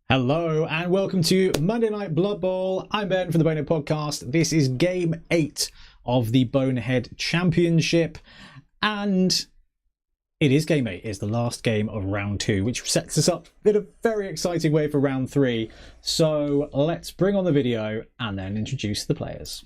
Hello and welcome to Monday Night Blood Bowl. I'm Ben from the Bonehead podcast. This is game 8 of the Bonehead Championship, and it is game 8. It's the last game of round 2, which sets us up in a very exciting way for round 3. So let's bring on the video and then introduce the players.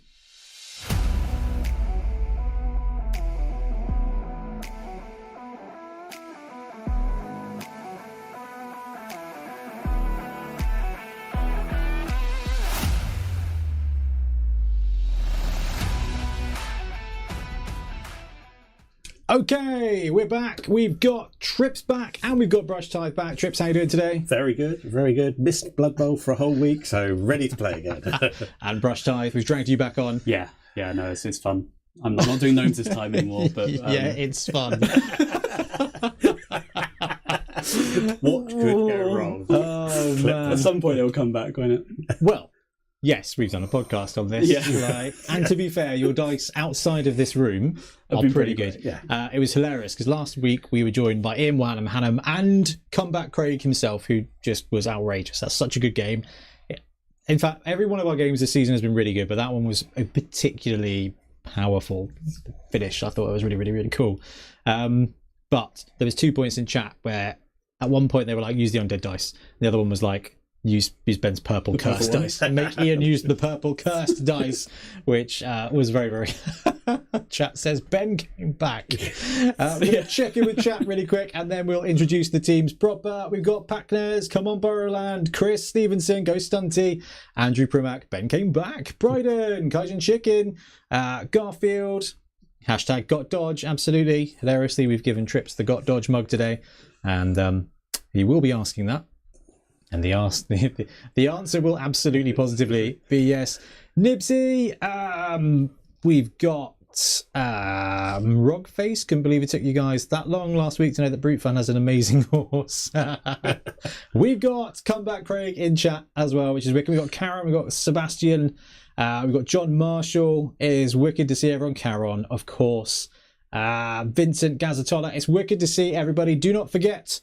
Okay, we're back. We've got Trips back and we've got Brush Tithe back. Trips, how you doing today? Very good, very good. Missed Blood Bowl for a whole week, so ready to play again. And Brush Tithe, we've dragged you back on. Yeah, no, it's fun. I'm not doing gnomes this time anymore, but yeah, it's fun. What could go wrong? Oh, man. At some point it'll come back, won't it? Well, yes, we've done a podcast on this. Yeah. Right? And to be fair, your dice outside of this room are pretty good. Yeah. It was hilarious because last week we were joined by Ian Whannam, Hannam, and Comeback Craig himself, who just was outrageous. That's such a good game. In fact, every one of our games this season has been really good, but that one was a particularly powerful finish. I thought it was really, really, really cool. But there was 2 points in chat where at one point they were like, use the undead dice. The other one was like, use Ben's purple cursed dice and make Ian use the purple cursed dice, which was very, very... Chat says Ben came back. We're going to check in with chat really quick and then we'll introduce the teams proper. We've got Packners, Come On Burrowland, Chris Stevenson, Go Stunty, Andrew Primack, Ben came back, Bryden, Kaijin Chicken, Garfield, hashtag Got Dodge, absolutely. Hilariously, we've given Trips the Got Dodge mug today and he will be asking that. And the answer will absolutely positively be yes. Nibsy, we've got Rogface. Couldn't believe it took you guys that long last week to know that Brute Fun has an amazing horse. We've got Comeback Craig in chat as well, which is wicked. We've got Karen, we've got Sebastian, we've got John Marshall. It is wicked to see everyone. Karen, of course. Vincent Gazatola. It's wicked to see everybody. Do not forget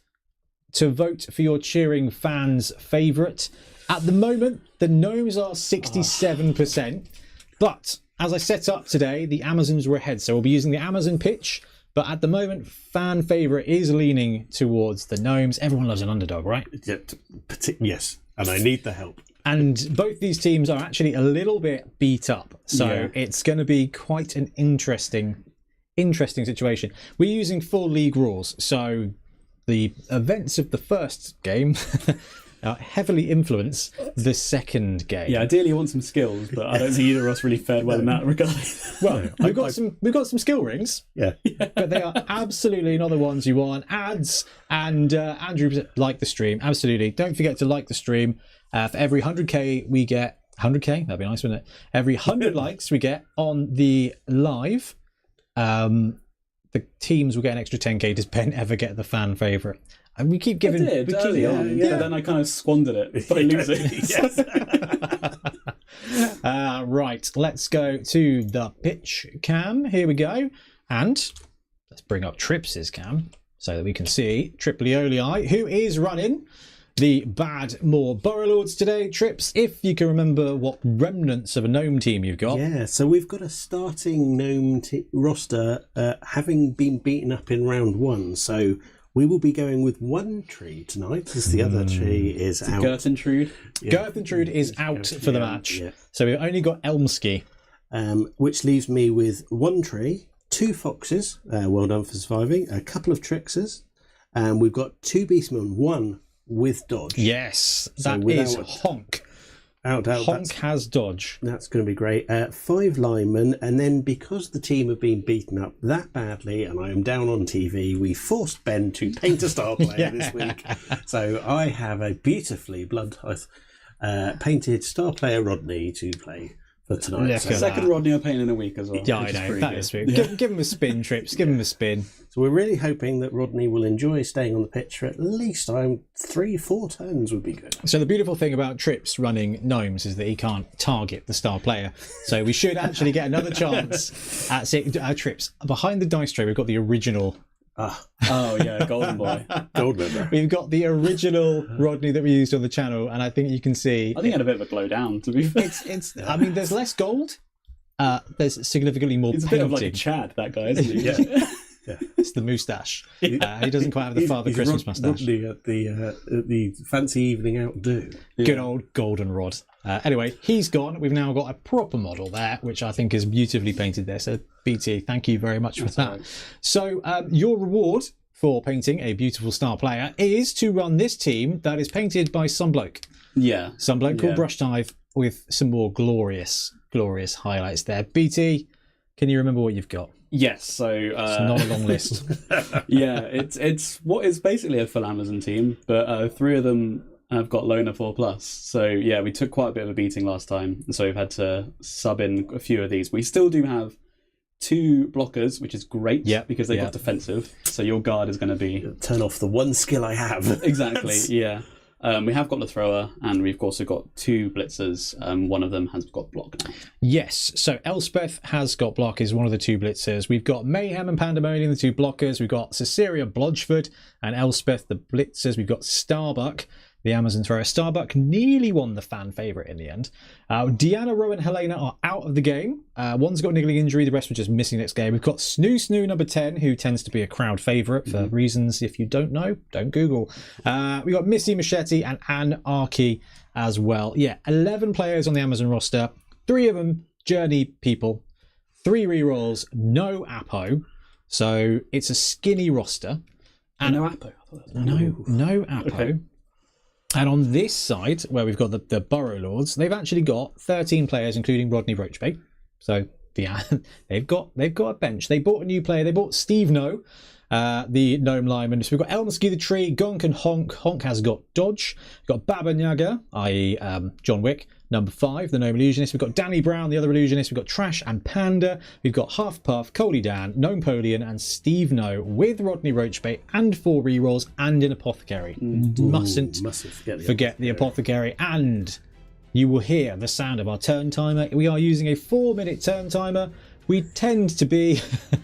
to vote for your cheering fans' favourite. At the moment, the Gnomes are 67%, but as I set up today, the Amazons were ahead, so we'll be using the Amazon pitch, but at the moment, fan favourite is leaning towards the Gnomes. Everyone loves an underdog, right? Yes, and I need the help. And both these teams are actually a little bit beat up, so it's going to be quite an interesting situation. We're using full league rules, so the events of the first game heavily influence the second game. Yeah, ideally you want some skills, but I don't think either of us really fared well in that regard. Well, we've got some skill rings, but they are absolutely not the ones you want. Ads and Andrew, like the stream, absolutely. Don't forget to like the stream. For every 100k we get 100k. That'd be nice, wouldn't it? Every 100 likes we get on the live. The teams will get an extra 10k. Does Ben ever get the fan favourite? And we keep giving... I did early on, but then I kind of squandered it by losing. Right, let's go to the pitch cam. Here we go. And let's bring up Trips' cam so that we can see Triplioli, who is running the Badmoor Burrowlords today. Trips, if you can remember what remnants of a gnome team you've got. Yeah, so we've got a starting gnome roster having been beaten up in round 1. So we will be going with one tree tonight, as the other tree is out. Girthentrude. Yeah. Girthentrude is out for the match. Yeah. So we've only got Elmski. Which leaves me with one tree, 2 foxes, well done for surviving, a couple of tricksers, and we've got 2 beastmen, 1 with dodge. Yes, that is Honk. Honk has dodge. That's going to be great. 5 linemen, and then because the team have been beaten up that badly, and I am down on TV, we forced Ben to paint a star player this week. So I have a beautifully blood painted star player Rodney to play for tonight. Look at Second that. Rodney are paying in a week as well. Yeah, I which is know. pretty That good. is true. Give him a spin, Trips. Give him a spin. So we're really hoping that Rodney will enjoy staying on the pitch for at least 3-4 turns would be good. So the beautiful thing about Trips running Gnomes is that he can't target the star player. So we should actually get another chance at Trips. Behind the dice tray, we've got the original. Oh yeah, Golden Boy. Gold member. We've got the original Rodney that we used on the channel, and I think you can see. I think he had a bit of a glow down, to be fair. It's. I mean, there's less gold. There's significantly more He's a painting. bit of like a Chad, that guy, isn't he? Yeah. It's the moustache. He doesn't quite have the Father Christmas moustache. Rodney at the fancy evening out do. Good old goldenrod. Anyway, he's gone. We've now got a proper model there, which I think is beautifully painted there. So, BT, thank you very much for that. Right. So, your reward for painting a beautiful star player is to run this team that is painted by some bloke. Yeah. Some bloke called Brush Dive with some more glorious highlights there. BT, can you remember what you've got? Yes, so It's not a long list. yeah, it's what is basically a full Amazon team, but 3 of them have got loner 4+. So yeah, we took quite a bit of a beating last time, and so we've had to sub in a few of these. We still do have 2 blockers, which is great, because they've got defensive. So your guard is going to be Turn off the one skill I have. exactly, yeah. We have got the thrower, and we've also got 2 blitzers. One of them has got block now. Yes, so Elspeth has got block, is one of the 2 blitzers. We've got Mayhem and Pandemonium, the 2 blockers. We've got Cecilia Blodgeford and Elspeth, the blitzers. We've got Starbuck, the Amazon thrower. Starbuck nearly won the fan favourite in the end. Deanna, Rowan, Helena are out of the game. One's got a niggling injury, the rest were just missing next game. We've got Snoo number 10, who tends to be a crowd favourite for reasons, if you don't know, don't Google. We've got Missy Machete and Anarchy as well. Yeah, 11 players on the Amazon roster. 3 of them Journey people. 3 rerolls, no Apo. So it's a skinny roster. And no Apo. No Apo. Okay. And on this side, where we've got the Burrowlords, they've actually got 13 players, including Rodney Roachbait. So they've got a bench. They bought a new player. They bought Steve No, the Gnome Lineman. So we've got Elmski the Tree, Gonk and Honk. Honk has got Dodge. We've got Baba Gnaga, i.e. John Wick, number 5, the Gnome Illusionist. We've got Danni Brown, the other Illusionist. We've got Trash and Panda. We've got Huff, Puff, Coley Dan, Gnomepoleon, and Steve No, with Rodney Roachbait and 4 rerolls and an Apothecary. Mustn't forget the Apothecary. And you will hear the sound of our turn timer. We are using a 4-minute turn timer. We tend to be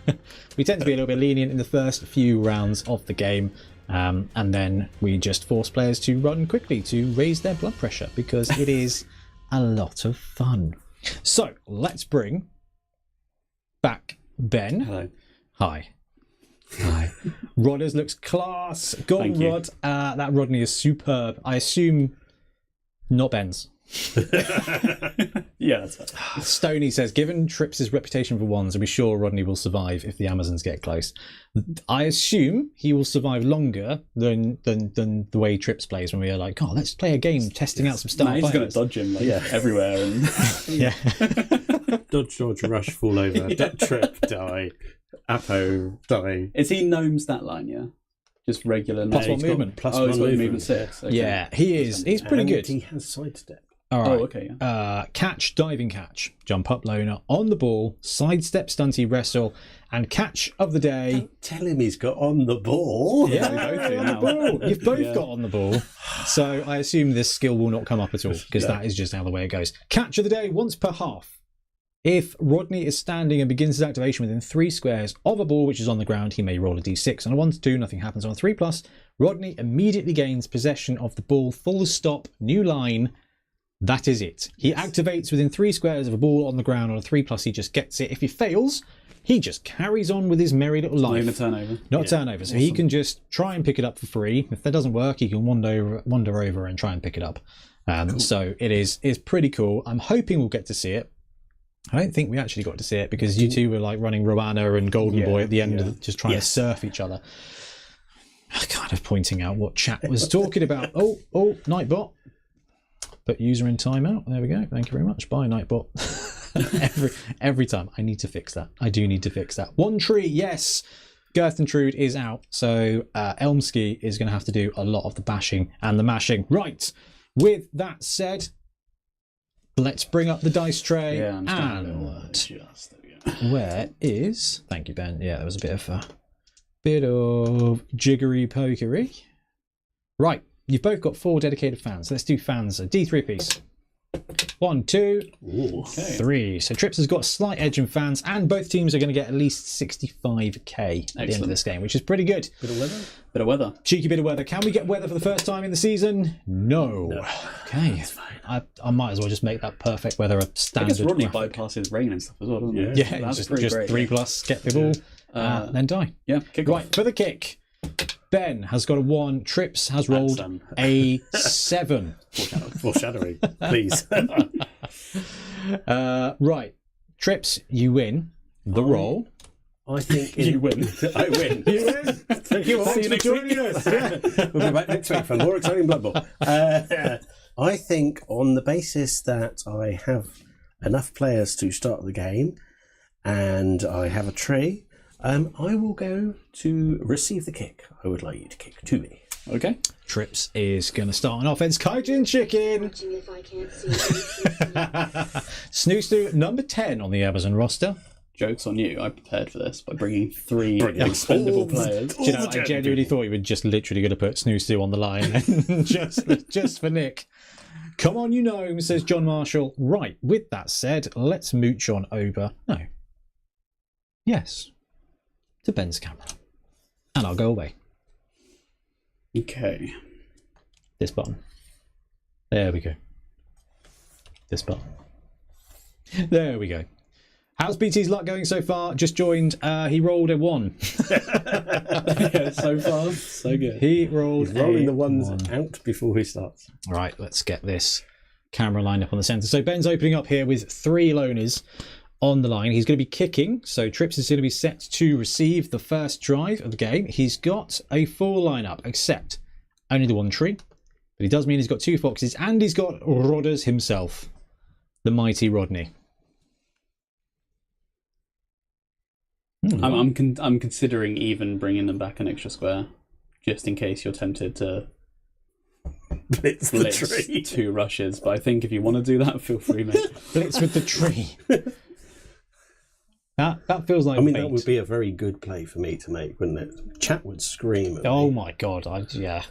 a little bit lenient in the first few rounds of the game. And then we just force players to run quickly to raise their blood pressure, because it is a lot of fun. So let's bring back Ben. Hello. Hi. Rodders looks class. Golden Rod. That Rodney is superb. I assume not Ben's. Yeah, that's right. Stoney says, given Trips' reputation for wands, are we sure Rodney will survive if the Amazons get close? I assume he will survive longer than the way Trips plays, when we are like, oh, let's play a game testing out some star He's going to players. dodge him everywhere. And Yeah. Dodge, rush, fall over, trip, die, Apo, die. is he Gnome stat line, yeah? Just regular Plus Gnome? one movement. Plus Oh, one he's got movement. movement 6. Okay. Yeah, he is. He's pretty And good. he has sidestep. All right. Oh, okay, yeah. Catch, diving catch, jump up loner, on the ball, sidestep, stunty, wrestle, and catch of the day. Don't tell him he's got on the ball. Yeah, we both do On the now. ball. You've both got on the ball. So I assume this skill will not come up at all, because No. that is just how the way it goes. Catch of the day once per half. If Rodney is standing and begins his activation within 3 squares of a ball which is on the ground, he may roll a d6. On a 1 to 2, nothing happens. On a 3+, Rodney immediately gains possession of the ball. Full stop, new line. That is it. He activates within 3 squares of a ball on the ground. On a 3+, he just gets it. If he fails, he just carries on with his merry little life. Not even a turnover. Not a turnover. So he can just try and pick it up for free. If that doesn't work, he can wander over and try and pick it up. So it is pretty cool. I'm hoping we'll get to see it. I don't think we actually got to see it, because you two were like running Rowana and Golden Boy at the end, of just trying to surf each other. Kind of pointing out what chat was talking about. Oh, Nightbot. Put user in timeout. There we go. Thank you very much. Bye, Nightbot. every time. I need to fix that. I do need to fix that. One tree, yes. Girthentrude is out. So Elmski is going to have to do a lot of the bashing and the mashing. Right. With that said, Let's bring up the dice tray. Yeah, I'm and just there we go. where is? Thank you, Ben. Yeah, there was a bit of jiggery pokery. Right, you've both got 4 dedicated fans. Let's do fans. A D3 piece. 1, 2, Ooh. 3. So Trips has got a slight edge in fans, and both teams are going to get at least 65k at the end of this game, which is pretty good. Bit of weather? Bit of weather. Cheeky bit of weather. Can we get weather for the first time in the season? No. Okay. That's fine. I might as well just make that perfect weather a I standard. guess Rodney graphic. bypasses rain and stuff as well, doesn't Yeah. it? Yeah, That's just pretty great. 3+, get the ball, then die. Yeah, kick Right, off. for the kick. Ben has got a 1. Trips has rolled a 7. Foreshadowing, please. Right. Trips, you win the roll. I think You win. I win. You win. Thank you all. Thanks for joining us. We'll be back next week for more exciting Blood Bowl. I think on the basis that I have enough players to start the game and I have a tree, I will go to receive the kick. I would like you to kick to me. Okay. Trips is going to start an offense. Kaijin Chicken. Watching if I can't see. Snoo number 10 on the Amazon roster. Joke's on you. I prepared for this by bringing 3 expendable players. Do you know, I genuinely thought you were just literally going to put Snoo on the line and just for Nick. Come on, you gnome, says John Marshall. Right, with that said, let's mooch on over. No. Yes. To Ben's camera. And I'll go away. Okay. This button. There we go. This button. There we go. How's BT's luck going so far? Just joined. He rolled a 1. Yeah, so far, so good. He rolled Rolling a the ones 1. out before he starts. Right, let's get this camera lined up on the centre. So Ben's opening up here with 3 loners on the line. He's going to be kicking, so Trips is going to be set to receive the first drive of the game. He's got a full lineup, except only the 1 tree. But he does mean he's got 2 foxes, and he's got Rodders himself, the mighty Rodney. I'm considering even bringing them back an extra square, just in case you're tempted to Blitz the blitz tree. 2 rushes. But I think if you want to do that, feel free, mate. Blitz with the tree. That feels like I mean, bait. that would be a very good play for me to make, wouldn't it? Chat would scream at Oh me. my god, yeah.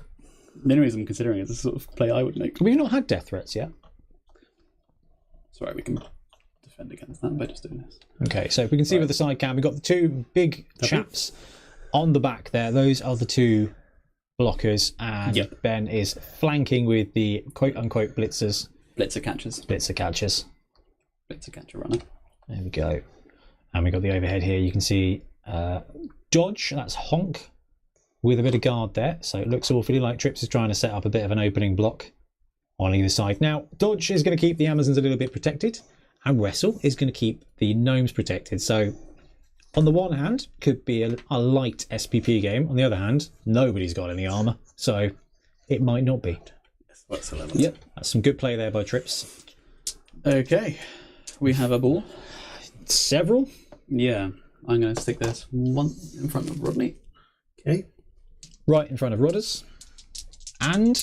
The only reason I'm considering it is the sort of play I would make. We've not had death threats yet. Sorry, we can defend against that by just doing this. Okay, so if we can see with the side cam, we've got the 2 big chaps on the back there. Those are the 2 blockers, and Ben is flanking with the quote-unquote blitzers. Blitzer catchers. Blitzer catchers. Blitzer catcher runner. There we go. And we've got the overhead here. You can see dodge, that's Honk, with a bit of guard there. So it looks awfully like Trips is trying to set up a bit of an opening block on either side. Now, dodge is going to keep the Amazons a little bit protected, and wrestle is going to keep the gnomes protected. So on the one hand, could be a light SPP game. On the other hand, nobody's got any armor, so it might not be. That's 11. Yep, that's some good play there by Trips. Okay, we have a ball. Several. Yeah, I'm going to stick this 1 in front of Rodney. Okay. Right in front of Rodders. And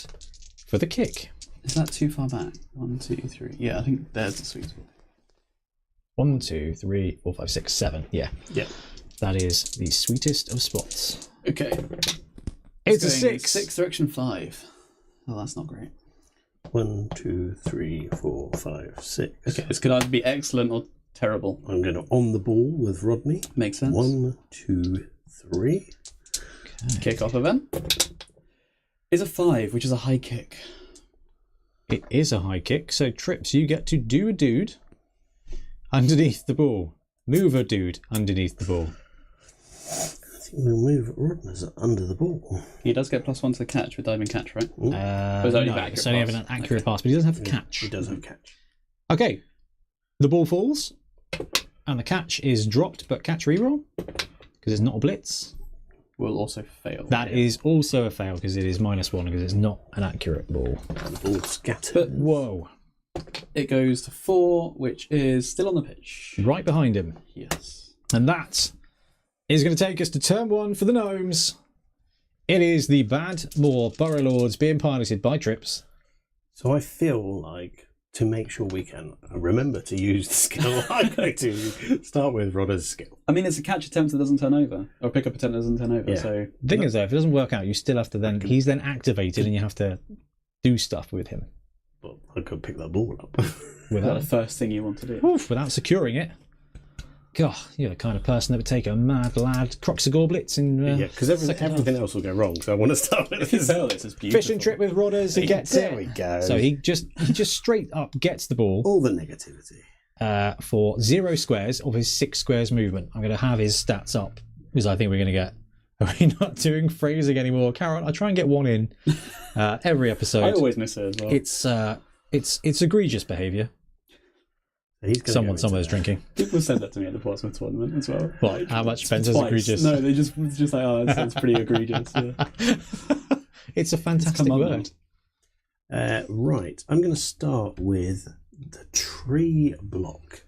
for the kick. Is that too far back? 1, 2, 3. Yeah, I think there's the sweet spot. 1, 2, 3, 4, 5, 6, 7. Yeah. Yeah. That is the sweetest of spots. Okay. It's a going 6. 6 direction 5. Oh, that's not great. 1, 2, 3, 4, 5, 6. Okay, this could either be excellent or terrible. I'm going to on the ball with Rodney. Makes sense. 1, 2, 3. Kick off event. Is a 5, which is a high kick. It is a high kick, so Trips, you get to do a dude underneath the ball. Move a dude underneath the ball. I think we'll move Rodney's under the ball. He does get +1 to the catch with diving catch, right? No, it's only an it's only accurate an pass. accurate pass, but he doesn't have the catch. He does have catch. Okay, the ball falls, and the catch is dropped, but catch reroll, because it's not a blitz. Will also fail. That is also a fail, because it is -1, because it's not an accurate ball. The ball scattered. But Whoa. it goes to 4, which is still on the pitch. Right behind him. Yes. And that is going to take us to turn 1 for the gnomes. It is the Badmoor Burrowlords being piloted by Trips. So I feel like to make sure we can remember to use the skill, I'm going to start with Rodder's skill. I mean, it's a catch attempt that doesn't turn over, or pick up attempt that doesn't turn over. Yeah. So The thing is, though, if it doesn't work out, you still have to then. He's then activated, and you have to do stuff with him Well, I could pick that ball up. that's without the first thing you want to do. without securing it. God, you're the kind of person that would take a mad lad Crocs of Goblets in. Yeah, because everything else will go wrong. So I want to start with If you this. fail this, it's beautiful. Fishing trip with Rodders, he gets There it. we go. So he just straight up gets the ball All the negativity. for 0 squares of his 6 squares movement. I'm going to have his stats up because I think we're going to get. Are we not doing phrasing anymore, Karen? I try and get one in every episode. I always miss it as well. It's egregious behaviour. He's gonna go Somewhere's into drinking. People said that to me at the Portsmouth tournament as well. What? How much Spencer's Twice. egregious? No, they just like, oh, it's pretty egregious. Yeah. It's a fantastic Come on, word. right, I'm going to start with the tree block.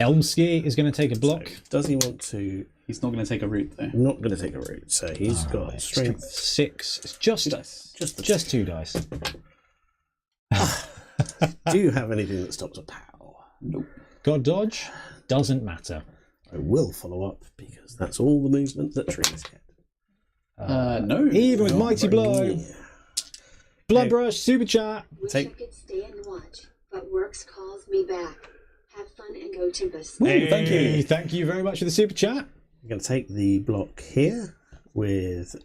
Elmski is going to take a block. So, does he want to? He's not going to take a route though. Not going to take a route. So he's got strength. 6. It's just 2 dice. Just 2 dice. Do you have anything that stops a pow? Nope. Got dodge? Doesn't matter. I will follow up because that's all the movement that trees get. No. Even with Mighty Blow. Yeah. Blood Brush, Super Chat. Wish Take- I could stay and watch, but works calls me back. Have fun and go Tempest. Ooh, thank you. Thank you very much for the Super Chat. I'm going to take the block here with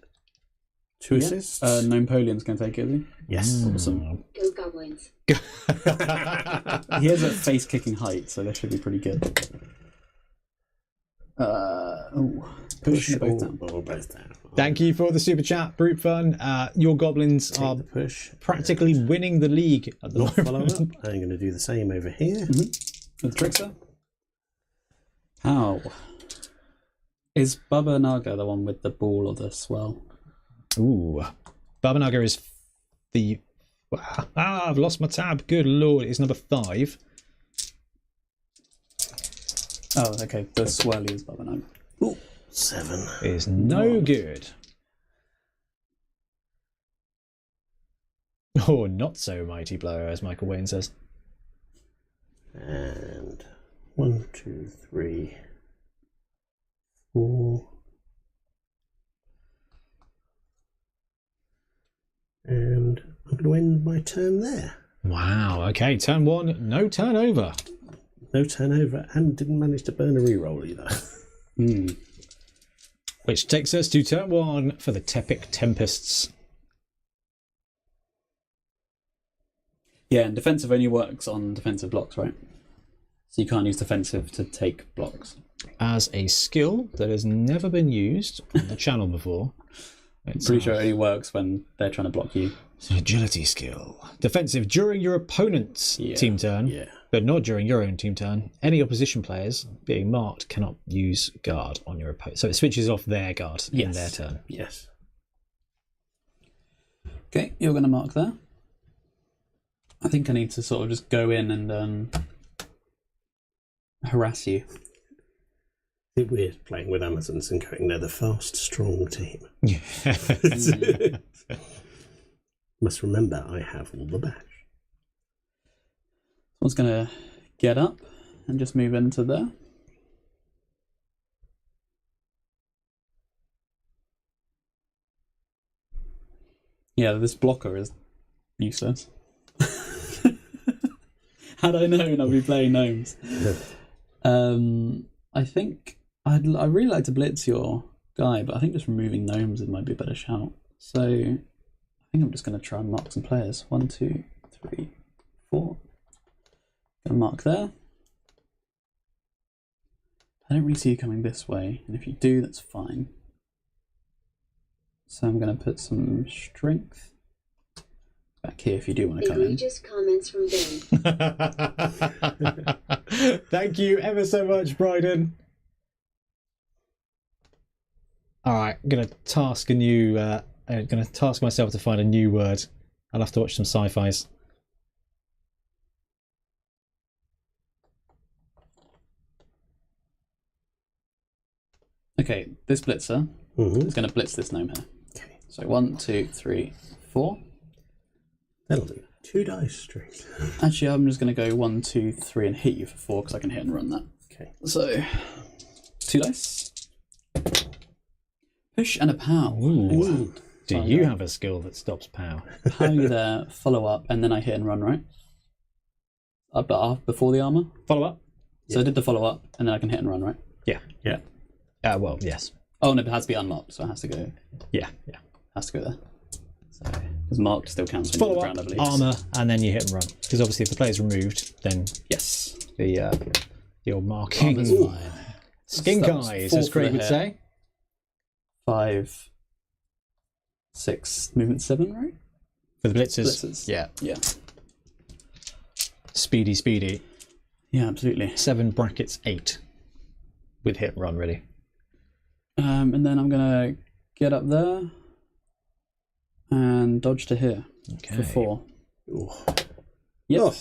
2 assists. Gnomepoleon's going to take it, is Yes. Awesome. Go Goblins. he? He has a face-kicking height, so that should be pretty good. Push both down. or both down. Thank you for the Super Chat, Brute Fun. Your goblins are The push. practically winning the league at the Not follow up. moment. I'm going to do the same over here. With the trickster? How? Is Baba Naga the one with the ball or the swell? Ooh. Baba Naga is the... I've lost my tab. Good lord, it's number 5. Oh, okay. The swell is Baba Naga. Ooh, 7. Is no good. Oh, not so mighty blow, as Michael Wayne says. And 1, 2, 3, 4. And I'm going to end my turn there. Wow, okay, turn 1, no turnover. No turnover, and didn't manage to burn a reroll either. Which takes us to turn 1 for the Tepek Tempests. Yeah, and defensive only works on defensive blocks, right? So you can't use defensive to take blocks. As a skill that has never been used on the channel before. It's Pretty sure it only works when they're trying to block you. an agility skill. Defensive during your opponent's team turn, Yeah. but not during your own team turn. Any opposition players being marked cannot use guard on your opponent. So it switches off their guard in Yes. their turn. Yes. Okay, you're going to mark there. I think I need to sort of just go in and harass you. It's weird playing with Amazons and going, they're the fast, strong team. Must remember, I have all the bash. Someone's going to get up and just move into there. Yeah, this blocker is useless. Had I known, I'd be playing gnomes. I think I'd really like to blitz your guy, but I think just removing gnomes might be a better shout. So I think I'm just going to try and mark some players. 1, 2, 3, 4. Gonna mark there. I don't really see you coming this way, and if you do, that's fine. So I'm going to put some strength back here if you do want to come in. Egregious comments from Ben. Thank you ever so much, Bryden. All right, I'm gonna task a new. I'm gonna task myself to find a new word. I'll have to watch some sci-fis. Okay, this blitzer Mm-hmm. is going to blitz this gnome here. Okay, So 1, 2, 3, 4. that'll do. 2 dice straight. Actually, I'm just going to go 1, 2, 3 and hit you for 4 because I can hit and run that. Okay. So, 2 dice. Push and a pow. Ooh. Do you have a skill that stops pow? Pow you there, follow up, and then I hit and run, right? But before the armor? Follow up? So I did the follow up, and then I can hit and run, right? Yeah. Yeah. Well, yes. Oh, no, it has to be unlocked, so it has to go. Yeah. Has to go there. So, because marked still counts when Follow you're up, around, I believe. armor, and then you hit and run. Because obviously if the player's removed, then Yes. the old marking. Armor's fine. Skink That was eyes, 4 as for Craig the would hit. say. 5, 6, movement 7, right? For the blitzers. Blitzers. Yeah. Yeah. Speedy. Yeah, absolutely. 7 brackets 8. With hit and run ready. And then I'm going to get up there and dodge to here Okay. for 4. Ooh. Yep. Oh.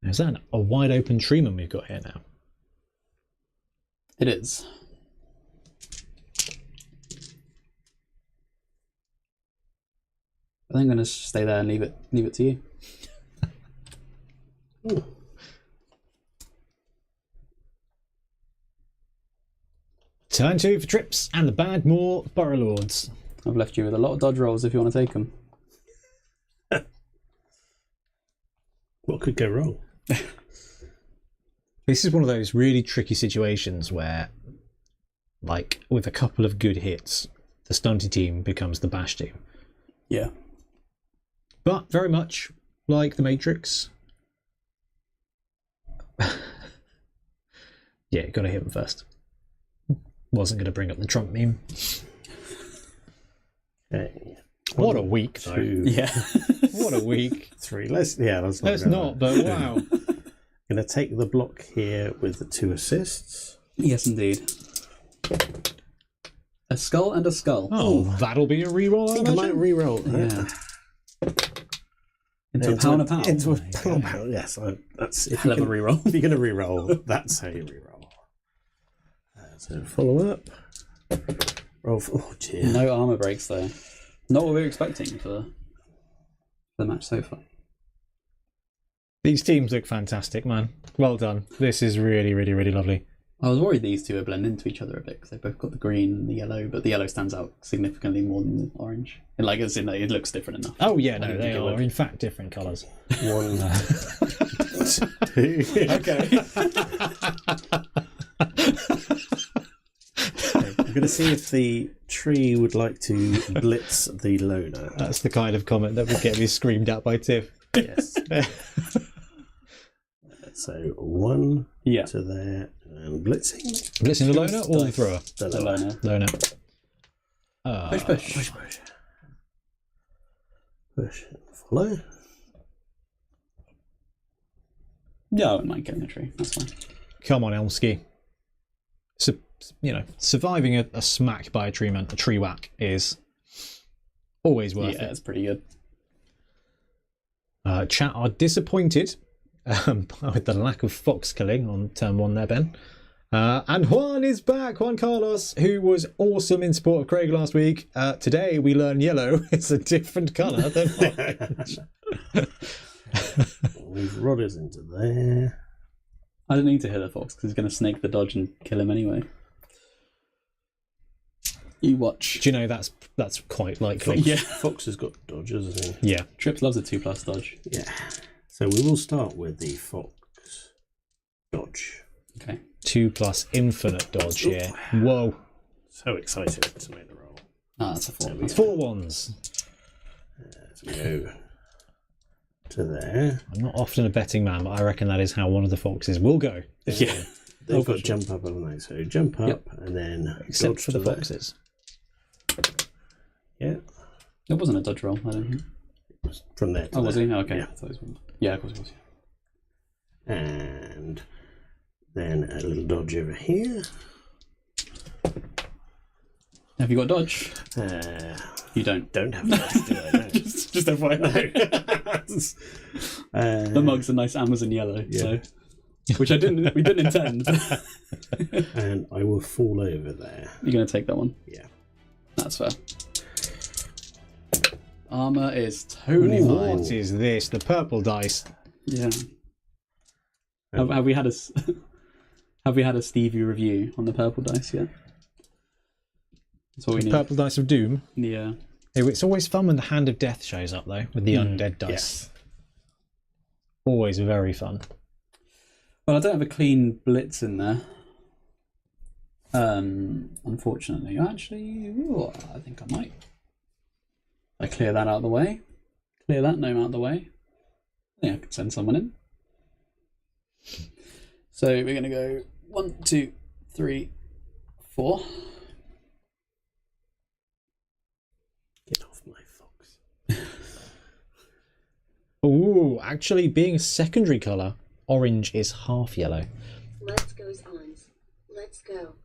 Is that a wide open Treeman we've got here now? It is. I think I'm going to stay there and leave it to you. Ooh. Turn 2 for Trips and the Badmoor Burrowlords. I've left you with a lot of dodge rolls if you want to take them. What could go wrong? This is one of those really tricky situations where, like, with a couple of good hits, the stunty team becomes the bash team. Yeah. But very much like the Matrix. Yeah, got to hit them first. Wasn't going to bring up the Trump meme. Okay. What a week, though. 2, Yeah. What a week. 3. Let's Let's not, but wow. Going to take the block here with the 2 assists. Yes, indeed. A skull and a skull. Oh, that'll be a reroll, I I think I might imagine. re-roll that. Yeah. Into a pow and a pow. Into a pow and a pow, yes. That's if Hell of a you reroll. if you're going to re-roll, that's how you re-roll. So follow up. Roll for, oh dear. No armor breaks though. Not what we were expecting for the match so far. These teams look fantastic, man. Well done. This is really, really, really lovely. I was worried these two would blend into each other a bit because they've both got the green and the yellow, but the yellow stands out significantly more than the orange. And like, as in, like, it looks different enough. Oh yeah, I no, didn't they think it are would. in fact different colours. 1, 2. Okay. I'm going to see if the tree would like to blitz the loner. That's the kind of comment that would get me screamed at by Tiff. Yes. So 1 Yeah. to there and blitzing. Blitzing the loner or the thrower? The The loner. loner. Loner. Push, push. Push, push. Push and follow. Yeah, I wouldn't mind killing a tree. That's fine. Come on, Elmski. Surviving a smack by a treeman, a tree whack, is always worth Yeah, it. it's pretty good. Chat are disappointed with the lack of fox killing on turn 1 there, Ben. And Juan is back, Juan Carlos, who was awesome in support of Craig last week. Today we learn yellow is a different colour than orange. Move Rodders into there. I don't need to hit the fox because he's going to snake the dodge and kill him anyway. You watch. Do you know that's quite likely? Yeah. Fox has got dodges, hasn't he? Yeah. Trips loves a 2+ dodge. Yeah. So we will start with the fox dodge. Okay. 2+ infinite dodge here. Whoa. So excited to make the roll. Ah, that's a 4. 4 ones. So we go to there. I'm not often a betting man, but I reckon that is how one of the foxes will go. Yeah. They've got jump up, haven't they? So jump up Yep. and then Except dodge for the to there. foxes. Yeah. It wasn't a dodge roll, I don't think. From there to Oh, was there. he? Okay. Yeah. I thought he was. Yeah, of course he was. And then a little dodge over here. Have you got dodge? You don't. Don't have dodge, do I? No. just FYI. The mug's a nice Amazon yellow, so which we didn't intend. And I will fall over there. You're gonna take that one? Yeah. That's fair. Armor is totally fine. What is this? The purple dice. Yeah. Have we had a have we had a Stevie review on the purple dice yet? That's what we need. Purple dice of doom. Yeah. It's always fun when the Hand of Death shows up though, with the undead dice. Yes. Always very fun. Well, I don't have a clean blitz in there. Unfortunately. Actually, I think I might. I clear that out of the way. Clear that gnome out of the way. I think I could send someone in. So we're going to go 1, 2, 3, 4. Get off my fox. Ooh, actually being a secondary colour, orange is half yellow. Let's goes on. Let's go.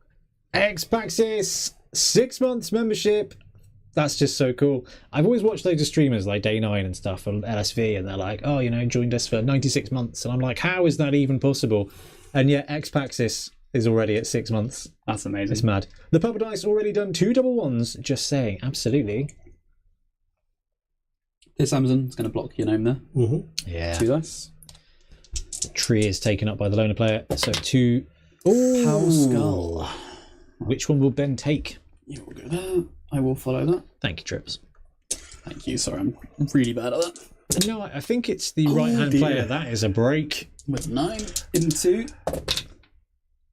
Xpaxis, 6 months membership. That's just so cool. I've always watched loads of streamers like Day9 and stuff on LSV, and they're like, oh, you know, joined us for 96 months. And I'm like, how is that even possible? And yet Xpaxis is already at 6 months. That's amazing. It's mad. The Purple Dice already done 2 double ones. Just saying, absolutely. This Amazon is going to block your gnome there. Mm-hmm. Yeah. 2 dice. Tree is taken up by the loner player. So 2. Ooh. Cow skull. Which one will Ben take? You will go there. I will follow that. Thank you, Trips. Thank you. Sorry, I'm really bad at that. No, I think it's the right-hand player. That is a break. With 9 into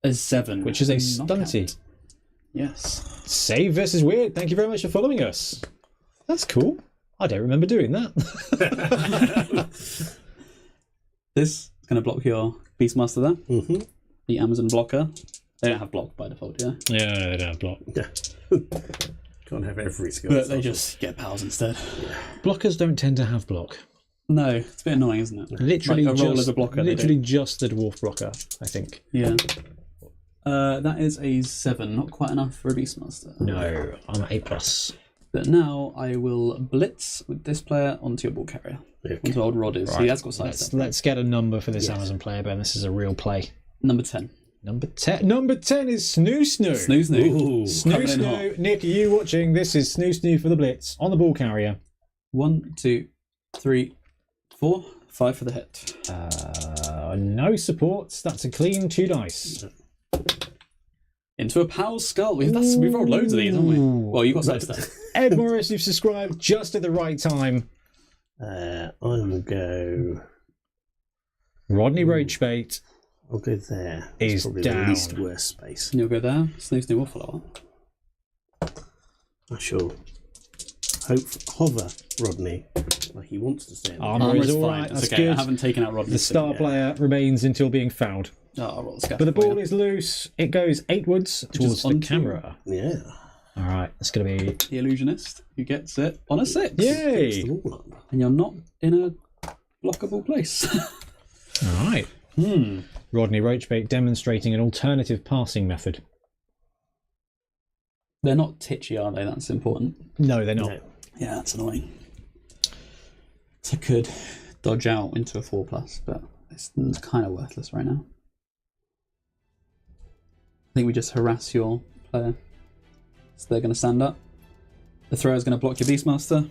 a 7. Which is a knockout. stunty. Yes. Save versus Weird. Thank you very much for following us. That's cool. I don't remember doing that. This is going to block your Beastmaster there. Mm-hmm. The Amazon blocker. They don't have block by default, yeah? Yeah, they don't have block. Yeah. Can't have every skill. But they just get pals instead. Blockers don't tend to have block. No, it's a bit annoying, isn't it? Literally, like a roll just, as a blocker. literally just the dwarf blocker, I think. Yeah. That is a 7, not quite enough for a Beastmaster. No, I'm at A+. But now I will blitz with this player onto your ball carrier. Okay. Onto old Rodders. Right. He has got sidestep. Let's get a number for this Yes. Amazon player, Ben. This is a real play. Number 10. Number 10. Number 10 is Snoo Snoo. Snoo Snoo. Ooh. Snoo Coming in Snoo. hot. Nick, are you watching? This is Snoo Snoo for the blitz on the ball carrier. 1, 2, 3, 4, 5 for the hit. No supports. That's a clean 2 dice. Into a Powell's Skull. We've rolled loads of these, haven't we? Well, you got sidestep. Ed Morris, you've subscribed just at the right time. I will go. Rodney Roachbait I'll go there. Is That's probably down. the least worst space. You'll go there. Snoo Snoo will follow up. I shall hover Rodney like he wants to stay in the Armour Armour is is all fine. right. It's That's okay. I good. haven't taken out Rodney. The star player remains until being fouled. Oh, I'll roll the scatter But the for ball you. is loose. It goes 8wards towards the onto- camera. Yeah. All right, that's going to be... The Illusionist, who gets it on a 6. Yay! It's the wall up. And you're not in a blockable place. All right. Rodney Roachbait demonstrating an alternative passing method. They're not titchy, are they? That's important. No, they're not. No. Yeah, that's annoying. So I could dodge out into a 4+, but it's kind of worthless right now. I think we just harass your player. So they're going to stand up. The thrower is going to block your Beastmaster.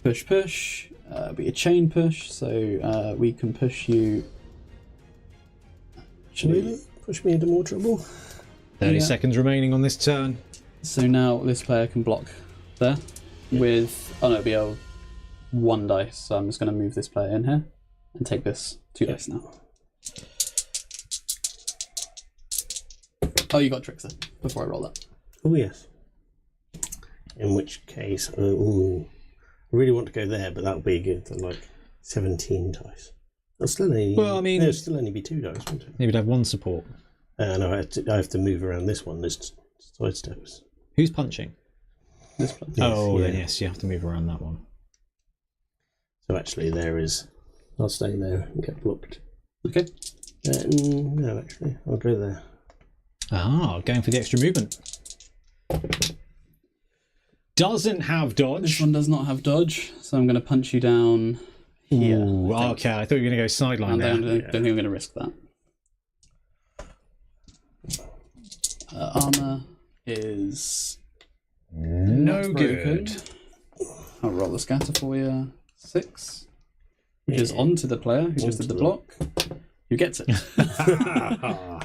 Push, push. Be a chain push, so we can push you. Really? Push me into more trouble? 30 Yeah. seconds remaining on this turn. So now this player can block there with. Oh no, it'll be a 1 dice. So I'm just going to move this player in here and take this 2 dice now. Oh, you got tricks then before I roll that. Oh, yes. In which case, I really want to go there, but that'll be good for like 17 dice. That'll still only, Well, I mean- there'll still only be 2 dice, won't it? Maybe would have 1 support. No, I have to move around this one. There's side steps. Who's punching? This player. Oh, yeah. then yes, you have to move around that one. So actually, there is. I'll stay there and get blocked. Okay. No, actually, I'll go there. Ah, going for the extra movement. Doesn't have This dodge. one does not have dodge, so I'm going to punch you down here. Ooh, I think. okay, I thought you were going to go sideline And there. I don't think I'm going to risk that. Armor is No Not good. broken. I'll roll the scatter for you. 6. Which is onto the player who just did the block. Who gets it.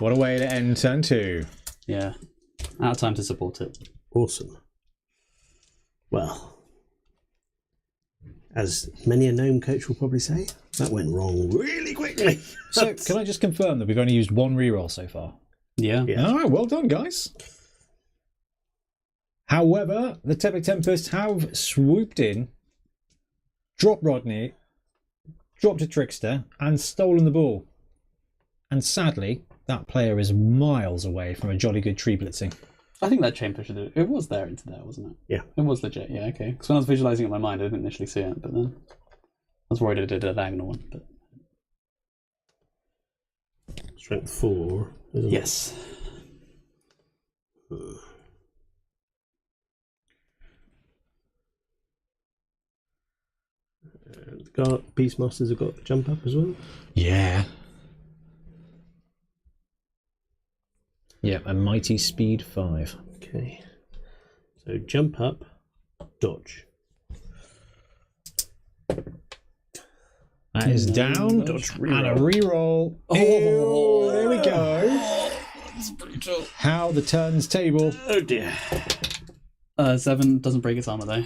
What a way to end turn 2. Yeah. Out of time to support it. Awesome. Well, as many a gnome coach will probably say, that went wrong really quickly. So, can I just confirm that we've only used 1 reroll so far? Yeah. All right, well done, guys. However, the Tepek Tempests have swooped in, dropped Rodney, dropped a Trickster, and stolen the ball. And sadly, that player is miles away from a jolly good tree blitzing. I think that chain pusher did it. It was there into there, wasn't it? Yeah. It was legit, yeah, okay. Because when I was visualising it in my mind, I didn't initially see it, but then I was worried it did a diagonal one. But Strength 4. Isn't yes. It? And the Beastmasters have got jump up as well. Yeah. Yeah, a mighty speed 5. Okay. So jump up, dodge. That is down. Dodge, and a reroll. Oh, there we go. That's brutal. How the turns table. Oh dear. 7 doesn't break its armor though.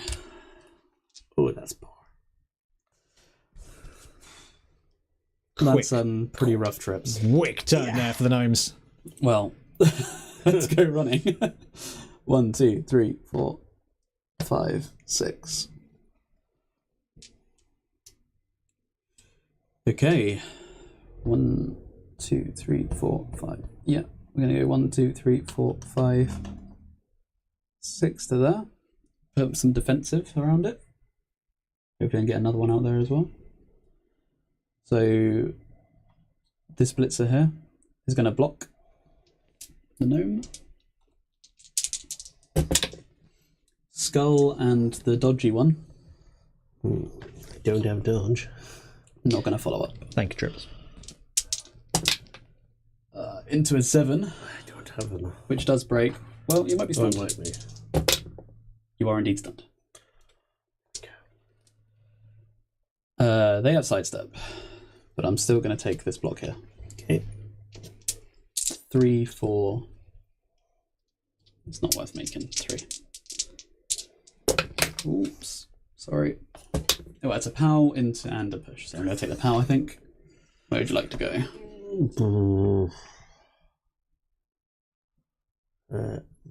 Oh, that's poor. That's pretty rough trips. Quick turn there for the gnomes. Well, let's go running. 1, 2, 3, 4, 5, 6. Okay. 1, 2, 3, 4, 5. Yeah, we're gonna go 1, 2, 3, 4, 5, 6 to there. Put some defensive around it. Hopefully I can get another one out there as well. So this blitzer here is going to block the gnome. Skull and the dodgy one. Don't have dodge. Not going to follow up. Thank you, Trips. Into a 7, I don't have enough. which does break. Well, you might be Oh, stunned. it might be. You are indeed stunned. They have sidestep, but I'm still going to take this block here. Okay. 3, 4. It's not worth making 3. Oops, sorry. Oh, it's a pow into and a push. So I'm going to take the pow, I think. Where would you like to go?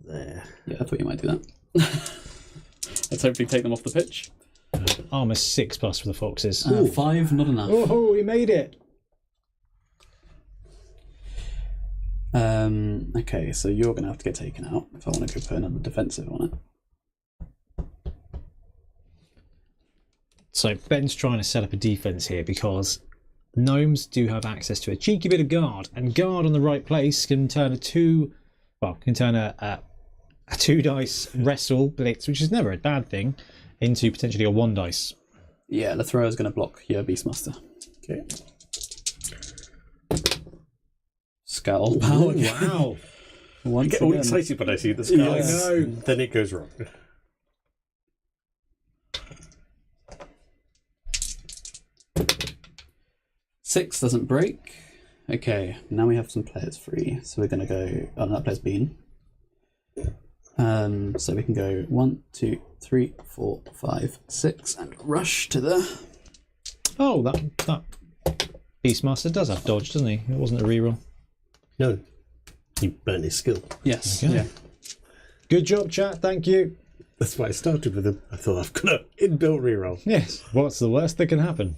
There. Yeah, I thought you might do that. Let's hopefully take them off the pitch. Armor 6 plus for the foxes. 5, not enough. Oh, he made it. Okay, so you're going to have to get taken out if I want to go put another defensive on it. So Ben's trying to set up a defense here because gnomes do have access to a cheeky bit of guard, and guard on the right place can turn a 2 dice wrestle blitz, which is never a bad thing, into potentially a 1 dice. Yeah, the thrower is going to block your Beastmaster. Okay. Scowl power. Wow. Once I get all again. excited when I see the sky. Yes. I know. Then it goes wrong. Six doesn't break. Okay, now we have some players free, so we're going to go. Oh, no, that player's been. So we can go 1, 2, 3, 4, 5, 6, and rush to the. Oh, that Beastmaster does have dodge, doesn't he? It wasn't a reroll. No. He burnt his skill. Yes. Okay. Yeah. Good job, chat. Thank you. That's why I started with him. I thought I've got an inbuilt reroll. Yes. What's the worst that can happen?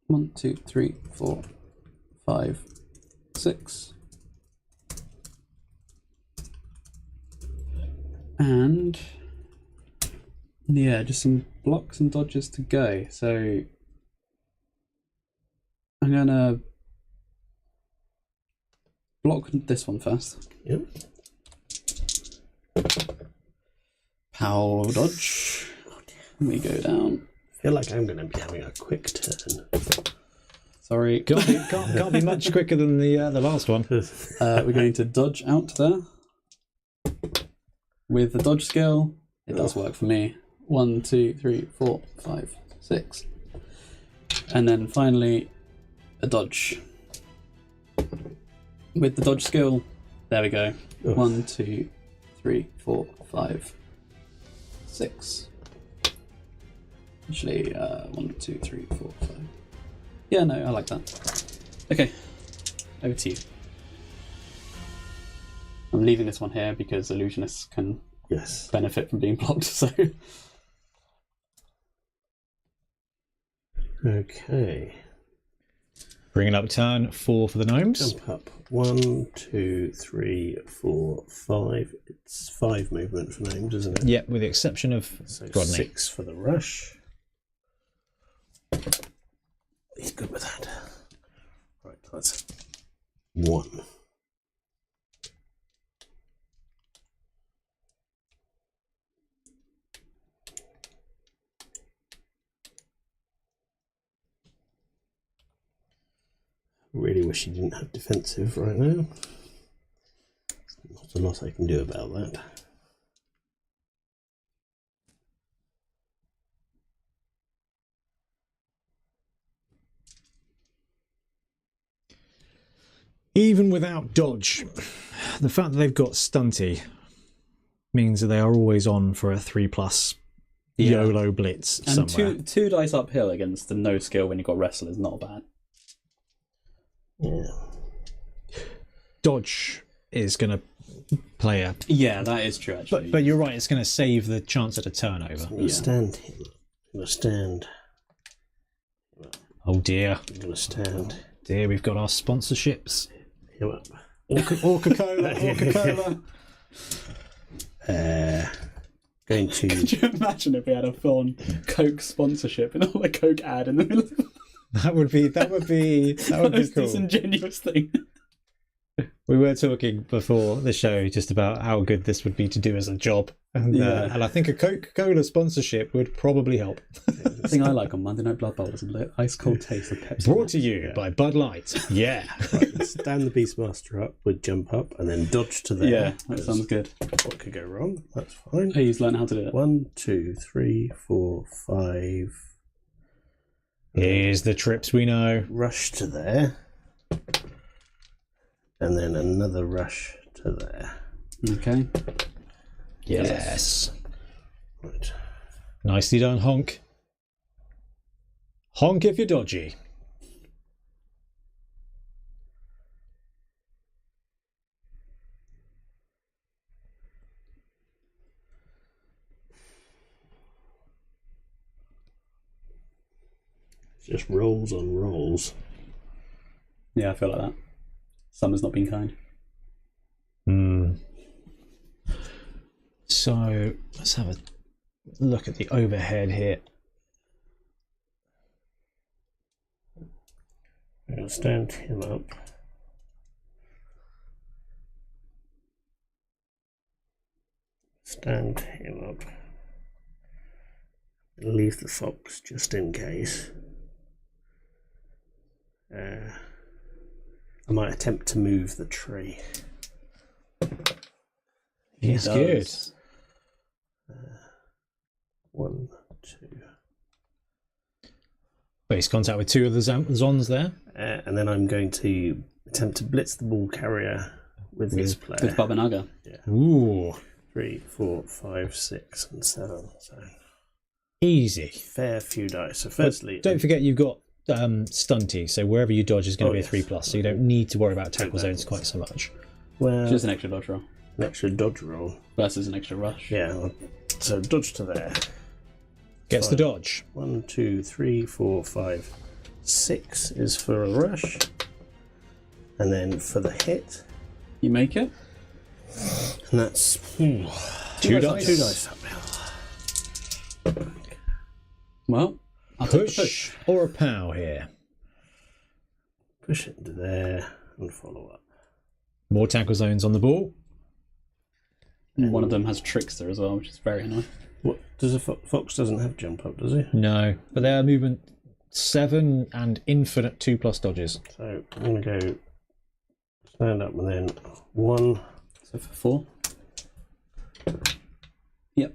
One, 2, 3, 4, 5, 6. And yeah, just some blocks and dodges to go. So I'm gonna block this one first. Yep. Pow dodge. We go down. I feel like I'm going to be having a quick turn. So Sorry. Can't be much quicker than the last one. We're going to dodge out there. With the dodge skill, it does work for me. 1, 2, 3, 4, 5, 6. And then finally, a dodge. With the dodge skill, there we go. 1, 2, 3, 4, 5, 6. Actually, 1, 2, 3, 4, 5. Yeah, no, I like that. Okay, over to you. I'm leaving this one here because Illusionists can benefit from being blocked, so... Okay. Bringing up turn 4 for the Gnomes. Jump up. 1, 2, 3, 4, 5. It's 5 movement for Gnomes, isn't it? Yep, with the exception of So Rodney. 6 for the rush. He's good with that. Right, that's 1. Really wish he didn't have defensive right now. Not a lot I can do about that. Even without dodge, the fact that they've got stunty means that they are always on for a 3+ YOLO blitz And somewhere. two dice uphill against the no skill when you've got wrestle is not bad. Yeah. Dodge is going to play a... Yeah, that is true actually. But you're right, it's going to save the chance at a turnover. I'm going to stand him. I'm going to stand. Oh dear. I'm going to stand Dear, we've got our sponsorships. him up. Coca-Cola, Coca-Cola. Going to... Could you imagine if we had a full-on Coke sponsorship and all the Coke ad in the middle of That would be the most cool. disingenuous thing? We were talking before the show just about how good this would be to do as a job, and I think a Coca-Cola sponsorship would probably help. The thing I like on Monday Night Blood Bowl is the ice cold taste of Pepsi. Brought to you by Bud Light. Yeah. Right, stand the Beastmaster up with jump up and then dodge to there. Yeah, that sounds good. What could go wrong? That's fine. Oh, he's learned how to do it. 1, 2, 3, 4, 5. Here's the trips we know. Rush to there. And then another rush to there. Okay. Yes. Right. Nicely done, Honk. Honk if you're dodgy. Just rolls on rolls. Yeah, I feel like that. Summer's not been kind. So let's have a look at the overhead here. I'm going to stand him up. Stand him up. Leave the fox just in case. I might attempt to move the tree. He's good. 1, 2. Base contact with 2 of the Zons there. And then I'm going to attempt to blitz the ball carrier with this player. With Gnagga. Ooh. 3, 4, 5, 6, and 7. So Easy. fair few dice. So firstly, Don't forget you've got stunty, so wherever you dodge is going to be a 3+, so you don't need to worry about tackle zones quite so much. well, Just an extra dodge roll. an extra dodge roll. Versus an extra rush. Yeah. So dodge to there. Gets the dodge. 1, 2, 3, 4, 5, 6 is for a rush, and then for the hit, You make it? and that's 2 dice. 2 dice uphill. Well, I'll take the Push or a pow here. Push it into there and follow up. More tackle zones on the ball. And one of them has Trickster as well, which is very annoying. What does a fox doesn't have jump up, does he? No, but their movement 7 and infinite 2+ dodges. So I'm going to go stand up and then 1. So for 4. Yep.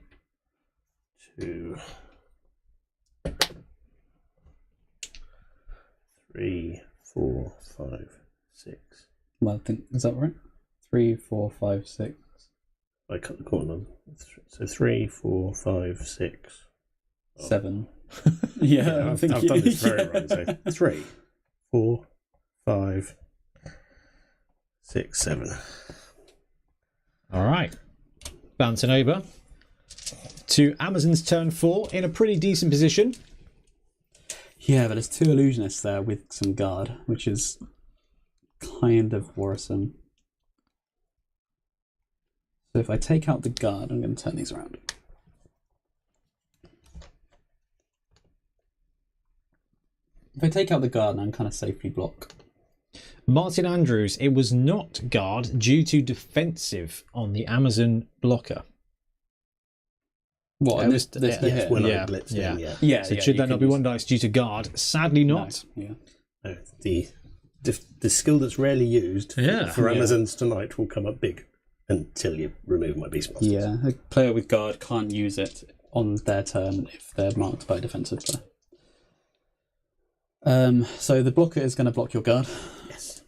2, 3, 4, 5, 6. Well, I think, is that right? 3, 4, 5, 6. I cut the corner. So 3, 4, 5, 6. 7. Yeah, I've done this very wrong. So 3, 4, 5, 6, 7. All right. Bouncing over to Amazon's turn 4 in a pretty decent position. Yeah, but there's 2 illusionists there with some guard, which is kind of worrisome. So if I take out the guard, I'm going to turn these around. If I take out the guard, I'm kind of safely block. Martin Andrews, it was not guard due to defensive on the Amazon blocker. What? It And was- this yeah, hit? When Yeah, I blitzed yeah. in, yeah. Yeah. So yeah, should you that not could be use- 1 dice due to guard? Sadly No, not. yeah. No, the skill that's rarely used Yeah. for Yeah. Amazons tonight will come up big until you remove my Beastmaster. Yeah, a player with guard can't use it on their turn if they're marked by a defensive player. So the blocker is going to block your guard Yes.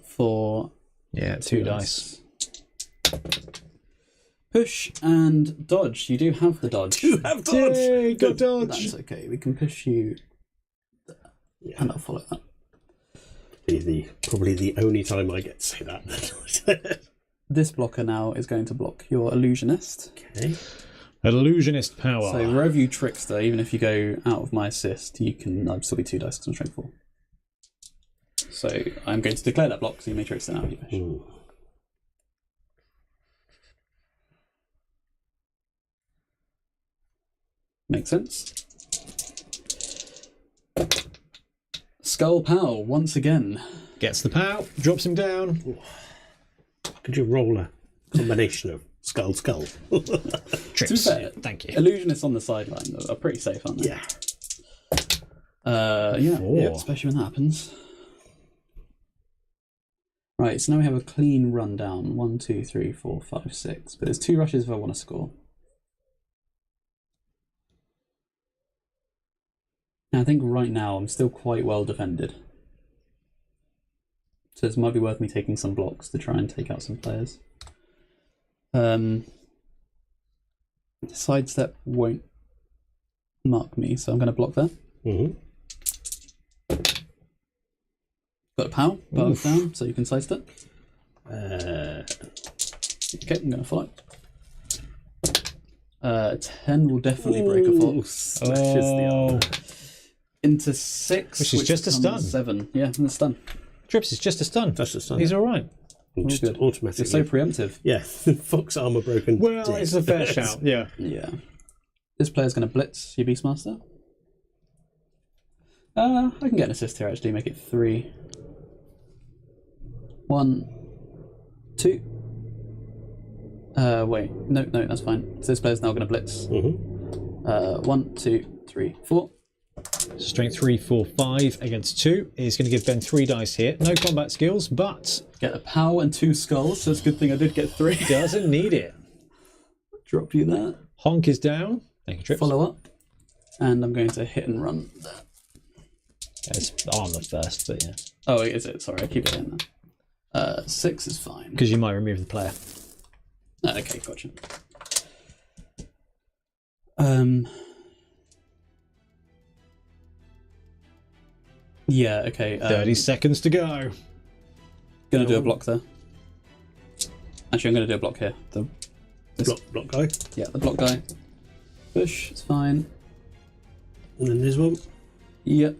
for Yeah, 2 dice. Push and dodge. You do have the dodge. You have dodge! Yay, got That's dodge. okay. We can push you, and I'll follow that. Probably the only time I get to say that. This blocker now is going to block your illusionist. Okay. Illusionist power. So wherever you trickster, even if you go out of my assist, you can. I'd still be 2 dice because I'm strength 4. So I'm going to declare that block, so you may trickster now if you wish. Ooh. Makes sense. Skull Pow once again. Gets the pow, drops him down. Could you roll a combination of skull? Trips. To be fair, Thank you. Illusionists on the sideline are pretty safe, aren't they? Yeah. Yeah, 4. especially when that happens. Right, so now we have a clean rundown. 1, 2, 3, 4, 5, 6. But there's 2 rushes if I want to score. And I think right now I'm still quite well defended. So it might be worth me taking some blocks to try and take out some players. Sidestep won't mark me, so I'm going to block that. Mm-hmm. Got a pow, both down, so you can sidestep. Uh, Okay, I'm going to follow. 10 will definitely break a foot. Smashes the armor. Into 6, Which is just a becomes stun. 7. Yeah, and a stun. Trips is just a stun. That's just stun. He's all right. Just good. automatically. It's so preemptive. Yeah, Fox armor broken. Well, dead. it's a fair shout. Yeah. Yeah. This player's going to blitz your Beastmaster. I can get an assist here actually, make it 3. 1, 2. Wait, no, that's fine. So this player's now going to blitz. Mm-hmm. 1, 2, 3, 4. Strength 3, 4, 5 against 2 is going to give Ben 3 dice here. No combat skills, but Get a pow and 2 skulls, so it's a good thing I did get 3. doesn't need it. Drop you that. Honk is down. Thank you, Trips. Follow up. And I'm going to hit and run that. It's armor first, but yeah. Oh, is it? Sorry, I keep it in there. 6 is fine. Because you might remove the player. Okay, gotcha. Yeah, okay. 30 seconds to go. Gonna do a block there. Actually, I'm gonna do a block here. Block guy. Yeah, the block guy. Push, it's fine. And then there's one. Yep.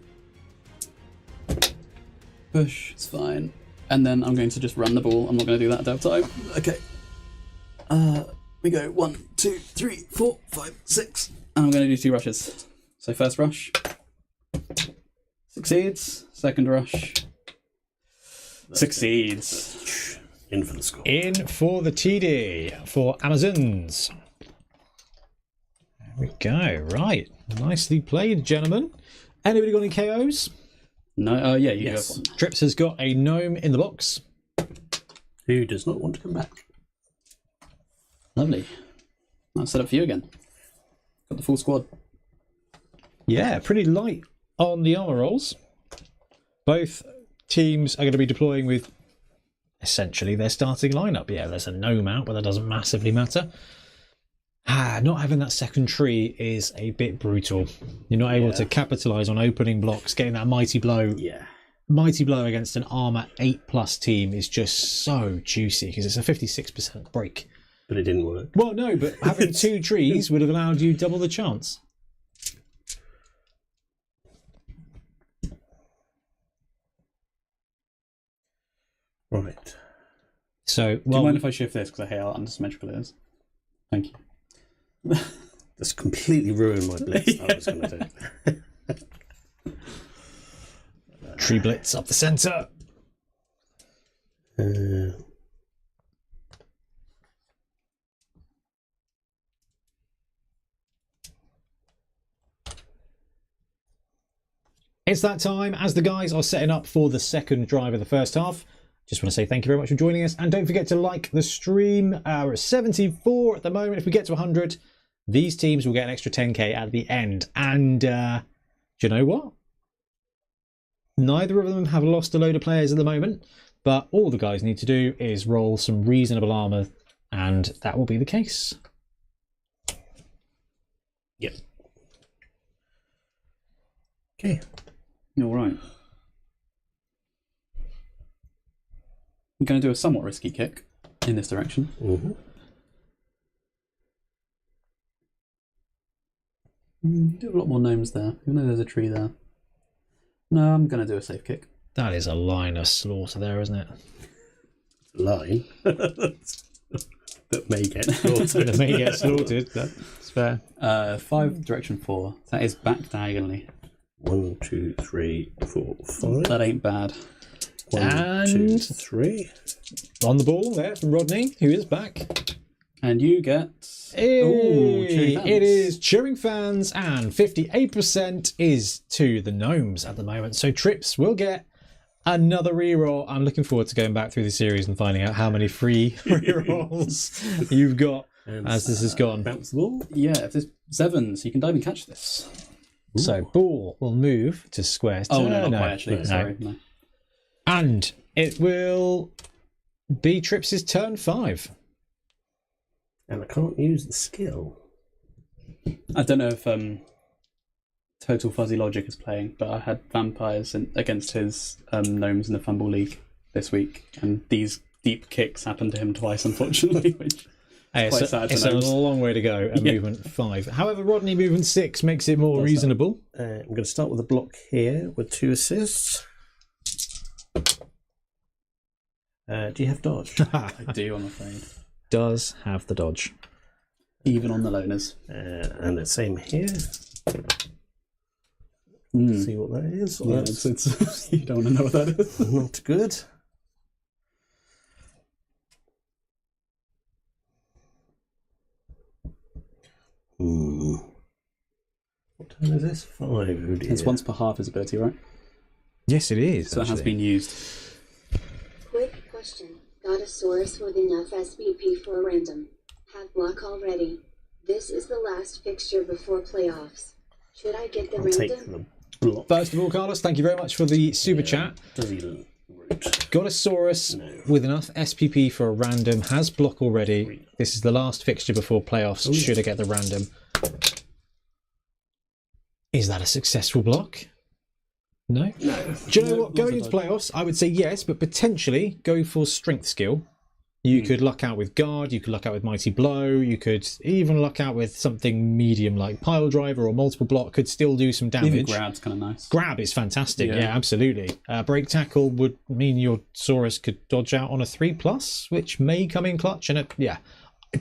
Push, it's fine. And then I'm going to just run the ball. I'm not going to do that at delta time. Okay. We go 1, 2, 3, 4, 5, 6. And I'm going to do 2 rushes. So first rush. Succeeds. Second rush. Succeeds. In for the score. In for the TD for Amazons. we go. Right. Nicely played, gentlemen. Anybody got any KOs? No, yeah, you Yes. have one. Trips has got a gnome in the box. Who does not want to come back? Lovely. I'll set up for you again. Got the full squad. Yeah, pretty light on the armor rolls. Both teams are going to be deploying with essentially their starting lineup. Yeah, there's a gnome out, but that doesn't massively matter. Not having that second tree is a bit brutal. You're not able to capitalise on opening blocks, getting that mighty blow. Yeah. Mighty blow against an armor 8+ team is just so juicy because it's a 56% break. But it didn't work. Well, no, but having 2 trees would have allowed you double the chance. Right. So, Do you mind if I shift this because I hate how unsymmetrical it is? Thank you. That's completely ruined my blitz I was going to do. tree blitz up the centre. It's that time as the guys are setting up for the second drive of the first half. Just want to say thank you very much for joining us, and don't forget to like the stream. We're at 74 at the moment. If we get to 100, these teams will get an extra 10k at the end. And do you know what? Neither of them have lost a load of players at the moment, but all the guys need to do is roll some reasonable armour, and that will be the case. Yep. Okay. All right. I'm going to do a somewhat risky kick in this direction. Mm-hmm. Do a lot more gnomes there, even though there's a tree there. No, I'm going to do a safe kick. That is a line of slaughter there, isn't it? Line. That may get slaughtered. That may get slaughtered. That's fair. 5, direction 4. That is back diagonally. 1, 2, 3, 4, 5. That ain't bad. 1, 2, 3. On the ball there from Rodney, who is back. And you get... Hey, cheering fans. it is cheering fans, and 58% is to the gnomes at the moment. So Trips will get another reroll. I'm looking forward to going back through the series and finding out how many free rerolls you've got as this has gone. Bounce the ball. Yeah, if there's 7s, you can dive and catch this. So ball will move to square. Oh, no, not quite actually. No. Sorry. No. And it will be Trips' turn 5. And I can't use the skill. I don't know if Total Fuzzy Logic is playing, but I had vampires against his gnomes in the Fumble League this week, and these deep kicks happened to him twice, unfortunately, which is quite sad It's to a know. long way to go at movement 5. However, Rodney movement 6 makes it more reasonable. I'm going to start with a block here with 2 assists. Do you have dodge? I do, I'm afraid. Does have the dodge. Even on the loners. And the same here. Mm. See what that is. Yeah, That's it's you don't want to know what that is. not good. What time is this? 5. Oh dear. It's once per half his ability, right? Yes, it is. So it has been used. Quick question. Got a source with enough SBP for a random. Have block already. This is the last fixture before playoffs. Should I get the I'll random? take the block. First of all, Carlos, thank you very much for the super chat. Does he root? Godosaurus with enough SPP for a random has block already. This is the last fixture before playoffs. Should I get the random? Is that a successful block? No? No. Do you know what? Going into playoffs, I would say yes, but potentially go for strength skill. You could luck out with guard, you could luck out with mighty blow, you could even luck out with something medium like pile driver or multiple block could still do some damage. Even grab's kind of nice. Grab is fantastic, yeah, absolutely. Break tackle would mean your Saurus could dodge out on a 3+, which may come in clutch. And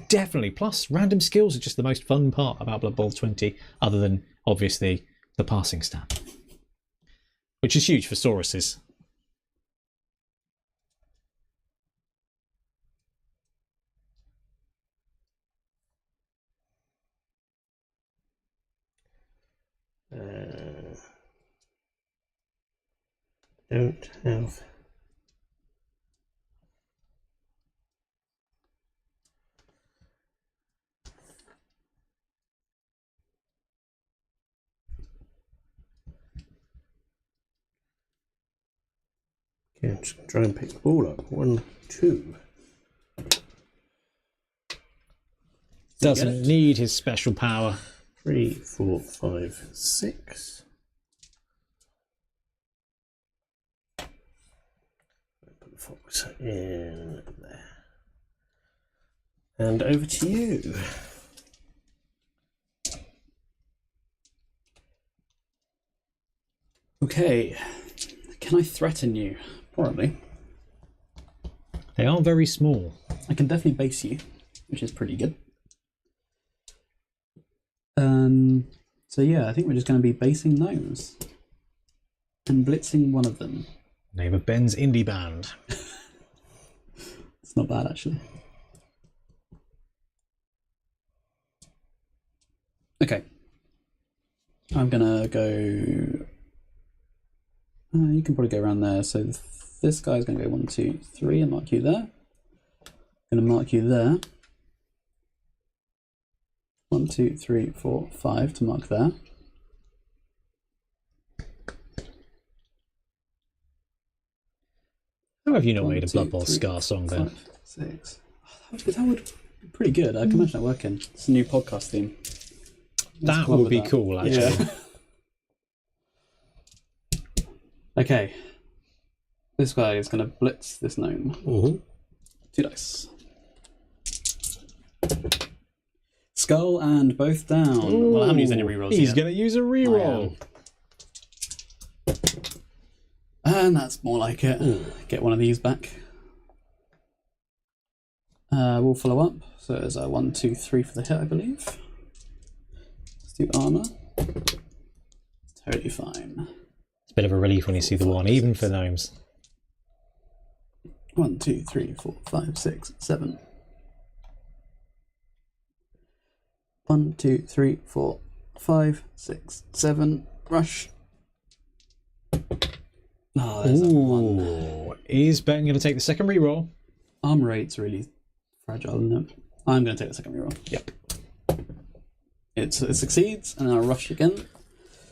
definitely. Plus, random skills are just the most fun part about Blood Bowl 20, other than obviously the passing stat, which is huge for Sauruses. don't have. Okay, I'm just going to try and pick the ball up. 1, 2. Doesn't need his special power. 3, 4, 5, 6. Put the fox in there. And over to you. Okay. Can I threaten you? Probably. They are very small. I can definitely base you, which is pretty good. So yeah, I think we're just going to be basing gnomes and blitzing one of them. Name of Ben's indie band. It's not bad actually. Okay. I'm gonna go. You can probably go around there. So this guy's gonna go 1, 2, 3 and mark you there. Gonna mark you there. 1, 2, 3, 4, 5 to mark there. How have you not 1, made a 2, Blood Bowl 3, Scar song then? 5, 6. Oh, that would be pretty good. I can imagine that working. It's a new podcast theme. That come up would be with that. cool, actually. Yeah. Okay. This guy is going to blitz this gnome. 2 dice. Skull and both down. Well, I haven't used any rerolls He's yet. going to use a reroll. And that's more like it. Get one of these back. We'll follow up. So there's a 1, 2, 3 for the hit, I believe. Let's do armor. Totally fine. It's a bit of a relief when you see the one, even for gnomes. 1, 2, 3, 4, 5, 6, 7. 1, 2, 3, 4, 5, 6, 7. Rush. Oh, there's that one. Ooh. Is Ben going to take the second reroll? Armor rate's really fragile, isn't it? I'm going to take the second reroll. Yep. It succeeds, and I'll rush again.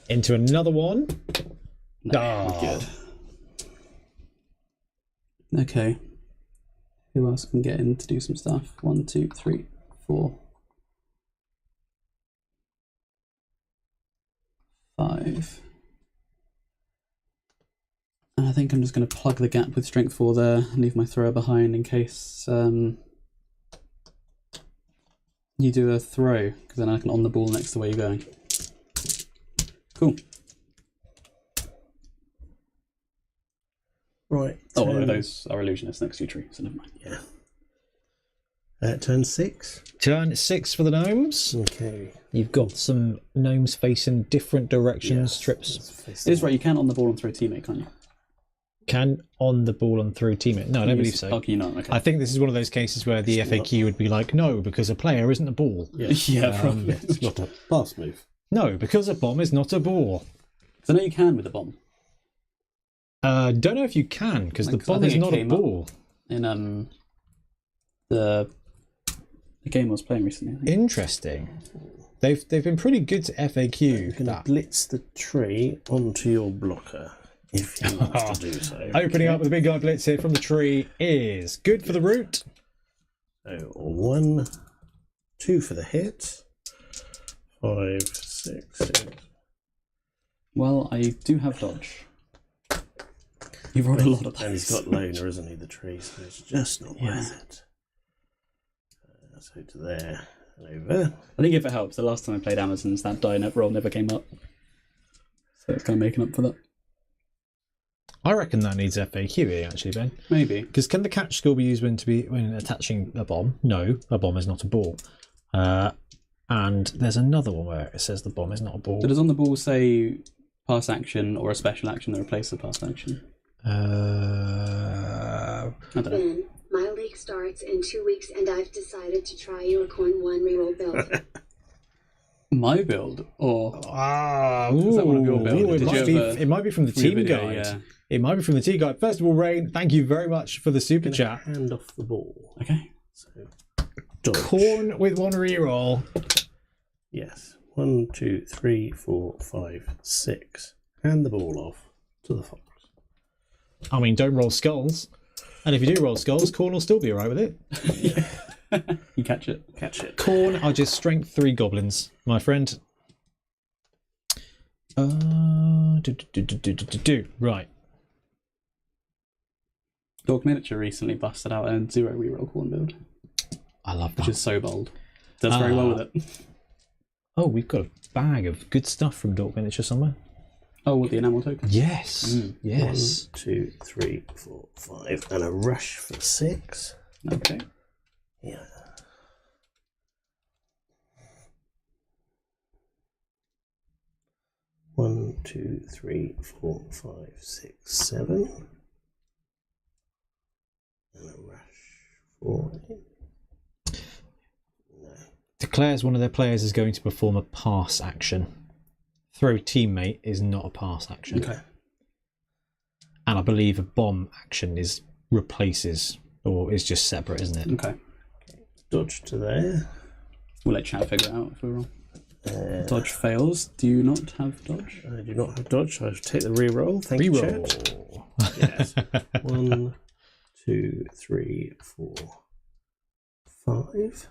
Into another one. No, Ah. good. Okay. Who else can get in to do some stuff? 1, 2, 3, 4, 5. And I think I'm just going to plug the gap with strength 4 there and leave my thrower behind in case you do a throw, because then I can on the ball next to where you're going. Cool. Right. Oh, well, those are illusionists next to your tree, so never mind. Yeah. Turn 6. Turn 6 for the gnomes. Okay. You've got some gnomes facing different directions, strips. It is right, you can on the ball and throw teammate, can't you? Can on the ball and through teammate. No, I don't believe so. Oh, you know, okay. I think this is one of those cases where the FAQ would be like, no, because a player isn't a ball. Yeah. Yeah, probably. It's not a pass move. No, because a bomb is not a ball. So I know you can with the bomb. Don't know if you can, because the Like, I bomb think is it not a came up. ball. In the game I was playing recently, I think. Interesting. They've been pretty good to FAQ. You're going to that. blitz the tree onto your blocker if you want to do so. Opening up with a big guy blitz here from the tree is good for the root. So 1, 2 for the hit. 5, 6, 7. Well, I do have dodge. You've rolled a lot of those. And he's got loner, isn't he, the tree, so it's just not worth it. So to there and over. I think if it helps, the last time I played Amazons, that die roll never came up. So it's kind of making up for that. I reckon that needs FAQ here, actually, Ben. Maybe. Because can the catch skill be used when attaching a bomb? No, a bomb is not a ball. And there's another one where it says the bomb is not a ball. So does on the ball say pass action or a special action that replaces the pass action? I don't know. Ben, my league starts in 2 weeks and I've decided to try your coin 1 reroll build. My build? Or Ah, Is that one of your builds? ooh, Did you have it might be from the from your team video, guide. yeah. It might be from the Tea Guide. First of all, Rain, thank you very much for the super chat. Hand off the ball. Okay. So, dodge. Corn with one reroll. Yes. 1, 2, 3, 4, 5, 6. Hand the ball off to the fox. I mean, don't roll skulls. And if you do roll skulls, Corn will still be alright with it. You catch it. Catch it. Corn are just strength 3 goblins, my friend. Right. Dog Miniature recently busted out a 0 reroll corn build, I love which that. is so bold. Does very well with it. Oh, we've got a bag of good stuff from Dork Miniature somewhere. Oh, what, the enamel token? Yes. Yes. 1, 2, 3, 4, 5. And a rush for 6. Okay. Yeah. One, 2, 3, 4, 5, 6, 7. And a rush for 8. No. Declares one of their players is going to perform a pass action. Throw teammate is not a pass action. Okay. And I believe a bomb action is replaces or is just separate, isn't it? Okay. Dodge to there. We'll let chat figure it out if we're wrong. Dodge fails. Do you not have dodge? I do not have dodge, so I should take the reroll. Thank you, chat. Reroll. Yes. 1, 2, 3, 4, 5.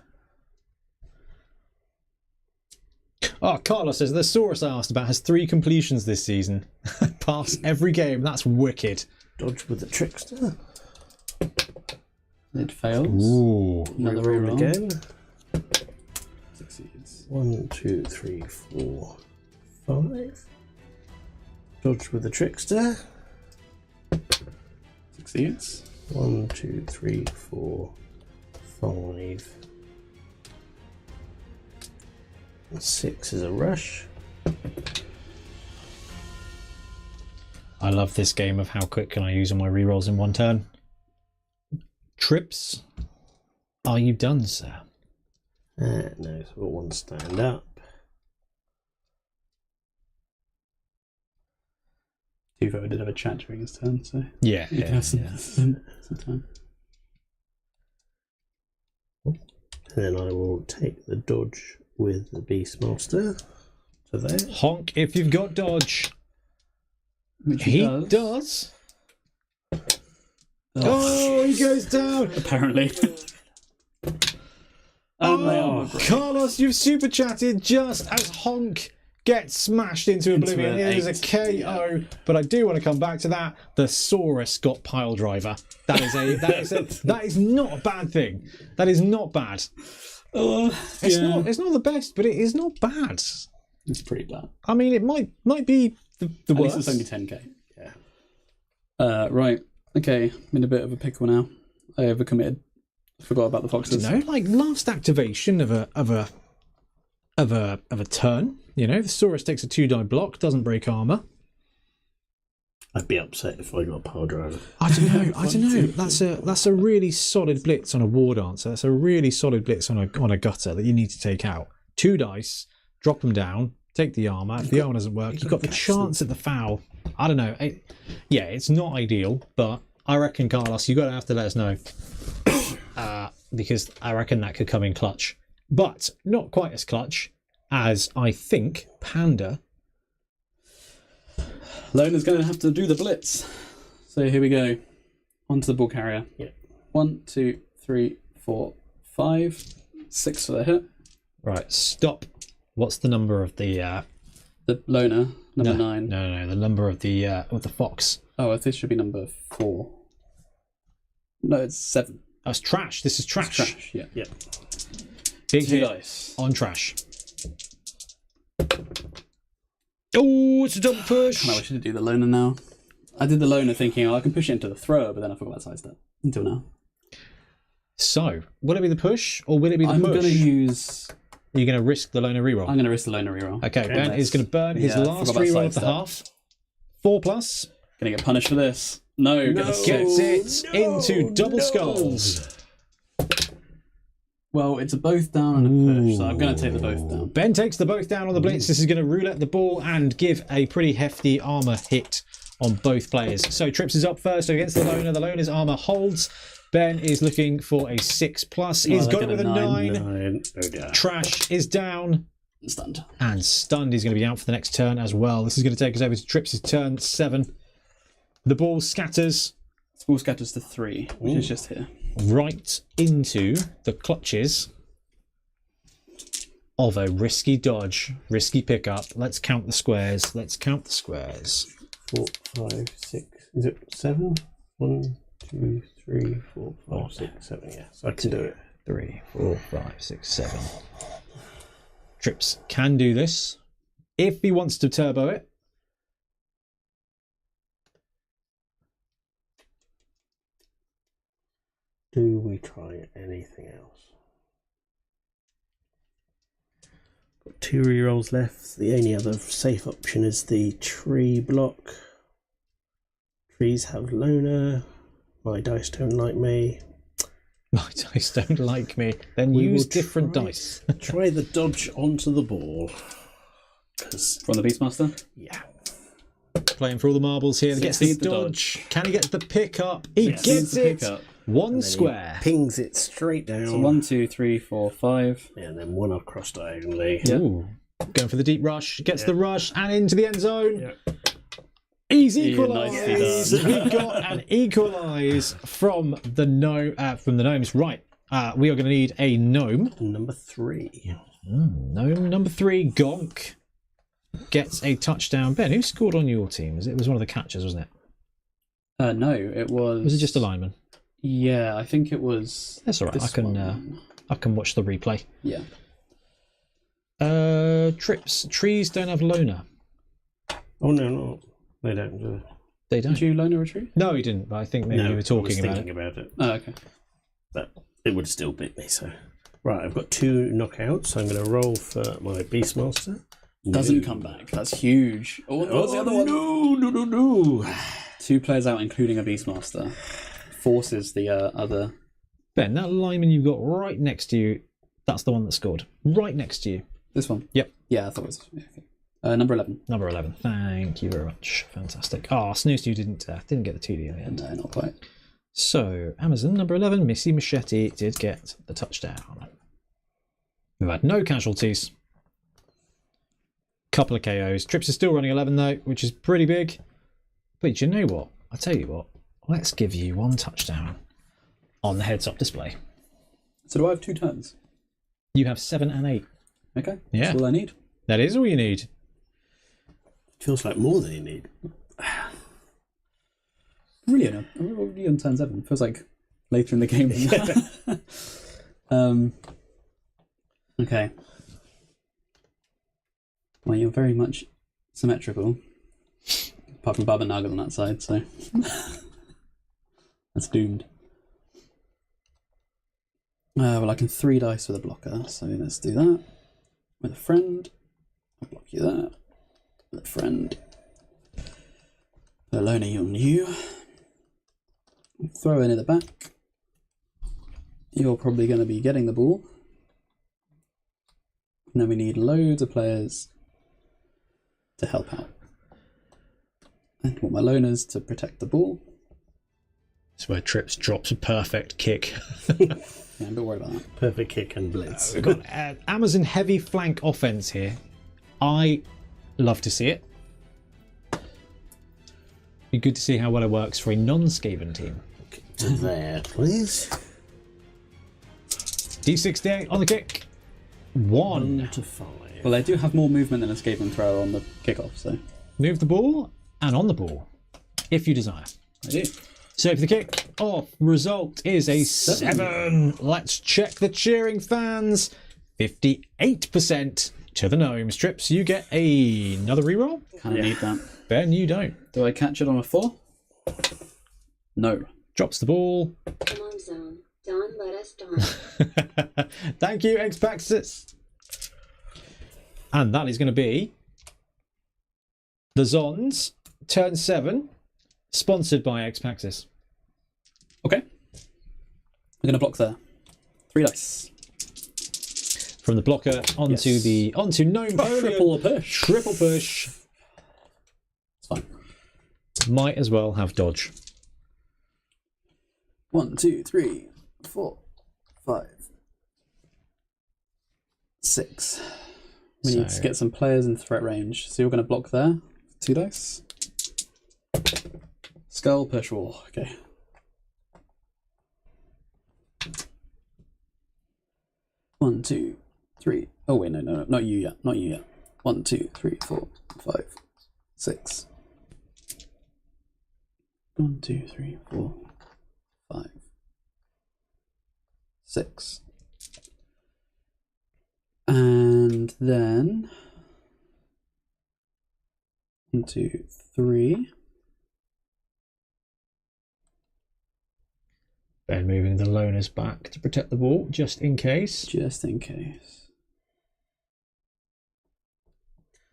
Oh, Carlos says the Saurus I asked about has 3 completions this season. Pass every game. That's wicked. Dodge with the trickster. It fails. Ooh. Another Reroll reroll. again. Succeeds. 1, 2, 3, 4, 5. Dodge with the trickster. Succeeds. 1, 2, 3, 4, 5. And 6 is a rush. I love this game of how quick can I use all my rerolls in one turn. Trips, are you done, sir? No, so we've got one stand up. Tuvo did have a chat during his turn, so Yeah, you can have some time. And then I will take the dodge with the Beastmaster to there. Honk if you've got dodge. Which He does. Oh, he goes down. Apparently. Oh, Carlos, you've super chatted just as Honk gets smashed into oblivion. an It is a 8. KO, Yeah. but I do want to come back to that. The Saurus got pile driver. That is not a bad thing. That is not bad. It's not the best, but it is not bad. It's pretty bad. I mean, it might be the At worst. least it's only 10k. Yeah. Right. Okay. I'm in a bit of a pickle now. I overcommitted. Forgot about the foxes. You know, like last activation of a turn. You know, the Saurus takes a 2-die block, doesn't break armor. I'd be upset if I got a pile driver. I don't know. That's a really solid blitz on a war dancer. That's a really solid blitz on a gutter that you need to take out. 2 dice, drop them down, take the armor. If the armor doesn't work, you've got the chance at the foul. I don't know. It's not ideal, but I reckon, Carlos, you're going to have to let us know. Because I reckon that could come in clutch. But not quite as clutch as I think Panda. Loner's going to have to do the blitz. So here we go. Onto the ball carrier. Yeah. 1, 2, 3, 4, 5, 6 for the hit. Right, stop. What's the number of the... The Loner, number 9. No, the number of the fox. Oh, this should be number 4. No, it's 7. That's trash. This is trash. It's trash, yeah. Big 2 hit dice. on trash. Oh, it's a double push. I wish I did do the Loner now. I did the Loner thinking, I can push it into the thrower, but then I forgot about sidestep. Until now. So, will it be the push or will it be the I'm push? going to use... Are you going to risk the Loner reroll? I'm going to risk the Loner reroll. Okay, Ben is going to burn his Yeah, last forgot about reroll of the sidestep. half. 4+. Going to get punished for this. No, get a 6. Gets it into double skulls. Well, it's a both down and a push, so I'm going to take the both down. Ben takes the both down on the blitz. This is going to roulette the ball and give a pretty hefty armor hit on both players. So Trips is up first against the Loner. The Loner's armor holds. Ben is looking for a 6+. He's got it with a 9. 9. Oh, dear. Trash is down. Stunned. And Stunned. He's going to be out for the next turn as well. This is going to take us over to Trips' turn 7. The ball scatters. Ball scatters to 3, which is just here. Right into the clutches of a risky dodge, risky pickup. Let's count the squares. 4, 5, 6. Is it 7? 1, 2, 3, 4, 5, 6, 7. Yeah, so I can do it. 3, 4, 5, 6, 7. Trips can do this if he wants to turbo it. Do we try anything else? Got 2 rerolls left. The only other safe option is the tree block. Trees have Loner. My dice don't like me. My dice don't like me. Then use different dice. Try the dodge onto the ball. From the Beastmaster? Yeah. Playing for all the marbles here. Gets the Succeed the dodge. Can he get the pickup? He Yes. gets The it. pickup. One square. Pings it straight down. So 1, 2, 3, 4, 5. Yeah, and then 1 across diagonally. Yeah. Ooh. Going for the deep rush. Gets the rush and into the end zone. Yeah. He's Yeah, equalised. nicely done. We got an equalise from the Gnomes. Right. We are going to need a Gnome. Number 3. Gnome number 3, Gonk, gets a touchdown. Ben, who scored on your team? It was one of the catchers, wasn't it? No, it was... Was it just a lineman? Yeah, I think it was... That's all right. I can watch the replay. Yeah. Trips. Trees don't have Loner. Oh, no. They don't do it. They don't. Did you loan a retreat? No, he didn't. But I think maybe you were talking about it. about it. Oh, okay. But it would still beat me, so... Right, I've got 2 knockouts, so I'm going to roll for my Beastmaster. Doesn't come back. That's huge. Oh, what's the other one? No. 2 players out, including a Beastmaster. Forces the other... Ben, that lineman you've got right next to you, that's the one that scored. Right next to you. This one? Yep. Yeah, I thought it was... Okay. Number 11. Number 11. Thank you very much. Fantastic. Ah, Snooze, you didn't get the 2D in the end. No, not quite. So, Amazon, number 11, Missy Machete did get the touchdown. We've had no casualties. Couple of KOs. Trips is still running 11 though, which is pretty big. But you know what? I'll tell you what. Let's give you 1 touchdown on the heads-up display. So do I have 2 turns? You have 7 and 8. Okay. Yeah. That's all I need. That is all you need. Feels like more than you need. Really, no. I'm already on turn 7. Feels like later in the game. Okay. Well, you're very much symmetrical. Apart from Baba Naga on that side, so... That's doomed. Well, I can 3 dice with a blocker, so let's do that. With a friend. I'll block you that. With a friend. Put a loner on you. Throw in at the back. You're probably going to be getting the ball. And then we need loads of players to help out. And want my loners to protect the ball. That's where Trips drops a perfect kick. Yeah, don't worry about that. Perfect kick and blitz. We've got Amazon heavy flank offense here. I love to see it. Be good to see how well it works for a non-Skaven team. To there, please. D68 on the kick. 1 to 5. Well, they do have more movement than escape and throw on the kickoff, so... Move the ball and on the ball, if you desire. I do. So for the kick off, result is a 7. Let's check the cheering fans. 58% to the Gnomes. Trips, you get another reroll. Kind of need that. Ben, you don't. Do I catch it on a 4? No. Drops the ball. Come on, zone. Don't let us down. Thank you, Xpaxis. And that is going to be the Zons, turn 7, sponsored by Xpaxis. Okay. I'm going to block there. 3 dice. From the blocker onto Gnomepoleon. Triple push. Triple push. It's fine. might as well have dodge. 1, 2, 3, 4, 5, 6. We need to get some players in threat range. So you're going to block there. 2 dice. Skull, push, wall. Okay. One, 2, 3. Oh wait, no, not you yet. Not you yet. 1, 2, 3, 4, 5, 6. 1, 2, 3, 4, 5, 6. And then 1, 2, 3. Ben moving the loners back to protect the ball, just in case. Just in case.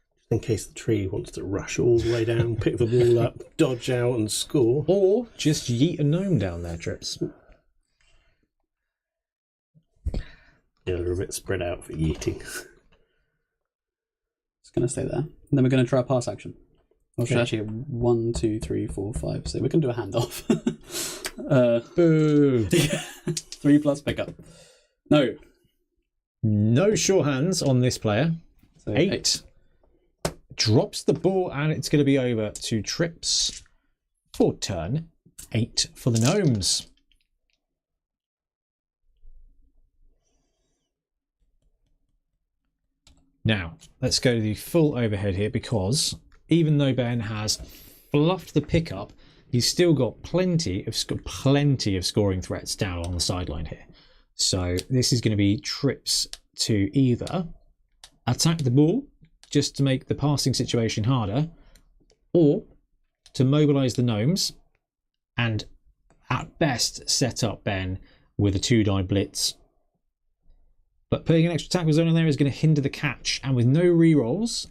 Just in case the tree wants to rush all the way down, pick the ball up, dodge out and score. Or just yeet a gnome down there, Trips. Yeah, they're a bit spread out for yeeting. It's going to stay there. And then we're going to try a pass action. Or should actually 1, 2, 3, 4, 5. So we can do a handoff. Boo! 3 plus pickup. No. No sure hands on this player. So 8. Drops the ball and it's going to be over to Trips for turn 8 for the Gnomes. Now, let's go to the full overhead here because even though Ben has fluffed the pickup, he's still got plenty of scoring threats down along the sideline here. So this is going to be Trips to either attack the ball just to make the passing situation harder, or to mobilise the Gnomes and at best set up Ben with a 2-die blitz. But putting an extra tackle zone on there is going to hinder the catch, and with no rerolls,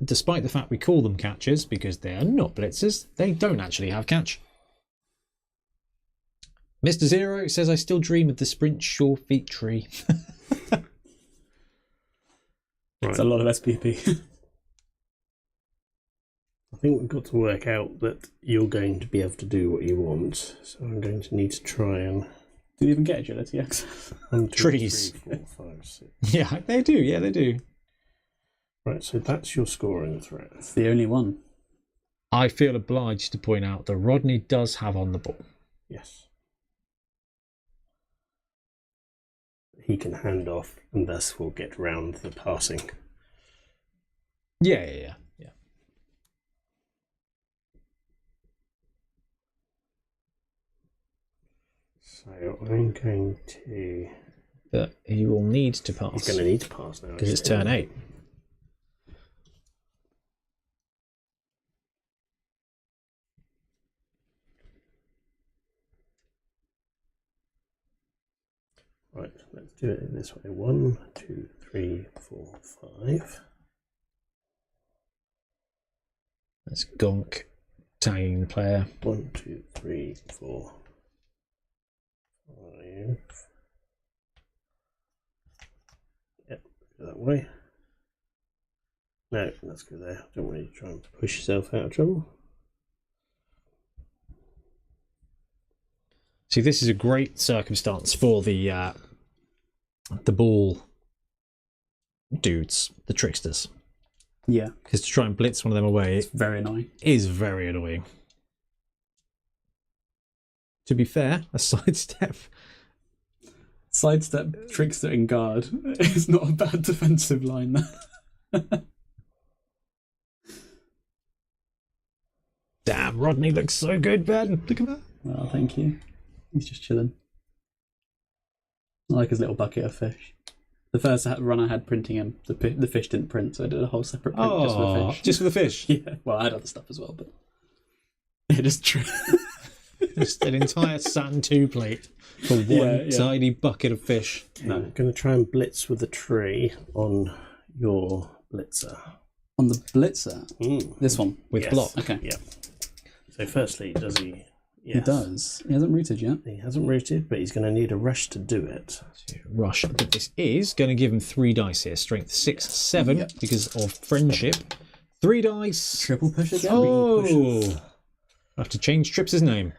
despite the fact we call them catches because they are not blitzers, they don't actually have catch. Mr. Zero says, I still dream of the sprint sure feet tree. It's a lot of SPP. I think we've got to work out that you're going to be able to do what you want, so I'm going to need to try and... Do you even get agility access? 1, 2, Trees. 3, 4, 5, 6. Yeah, they do. Yeah, they do. Right, so that's your scoring threat. It's the only one. I feel obliged to point out that Rodney does have on the ball. Yes. He can hand off, and thus we'll get round the passing. Yeah. So I'm going to... But he will need to pass. He's going to need to pass now. Because it's turn 8. Right, let's do it in this way. 1, 2, 3, 4, 5. That's Gonk tagging the player. 1, 2, 3, 4, 5. Yep, go that way. No, let's go there. Don't want you to try and push yourself out of trouble. See, this is a great circumstance for the ball dudes, the tricksters. Yeah. Because to try and blitz one of them away It's very annoying. is very annoying. To be fair, a sidestep. Sidestep, trickster, and guard is not a bad defensive line there. Damn, Rodney looks so good, Ben. Look at that. Well, thank you. He's just chilling. I like his little bucket of fish. The first run I had printing him, the fish didn't print, so I did a whole separate print just for the fish. Just for the fish. Yeah, well, I had other stuff as well, but it is true. Just an entire Saturn 2 plate for one tiny bucket of fish. No, I'm going to try and blitz with the tree on your blitzer. On the blitzer? This one? With block. Okay. Yeah. So firstly, does he... Yes. He does. He hasn't rooted yet. He hasn't rooted, but he's going to need a rush to do it. Rush. But this is going to give him 3 dice here. Strength 6, 7 because of friendship. 3 dice. Triple push again. Oh! I have to change Trips' name.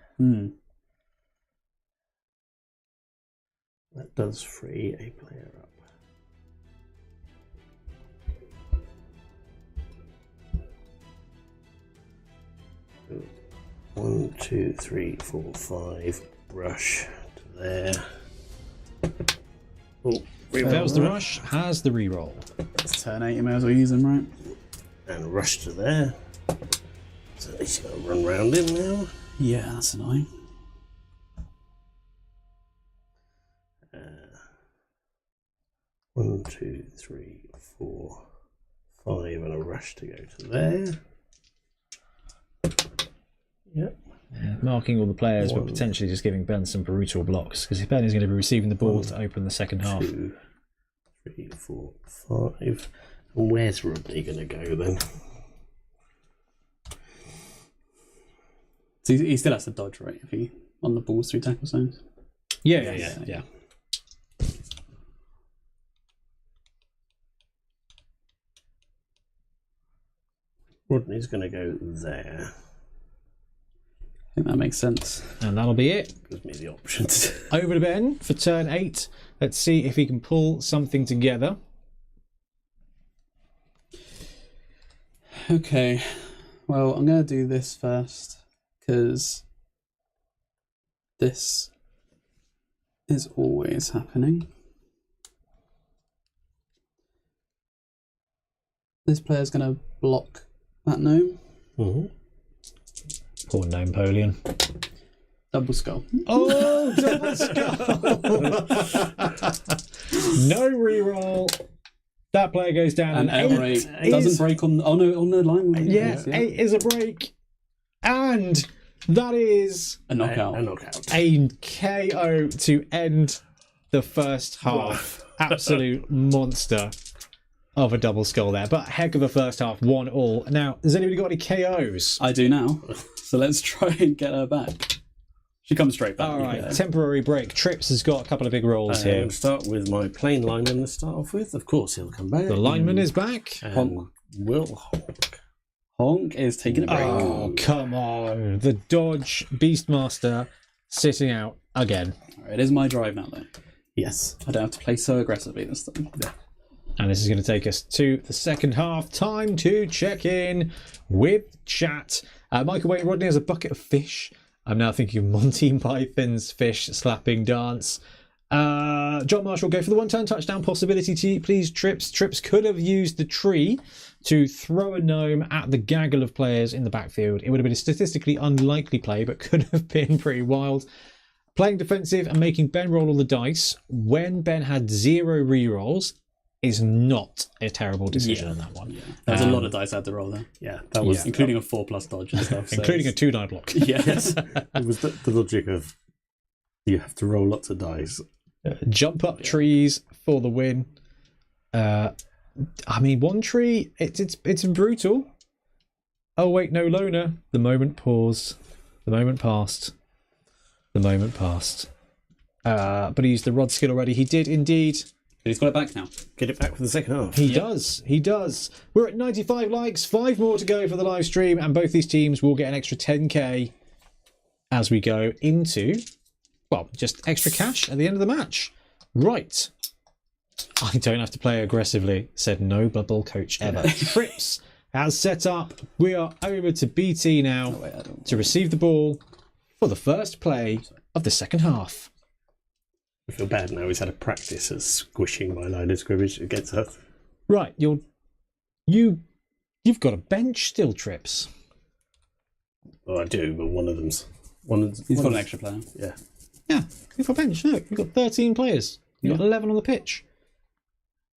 That does free a player up. One, two, three, four, five. Brush to there. Oh, Fails the rush, has the reroll. It's turn 8, you may as well use them, right? and rush to there. So he's going to run round him now. Yeah, that's annoying. One, two, three, four, five, and a rush to go to there. Yep. Yeah, marking all the players, but potentially just giving Ben some brutal blocks, because Ben is going to be receiving the ball to open the second half. 2, 3, 4, 5. And where's Rodney going to go then? So he still has to dodge, right? If he on the balls through tackle zones. Yeah. Rodney's going to go there. I think that makes sense. And that'll be it. Gives me the options. Over to Ben for turn 8. Let's see if he can pull something together. Okay, well, I'm going to do this first, because this is always happening. This player's going to block that gnome. Mm-hmm. Poor Gnomepoleon. Double skull. Oh, double skull! No reroll. That player goes down. And L8 doesn't break on. Oh no, on the line. Yeah, 8 is a break. And that is A knockout. A knockout. a KO to end the first half. Absolute monster of a double skull there. But heck of a first half, 1-1. Now, has anybody got any KOs? I do now. So let's try and get her back. She comes straight back. All right, Yeah. temporary break. Trips has got a couple of big rolls I'm here. going to start with my plain lineman to start off with. Of course, he'll come back. The lineman is back. And will Honk. Honk is taking a break. Oh, come on. The dodge Beastmaster sitting out again. All right, it is my drive now, though. Yes. I don't have to play so aggressively this time. And this is going to take us to the second half. Time to check in with chat. Michael Wayne Rodney has a bucket of fish. I'm now thinking of Monty Python's fish slapping dance. John Marshall, go for the one-turn touchdown possibility, please, Trips. Trips could have used the tree to throw a gnome at the gaggle of players in the backfield. It would have been a statistically unlikely play, but could have been pretty wild. Playing defensive and making Ben roll all the dice when Ben had 0 rerolls is not a terrible decision on that one. Yeah. There's a lot of dice I had to roll there. Yeah, that was Including a 4+ dodge and stuff. So Including a 2-die block. Yes. it was the logic of you have to roll lots of dice. Jump up trees for the win. I mean, one tree, it's brutal. Oh wait, no loner. The moment paused. The moment passed. The moment passed. But he used the rod skill already. He did indeed. But he's got it back now. Get it back for the second half. He does. He does. We're at 95 likes. 5 more to go for the live stream, and both these teams will get an extra 10k as we go into, well, just extra cash at the end of the match. Right. I don't have to play aggressively, said no Blood Bowl coach ever. Trips has set up. We are over to BT now to receive the ball for the first play of the second half. I feel bad now. He's had a practice at squishing my line of scrimmage against us. Right, you've got a bench still, Trips. Well, I do, but He's got an extra player. Yeah. Yeah, you've got a bench. Look, you've got 13 players. You've got 11 on the pitch.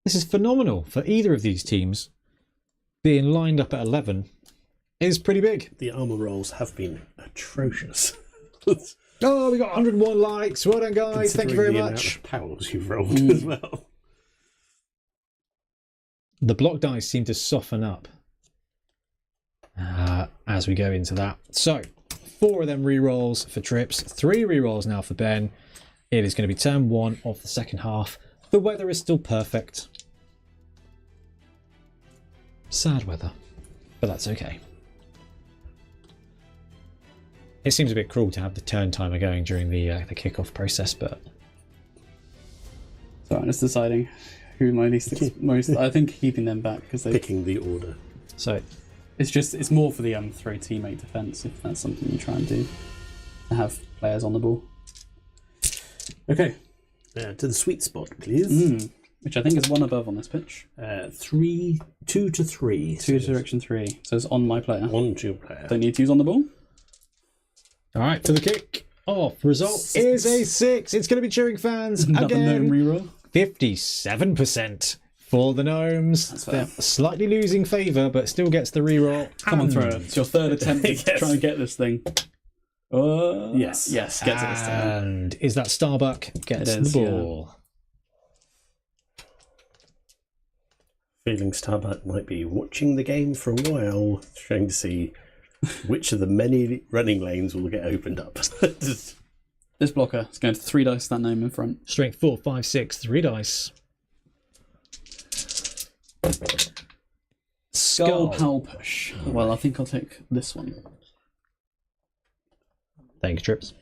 This is phenomenal for either of these teams. Being lined up at 11 is pretty big. The armor rolls have been atrocious. Oh, we got 101 likes. Well done, guys. Thank you very Considering the much. amount of powers you've rolled as well. The block dice seem to soften up as we go into that. So, 4 of them re-rolls for Trips, 3 re-rolls now for Ben. It is going to be turn 1 of the second half. The weather is still perfect. Sad weather, but that's okay. It seems a bit cruel to have the turn timer going during the kickoff process, but So I'm just deciding who my most. I think keeping them back because they. Picking the order. so It's more for the throw teammate defense if that's something you try and do. To have players on the ball. Okay. To the sweet spot, please. Which I think is one above on this pitch. 2 to 3. 2 to direction 3. So it's on my player. On to your player. Don't need to use on the ball. all right for the kick off. Result is a 6. It's going to be cheering fans Another gnome again. reroll. 57% for the gnomes. That's fair. They're slightly losing favour, but still gets the reroll. Come on, thrower. It's your third attempt to Yes. try and get this thing. Yes. Yes, gets it this time. And is that Starbuck gets It is, the ball? Feeling Starbuck might be watching the game for a while, trying to see which of the many running lanes will get opened up. This blocker is going to 3 dice that gnome in front. Strength 4, 5, 6, 3 dice. Skull Pal Push. Well, I think I'll take this one. Thank you, Trips.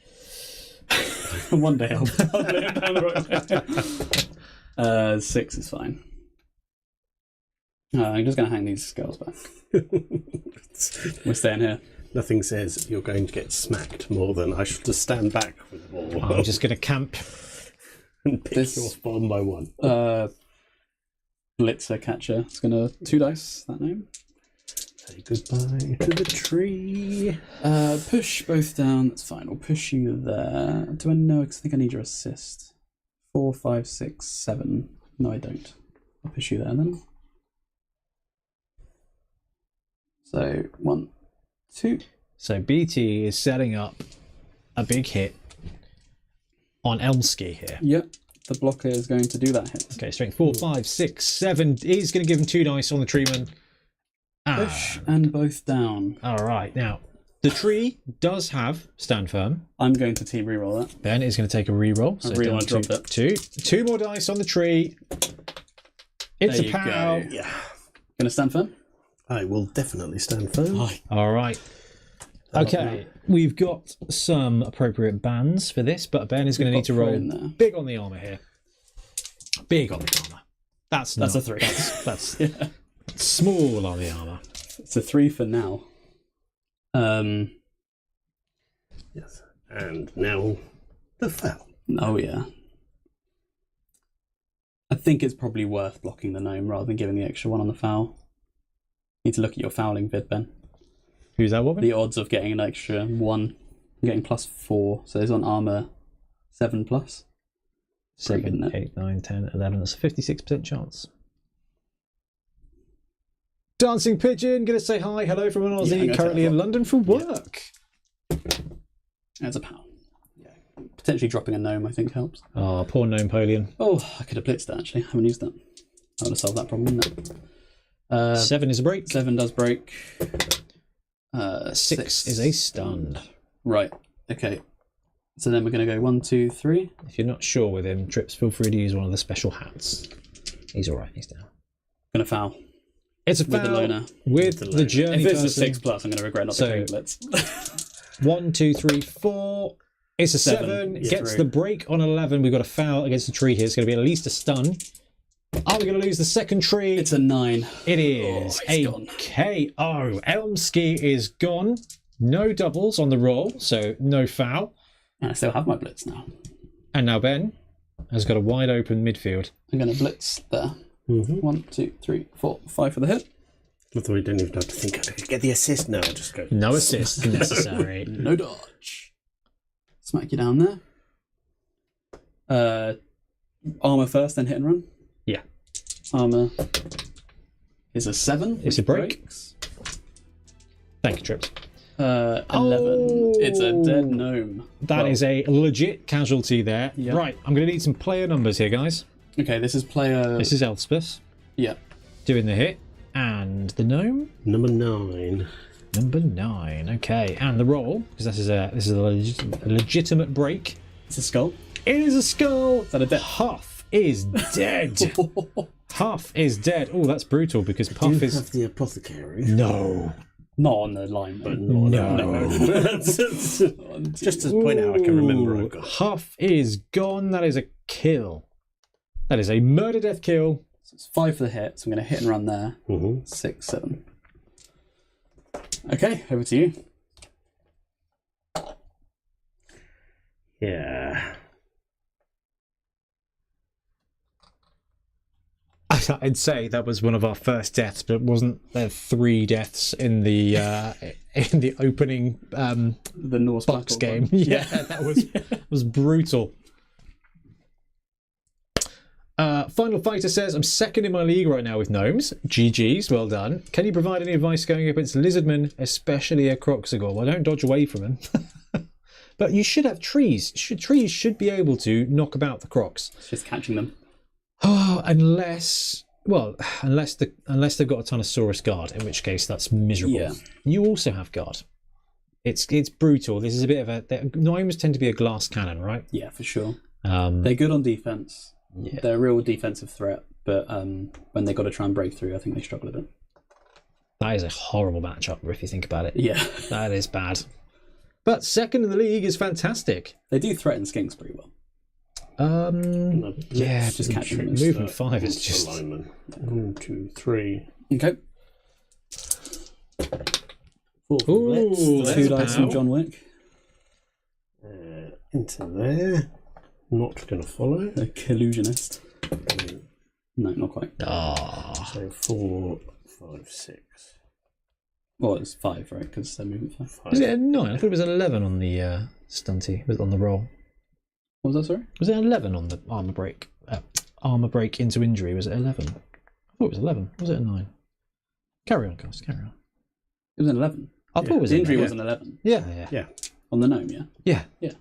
One day I'll lay it down the right. 6 is fine. I'm just going to hang these skulls back. We're staying here. Nothing says you're going to get smacked more than I shall just stand back with the ball I'm just going to camp. and pick This- you off one by one. Blitzer Catcher. It's going to 2 dice that name. Say goodbye to the tree. Push both down. That's fine. We'll push you there. Do I know? Because I think I need your assist. 4, 5, 6, 7. No, I don't. I'll push you there then. So 1, 2. So BT is setting up a big hit on Elmski here. Yep. The blocker is going to do that hit. Okay, strength 4, 5, 6, 7. He's going to give him 2 dice on the Treeman. Push and both down. All right, now the tree does have stand firm. I'm going to team reroll that. Ben is going to take a reroll. So I really down want to to drop that. 2. 2 more dice on the tree. It's There a you pow. go. Yeah. Gonna stand firm? I will definitely stand firm. All right. Okay, we've got some appropriate bans for this, but Ben is going to need to got roll in there. big on the armor here. Big on the armor. That's a not- 3. That's Yeah. small on the armor. It's a 3 for now. Yes. And now the foul. Oh yeah. I think it's probably worth blocking the gnome rather than giving the extra 1 on the foul. Need to look at your fouling vid, Ben. Who's that woman? The odds of getting an extra 1, getting +4. So it's on armor 7 plus. Pretty good, 7, isn't it? 8, 9, 10, 11. That's a 56% chance. Dancing Pigeon, gonna say hi, hello from an I'm Aussie, gonna currently take in that. London for work. That's a pound. Yeah. Potentially dropping a gnome, I think, helps. Oh, poor Gnomepoleon. Oh, I could have blitzed that actually. I haven't used that. I would have solved that problem, wouldn't it? 7 is a break. 7 does break. 6 is a stun. Right. Okay. So then we're going to go 1, 2, 3. If you're not sure with him, Trips, feel free to use one of the special hats. He's alright, he's down. Going to foul. It's a With the foul loner. with the the loner. journey If it's a person. 6 plus, I'm going to regret not So- taking blitz. 1, 2, 3, 4. It's a 7. Yeah. Gets Through. the break on 11. We've got a foul against the tree here. It's going to be at least a stun. Are we going to lose the second tree? It's a 9. It is he's a gone. KO. Elmski is gone. No doubles on the roll, so no foul. And I still have my blitz now. And now Ben has got a wide open midfield. I'm going to blitz there. Mm-hmm. 1, 2, 3, 4, 5 for the hit. I thought we didn't even have to think I could get the assist now. Just go. No assist necessary. No dodge. Smack you down there. Armor first, then hit and run. Yeah. Armor is a 7. It's a which break. breaks. Thank you, Trips. 11. Oh. It's a dead gnome. That is a legit casualty there. Yep. Right, I'm going to need some player numbers here, guys. Okay, this is player. This is Elspeth Yeah. doing the hit. And the gnome? Number 9. Number 9. Okay, and the roll, because this is a legitimate break. It's a skull. It is a skull. Is that a death? Huff is dead. Huff is dead. Oh, that's brutal because Do Puff you is... have the apothecary? No. Not on the line, but though. not No. Just to point out, I can remember I Ooh, got. Huff is gone. That is a kill. That is a murder death kill. So it's 5 for the hit, so I'm going to hit and run there. Mm-hmm. 6, 7. Okay, over to you. Yeah. I'd say that was one of our first deaths, but wasn't there 3 deaths in the opening The Norse box Battle game? one. Yeah, that was brutal. Final Fighter says, I'm second in my league right now with Gnomes. GG's, well done. Can you provide any advice going against Lizardmen, especially a Croxagore? Well, don't dodge away from him. But you should have trees. Trees should be able to knock about the Crocs. It's just catching them. Oh, unless they've got a ton of Saurus Guard, in which case that's miserable. Yeah. You also have Guard. It's brutal. This is a bit of a... Gnomes tend to be a glass cannon, right? Yeah, for sure. Um, They're good on defense. Yeah. They're a real defensive threat, but when they got to try and break through, I think they struggle a bit. That is a horrible matchup, if you think about it. Yeah. That is bad. But second in the league is fantastic. They do threaten skinks pretty well. Yeah, just catching them. movement 5 is just... Lineman. 1, 2, 3. Okay. 4 for Ooh, Blitz. that's 2 dice from pow. John Wick. Into there. Not going to follow. The Illusionist. No, not quite. Ah, So 4, 5, 6. Well, it's 5, right? Because they're moving 5. 5. was it a 9? I thought it was an 11 on the stunty, was on the roll. What was that, sorry? Was it 11 on the armor break? Armor break into injury, was it 11? I thought it was 11. Was it a 9? Carry on, Cost, carry on. It was an 11. I thought it was The an injury 11. was an 11. Yeah. Yeah. On the Gnome, yeah? Yeah. Yeah.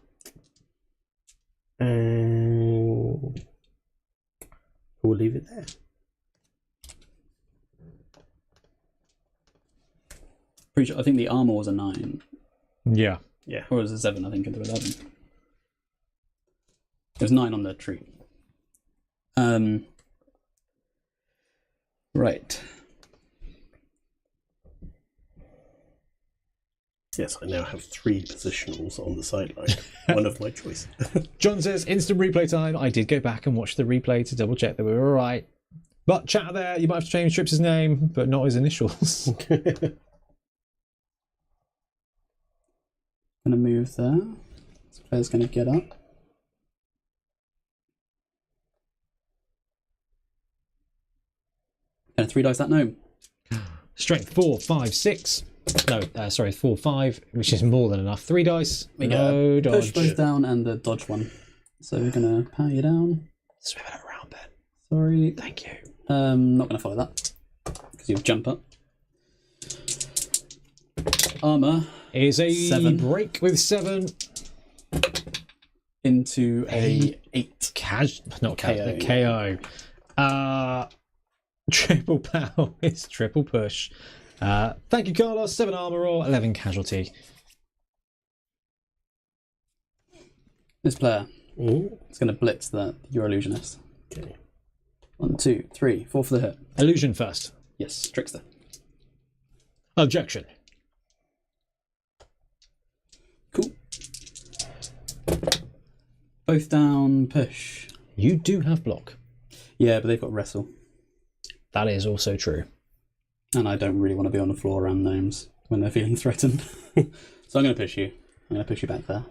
We'll leave it there. Pretty sure, I think the armor was a 9. Yeah. Yeah. Or it was a 7, I think, into 11. It was 9 on the tree. Right. Yes, I now have 3 positionals on the sideline. One of my choice. John says, instant replay time. I did go back and watch the replay to double check that we were all right. But chat there, you might have to change Trips' name, but not his initials. Gonna move there. This player's gonna get up. Gonna 3 dice that Gnome. Strength 4, 5, 6. No, sorry, 4, 5, which is more than enough. 3 dice. We No go push dodge. both down and the dodge one. So we're gonna power you down. Swim it around, Ben. Sorry. Thank you. Not gonna follow that because you jump up. Armor Is a 7. break with 7. into a 8. Not KO. KO. Triple power is triple push. Thank you, Carlos. 7 armor or 11 casualty. This player Ooh. is gonna blitz your Illusionist. Okay. 1, 2, 3, 4 for the hit. Illusion first. Yes, Trickster. Objection. Cool. Both down, push. You do have block. Yeah, but they've got wrestle. That is also true. And I don't really want to be on the floor around Gnomes when they're feeling threatened. So I'm going to push you. I'm going to push you back there.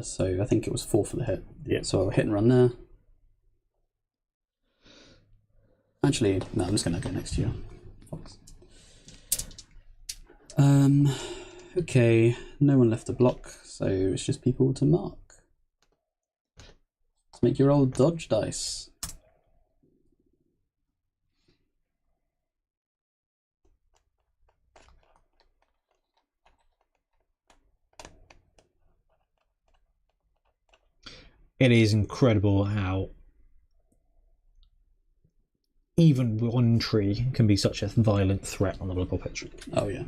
So I think it was 4 for the hit. Yeah. So I'll hit and run there. Actually, no, I'm just going to go next to you. Fox. Okay, no one left to block, so it's just people to mark. Let's make your old dodge dice. It is incredible how even one tree can be such a violent threat on the Blood Bowl pitch. Oh yeah.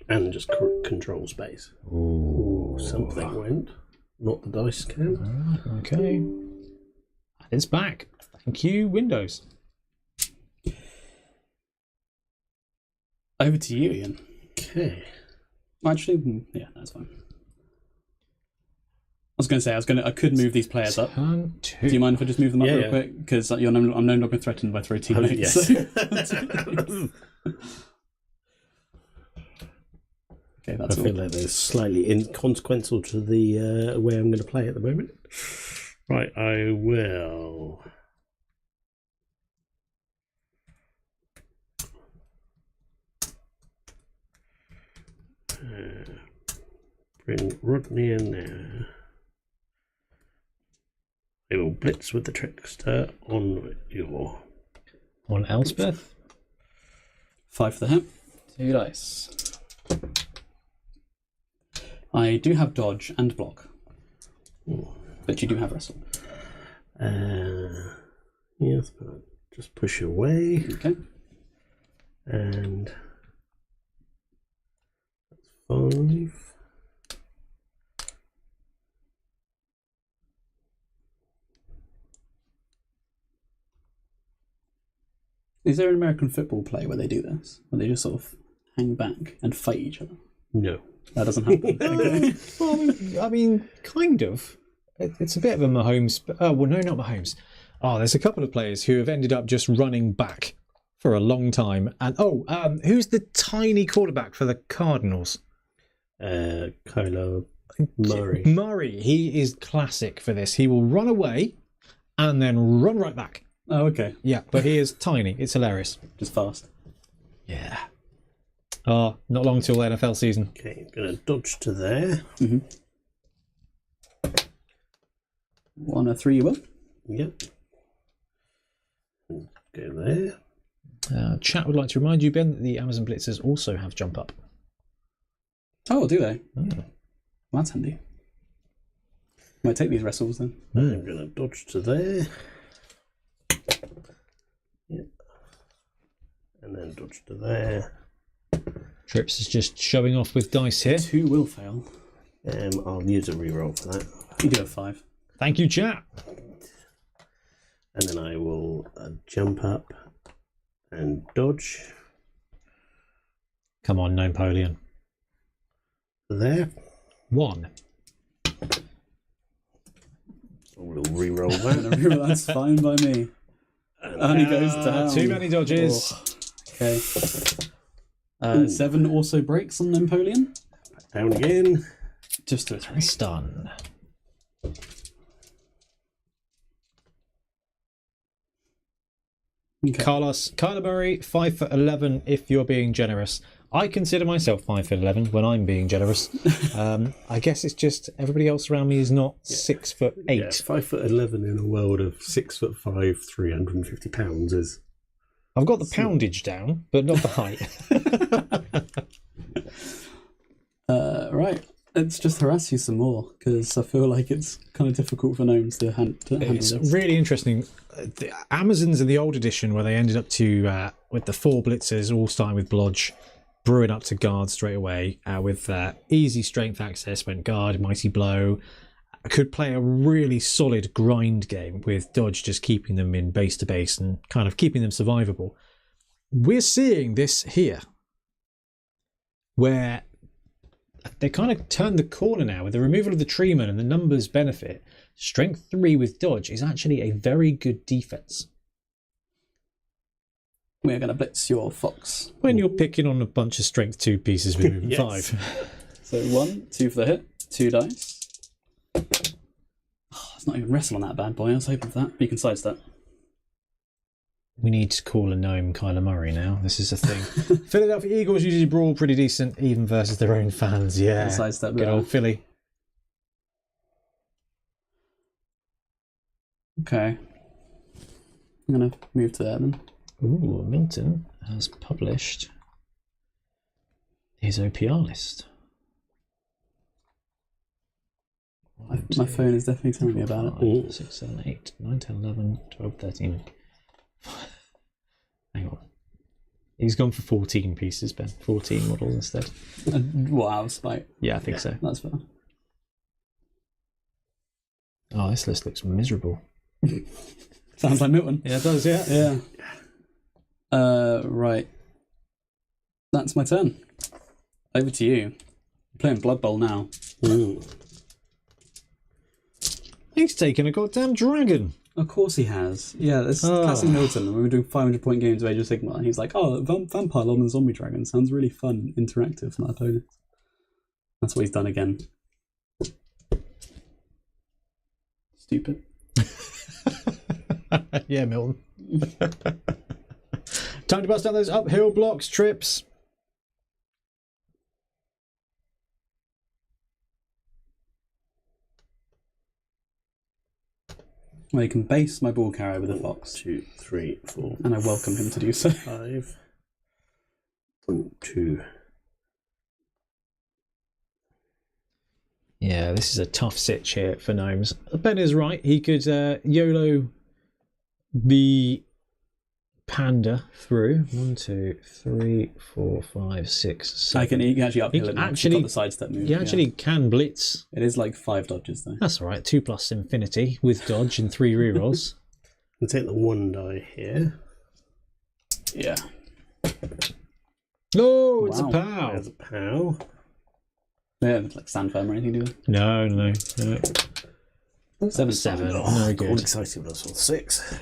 And just control space. Ooh, something went. Not the dice can. Okay. And it's back. Thank you, Windows. Over to you, Ian. Okay. Actually, yeah, that's fine. I was going to say I could move these players up. Turn Do 2. you mind if I just move them up Yeah, real yeah. quick? Because I'm no longer threatened by throw teammates. Yes. So. Okay, I that's all. feel like they're slightly inconsequential to the way I'm going to play at the moment. Right, I will. Bring Rodney in there. I will blitz with the trickster on your. On Elspeth. 5 for the hit. 2 dice. I do have dodge and block, but you do have wrestle. Yes, but just push away. Okay. And that's 5. Is there an American football play where they do this? Where they just sort of hang back and fight each other? No. That doesn't happen. Okay. Well, I mean, kind of. It's a bit of a Mahomes. Oh, well, no, not Mahomes. Oh, there's a couple of players who have ended up just running back for a long time. And who's the tiny quarterback for the Cardinals? Kyler Murray. Murray. He is classic for this. He will run away and then run right back. Oh, okay. Yeah, but he is tiny. It's hilarious. Just fast. Yeah. Oh, not long till NFL season. Okay, I'm going to dodge to there. 1 or 3 you will. Yep. Go there. Chat would like to remind you, Ben, that the Amazon Blitzers also have jump up. Oh, do they? Well, that's handy. Might take these wrestles then. I'm going to dodge to there. Yep. And then dodge to there. Trips is just showing off with dice here. 2 will fail. I'll use a reroll for that. You do have 5. Thank you, chat. And then I will jump up and dodge Come on, Gnomepoleon. there. 1. We'll reroll that. That's fine by me. And he goes down. Too many dodges. Oh. Okay. 7 also breaks on Napoleon. Down again. Just to a 3. Stun. Okay. Kyler Murray, 5'11" if you're being generous. I consider myself 5'11" when I'm being generous. I guess it's just everybody else around me is not 6'8". Yeah, 5'11" in a world of 6'5", 350 pounds is. I've got the poundage down, but not the height. Right. Let's just harass you some more, because I feel like it's kind of difficult for gnomes to handle It's this. really interesting. The Amazons in the old edition, where they ended up to with the 4 blitzers, all starting with blodge, brewing up to guard straight away with easy strength access, went guard, mighty blow. Could play a really solid grind game with dodge just keeping them in base to base and kind of keeping them survivable. We're seeing this here, where they kind of turned the corner now with the removal of the Treeman and the numbers benefit. Strength 3 with dodge is actually a very good defense. We're going to blitz your fox. When you're picking on a bunch of strength 2 pieces with movement Yes. 5. So 1, 2 for the hit, 2 dice. Oh, it's not even wrestle on that bad boy. I was hoping for that. But you can sidestep. We need to call a gnome Kyler Murray now. This is a thing. Philadelphia Eagles usually brawl pretty decent, even versus their own fans. Yeah. Sidestep Good there. old Philly. Okay. I'm going to move to there then. Ooh, Milton has published his OPR list. My phone is definitely telling me about it. 5, 6, 7, 8, 9, 10, 11, 12, 13. Hang on. He's gone for 14 pieces, Ben. 14 models instead. Wow, spite. Yeah, I think so. That's fair. Oh, this list looks miserable. Sounds like Milton. Yeah, it does, yeah. Yeah. Right. That's my turn. Over to you. I'm playing Blood Bowl now. Ooh. He's taken a goddamn dragon. Of course he has. Yeah, that's classic Milton. When we were doing 500-point games of Age of Sigmar, and he's like, "Oh, Vampire Lord and Zombie Dragon sounds really fun, interactive for my opponent." That's what he's done again. Stupid. Yeah, Milton. Time to bust out those uphill blocks, Trips. Well, you can base my ball carrier with a fox. 2, 3, 4. And I welcome him to do so. 5. 1, 2. Yeah, this is a tough sitch here for Gnomes. Ben is right. He could YOLO the Panda through. 1, 2, 3, 4, 5, 6, 7. I can actually uphill it now. Actually, Got the sidestep move. You actually can blitz. It is like 5 dodges though. That's all right. 2 plus infinity with dodge and 3 rerolls. I'll take the 1 die here. Yeah. Oh, it's Wow. a pow. There's a pow. Yeah, like stand firm or anything, do they? No. 7. 7. Oh, No all good. excited when I saw 6.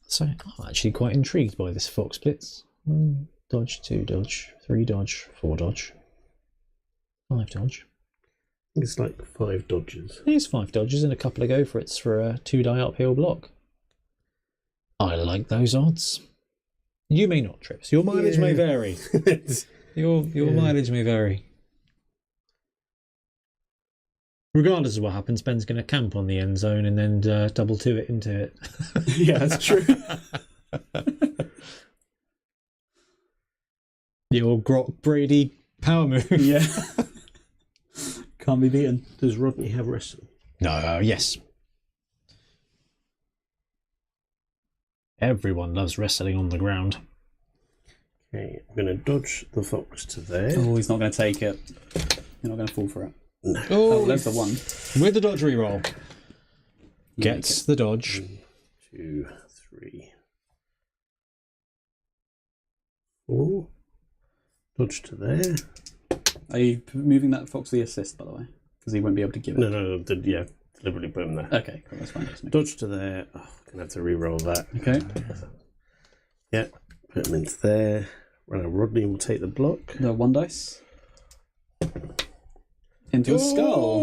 So I'm actually quite intrigued by this fox blitz. 1 dodge, 2 dodge, 3 dodge, 4 dodge, 5 dodge. It's like 5 dodges. Here's 5 dodges and a couple of go for it's for a 2 die uphill block. I like those odds. You may not, Trips. Your mileage may vary. Your mileage may vary. Regardless of what happens, Ben's going to camp on the end zone and then double 2 it into it. Yeah, that's true. Your Grok Brady power move. Yeah. Can't be beaten. Does Rodney have wrestling? No, yes. Everyone loves wrestling on the ground. Okay, I'm going to dodge the fox to there. Oh, he's not going to take it. You're not going to fall for it. No. Oh, there's the 1. With the dodge reroll. Gets the dodge. 1, 2, 3, 4. Dodge to there. Are you moving that fox the assist, by the way? Because he won't be able to give it. No, deliberately put him there. Okay, cool, that's fine. Dodge to there. Oh, I'm going to have to re-roll that. Okay. Yeah, put him into there. Right, now Rodney will take the block. The 1 dice. Into a skull.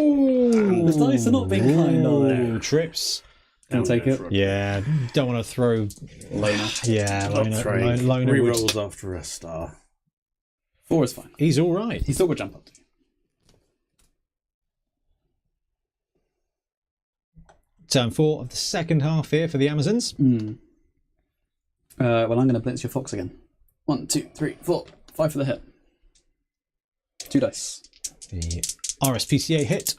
The The dice are not being kind, are they? Trips. Can take it. Yeah, don't want to throw. Loner. Yeah, Not throwing. Loner would- Re-rolls after a star. 4 is fine. He's all right. He's still got jump up. Turn 4 of the second half here for the Amazons. Well, I'm going to blitz your fox again. 1, 2, 3, 4, 5 for the hit. 2 dice. The RSPCA hit.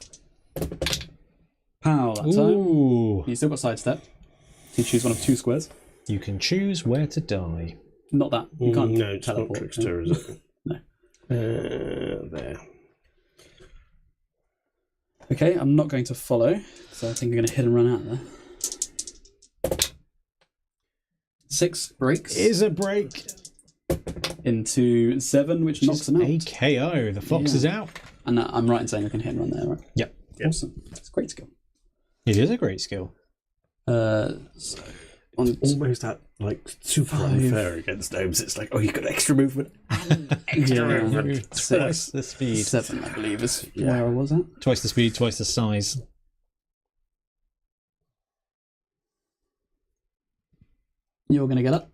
Pow, that time. Ooh. You still got sidestep. You choose one of 2 squares. You can choose where to die. Not that. You can't No, it's not teleport. trickster, is it? No. There. Okay, I'm not going to follow, so I think I'm going to hit and run out there. 6 breaks Is a break. into 7, which knocks him out. A KO. The fox Yeah. is out. And I'm right in saying I can hit and run there, right? Yep. Awesome. It's a great skill. It is a great skill. So on Almost that, like, super unfair against Gnomes. It's like, oh, you got extra movement. Extra movement. Twice the speed. 7, I believe, is where I was at. Twice the speed, twice the size. You're going to get up.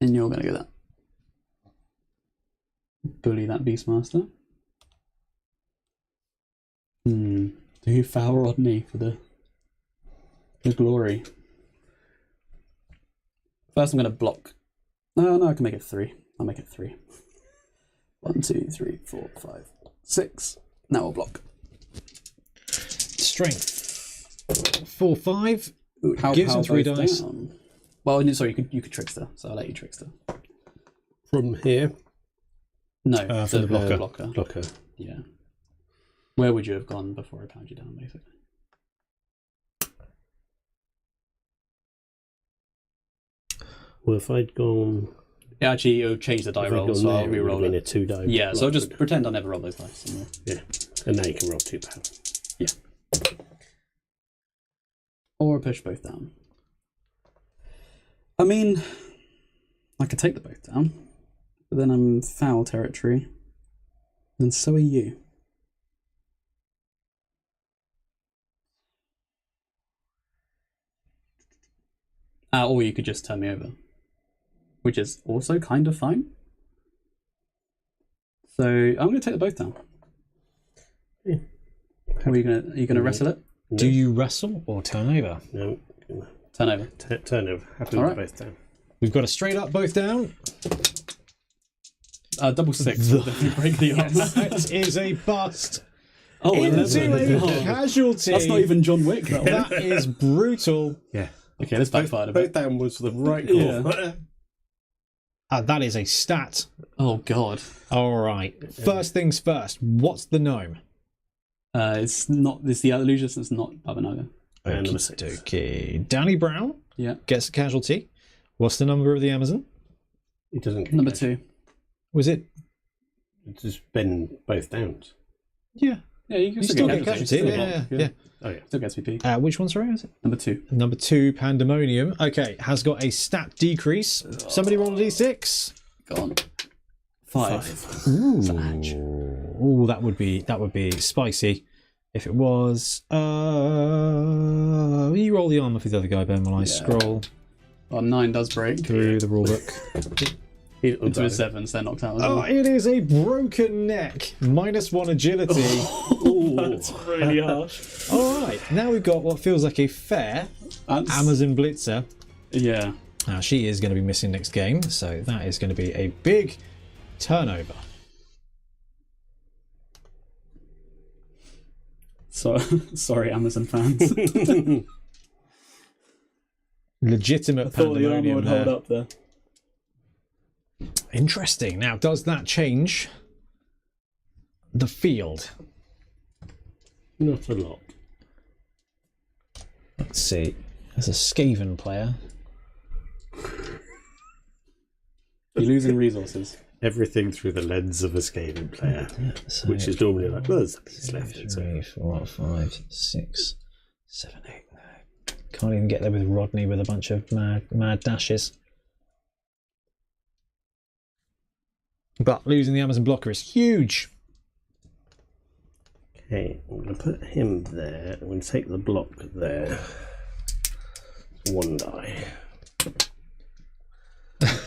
And you're going to get up. Bully that Beastmaster. Do you foul Rodney for the glory? First, I'm going to block. No, I can make it 3. I'll make it 3. 1, 2, 3, 4, 5, 6. Now I'll block. Strength. 4, 5. How Gives him 3 both dice. down. Well, no, sorry, you could trickster, so I'll let you trickster. From here. No, from the blocker. Blocker. Yeah. Where would you have gone before I pound you down, basically? Well, if I'd gone Actually, it'll change the die If I'd roll, gone so there, I'll it would have re-roll been it. a 2-die. Yeah, so I'll just block. pretend I never roll those dice anymore. Yeah, and now you can roll 2 pounds. Yeah. Or push both down. I mean, I could take the both down, but then I'm foul territory. And so are you. Or you could just turn me over, which is also kind of fine. So I'm going to take the both down. Yeah. Are you going to wrestle it? Do you wrestle or turn over? No. Turn over. Turn over. Happy All with right. both down. We've got a straight up both down. Double 6 will definitely break the odds. That is a bust. Oh, Into 11. a Oh, casualty. that's not even John Wick. That one. That is brutal. Yeah. Okay, this backfired a Both bit. down was the right call. Yeah. That is a stat. Oh god. All right. First things first. What's the gnome? It's not. It's the Illusionist. It's not Babanaga. And number 6. Okay. Danny Brown Yeah. gets a casualty. What's the number of the Amazon? It doesn't get Number casualty. 2. Was it? It's just been both downs. Yeah. Yeah, you can You still get casualty. casualty. Still Yeah, block, yeah. Oh yeah. Still gets VP. Which one, sorry, is it? Number 2. Number 2, Pandemonium. Okay, has got a stat decrease. Somebody roll a d6. Gone. 5. Ooh, that would be spicy. If it was, you roll the armor for the other guy, Ben, while I scroll Well, 9 does break. through the rulebook. Into a 7, so they're knocked out. Oh, it is a broken neck. -1 agility. That's really harsh. All right, now we've got what feels like a fair Amazon Blitzer. Yeah. Now she is going to be missing next game, so that is going to be a big turnover. So sorry, Amazon fans. Legitimate Thought the armor Pandemonium would there. hold up there. Interesting. Now, does that change the field? Not a lot. Let's see. As a Skaven player, You're losing resources. Everything through the lens of a Skaven player, so which is normally like, well, there's a piece left. So. 3, 4, 5, 6, 7, 8. No. Can't even get there with Rodney with a bunch of mad dashes. But losing the Amazon blocker is huge. Okay, I'm going to put him there. I'm going to take the block there. 1 die.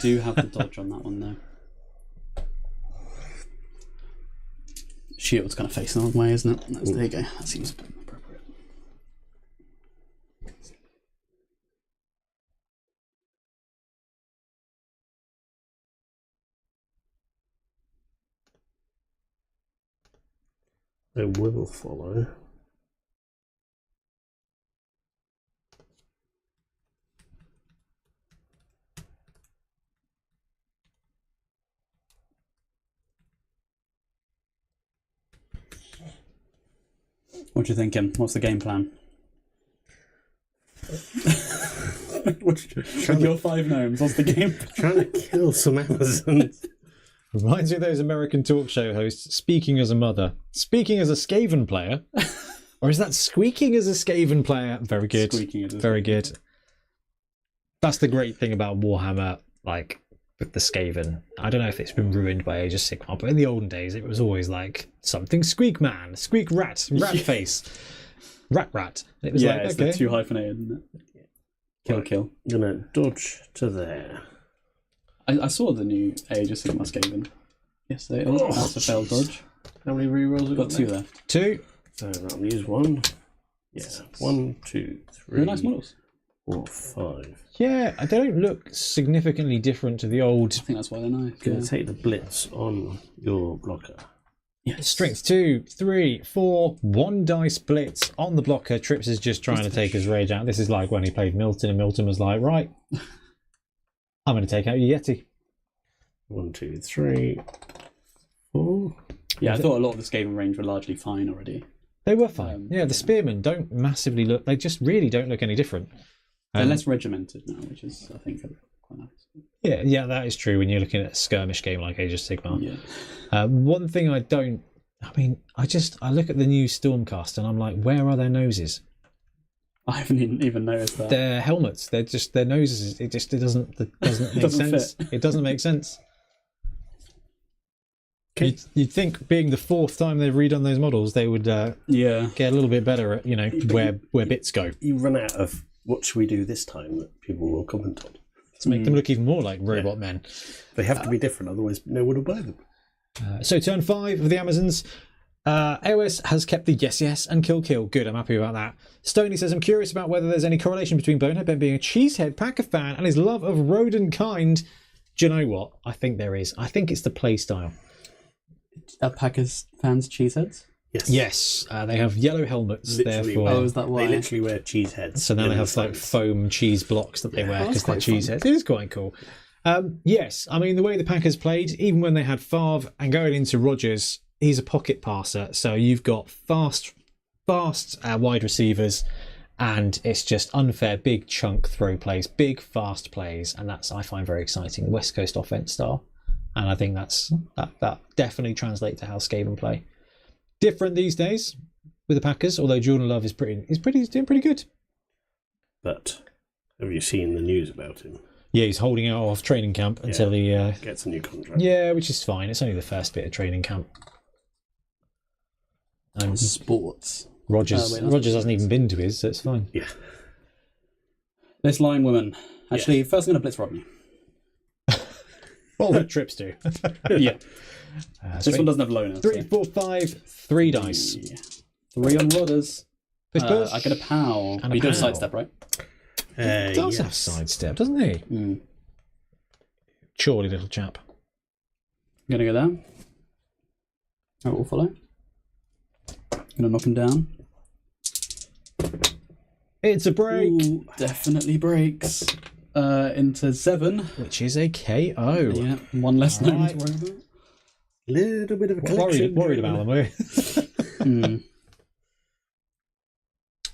Do have the dodge on that one though. Shield's kind of facing the wrong way, isn't it? There you go. That seems appropriate. They will follow. What you thinking? What's the game plan? With your 5 gnomes, what's the game plan? Trying to kill some Amazons. Reminds me of those American talk show hosts speaking as a mother, speaking as a Skaven player. Or is that squeaking as a Skaven player? Very good. Squeaking as a Very good. That's the great thing about Warhammer, like with the Skaven. I don't know if it's been ruined by Age of Sigmar, but in the olden days it was always like something squeak man, squeak rat, rat face, rat. And it was Yeah, like, it's okay. the 2 hyphenated, isn't it? Kill. I'm going to dodge to there. I saw the new Age of Sigmar Skaven yesterday. Oh, that's a failed dodge. How many rerolls have we Got 2 left. 2. So I'll use 1. Yeah. 1, 2, 3, They're nice models. 4, 5. Yeah, they don't look significantly different to the old. I think that's why they're nice. Going Yeah. to take the blitz on your blocker. Yes. Strength 2, 3, 4, 1 dice blitz on the blocker. Trips is just trying to take his rage out. This is like when he played Milton, and Milton was like, right, I'm going to take out your Yeti. 1, 2, 3, 4. Yeah, I thought a lot of the Skaven range were largely fine already. They were fine. Yeah, the spearmen don't massively look, they just really don't look any different. They're less regimented now, which is, I think, quite nice. Yeah, that is true when you're looking at a skirmish game like Age of Sigmar. Yeah. One thing I look at the new Stormcast and I'm like, where are their noses? I haven't even noticed that. Their helmets, they're just their noses. It doesn't make sense. fit. It doesn't make sense. You'd think, being the fourth time they've redone those models, they would get a little bit better at where bits go. You run out of what should we do this time that people will comment on. To make them look even more like robot men. They have to be different, otherwise no one will buy them. So turn 5 of the Amazons. AOS has kept the yes and kill. Good, I'm happy about that. Stoney says, I'm curious about whether there's any correlation between Bonehead Ben being a cheesehead Packer fan and his love of rodent kind. Do you know what? I think there is. I think it's the play style. Are Packers fans cheeseheads? Yes. They have yellow helmets. Literally, therefore, is that why? They literally wear cheese heads. so now they have like foam cheese blocks that they wear because they're quite cheese heads. It is quite cool. Yes, I mean the way the Packers played, even when they had Favre and going into Rodgers, he's a pocket passer, so you've got fast wide receivers, and it's just unfair big chunk throw plays, big fast plays, and that's, I find, very exciting. West Coast offense style, and I think that definitely translates to how Skaven play. Different these days with the Packers, although Jordan Love is doing pretty good. But have you seen the news about him? Yeah, he's holding out off training camp until he gets a new contract. Yeah, which is fine. It's only the first bit of training camp. Sports. Rogers hasn't even been to his, so it's fine. Yeah. This line woman. Actually, first I'm going to blitz rob you. What would trips do? Yeah. This one doesn't have loner. 3, 4, 5, 3 dice. Yeah. 3 on rodders. I get a pow. And a you do a pow. sidestep, right? He does have sidestep, doesn't he? Mm. Surely, little chap. I'm going to go down. I will follow. Gonna knock him down. It's a break. Ooh, definitely breaks. Into 7. Which is a KO. Yeah, 1 less gnome to worry about. Little bit of a collection. Worried about them, were you?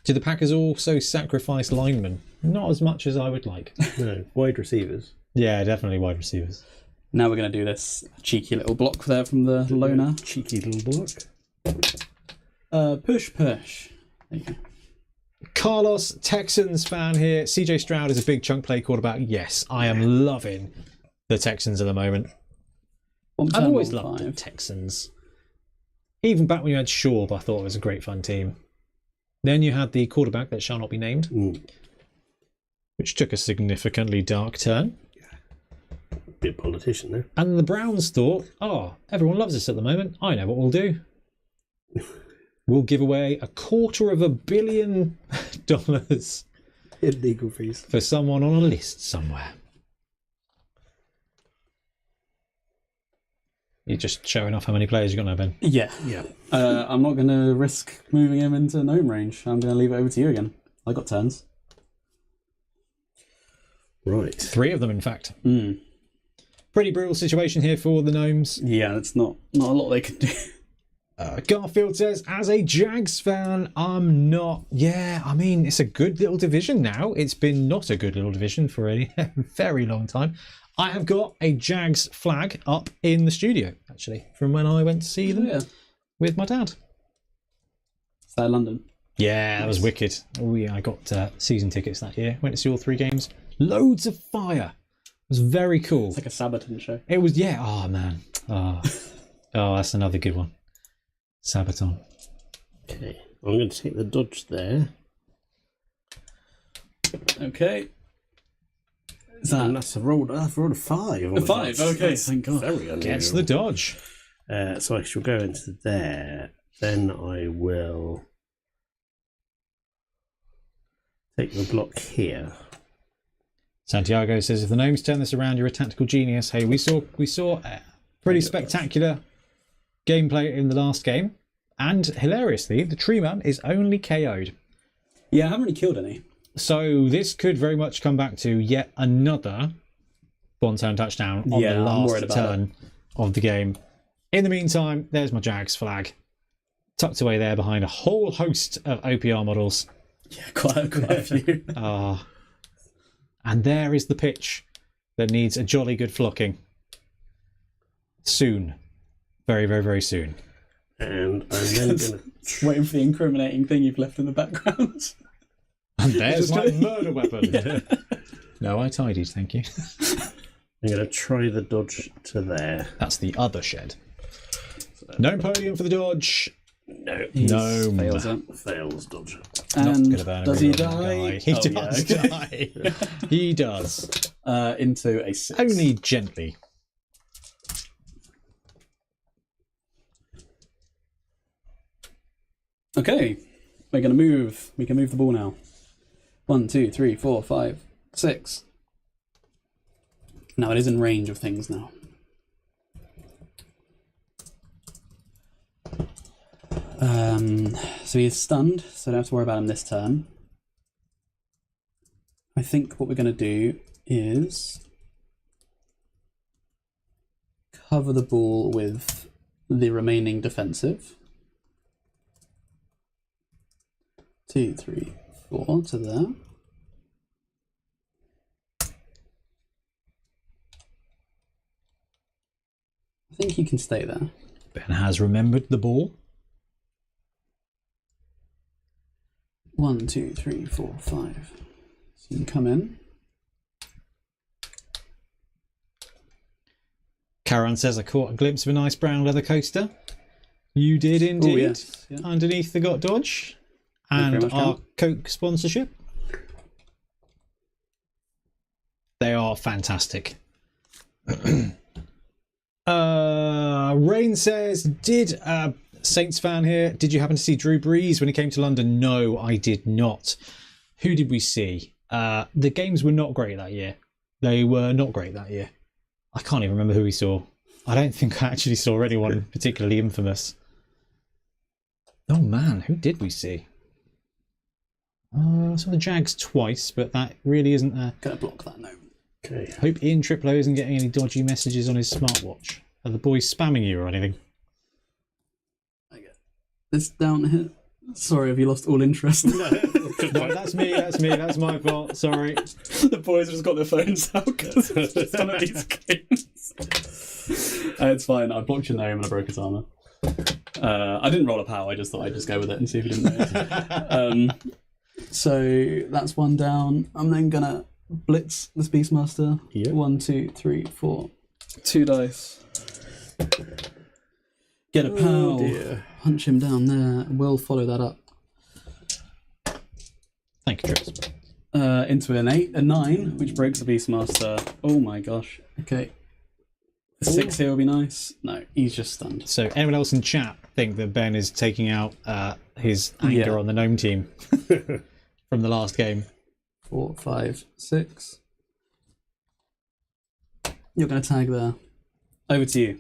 Do the Packers also sacrifice linemen? Not as much as I would like. No, wide receivers. Yeah, definitely wide receivers. Now we're going to do this cheeky little block there from the loner. Cheeky little block. Push. There you go. Carlos, Texans fan here. CJ Stroud is a big chunk play quarterback. Yes, I am loving the Texans at the moment. I've always loved the Texans. Even back when you had Schaub, I thought it was a great fun team. Then you had the quarterback that shall not be named, which took a significantly dark turn. Be a politician there. And the Browns thought, everyone loves us at the moment. I know what we'll do. We'll give away $250 million in legal fees for someone on a list somewhere. You're just showing off how many players you've got now, Ben. Yeah. I'm not going to risk moving him into gnome range. I'm going to leave it over to you again. I got turns. Right. 3 of them, in fact. Pretty brutal situation here for the Gnomes. Yeah, it's not a lot they can do. Garfield says, as a Jags fan, I'm not. Yeah, I mean, it's a good little division now. It's been not a good little division for a very long time. I have got a Jags flag up in the studio, actually, from when I went to see them with my dad. Is that London? Yeah, that was wicked. Oh, yeah, I got season tickets that year. Went to see all 3 games. Loads of fire. It was very cool. It's like a Sabaton show. It was, yeah. Oh, man. Oh, that's another good one. Sabaton. Okay, I'm going to take the dodge there. Okay. And that's a roll. I've rolled a 5. A 5, okay, thank God. Very unusual. Gets the dodge. So I shall go into there. Then I will take the block here. Santiago says, if the Gnomes turn this around, you're a tactical genius. Hey, we saw pretty spectacular gameplay in the last game, and hilariously, the Treeman is only KO'd. Yeah, I haven't really killed any. So this could very much come back to yet another one-turn touchdown on the last turn of the game. In the meantime, there's my Jags flag, tucked away there behind a whole host of OPR models. Yeah, quite a few. And there is the pitch that needs a jolly good flocking. Soon. Very, very, very soon. And I'm then going to... Waiting for the incriminating thing you've left in the background. And there's my murder weapon. No, I tidied, thank you. I'm going to try the dodge to there. That's the other shed. Gnomepoleon for the dodge. No. Gnome. Fails it. Fails dodge. And Gonna burn does he everyone, die? He Oh, does yeah, okay. die. He does. Into a 6. Only gently. Okay, we're going to move. We can move the ball now. 1, 2, 3, 4, 5, 6. Now it is in range of things now. So he is stunned, so don't have to worry about him this turn. I think what we're going to do is cover the ball with the remaining defensive. 2, 3, 4 to there. I think he can stay there. Ben has remembered the ball. 1, 2, 3, 4, 5. So you can come in. Karan says, I caught a glimpse of a nice brown leather coaster. You did indeed. Oh, yes. Yeah. Underneath the Got Dodge. Thank you And very much, our Cam. Coke sponsorship. They are fantastic. Rain says, did Saints fan here, did you happen to see Drew Brees when he came to London? No, I did not. Who did we see? The games were not great that year. They were not great that year. I can't even remember who we saw. I don't think I actually saw anyone particularly infamous. Oh man, who did we see? I saw the Jags twice, but that really isn't a... Gonna block that note. Okay. Hope Ian Triplo isn't getting any dodgy messages on his smartwatch. Are the boys spamming you or anything? It's down here. Sorry, have you lost all interest? No, that's me, that's my fault, sorry. The boys have just got their phones out because it's one of these games. It's fine, I blocked your name and I broke his armour. I didn't roll a power, I just thought I'd just go with it and see if you didn't notice. So that's one down. I'm then gonna blitz this Beastmaster. Yep. 1, 2, 3, 4. 2 dice. Get a pal. Dear. Punch him down there. We'll follow that up. Thank you, Trips. Into an 8, a 9, which breaks the Beastmaster. Oh my gosh. Okay. A 6 here will be nice. No, he's just stunned. So anyone else in chat think that Ben is taking out his anger on the Gnome team from the last game? 4, 5, 6. You're going to tag there. Over to you.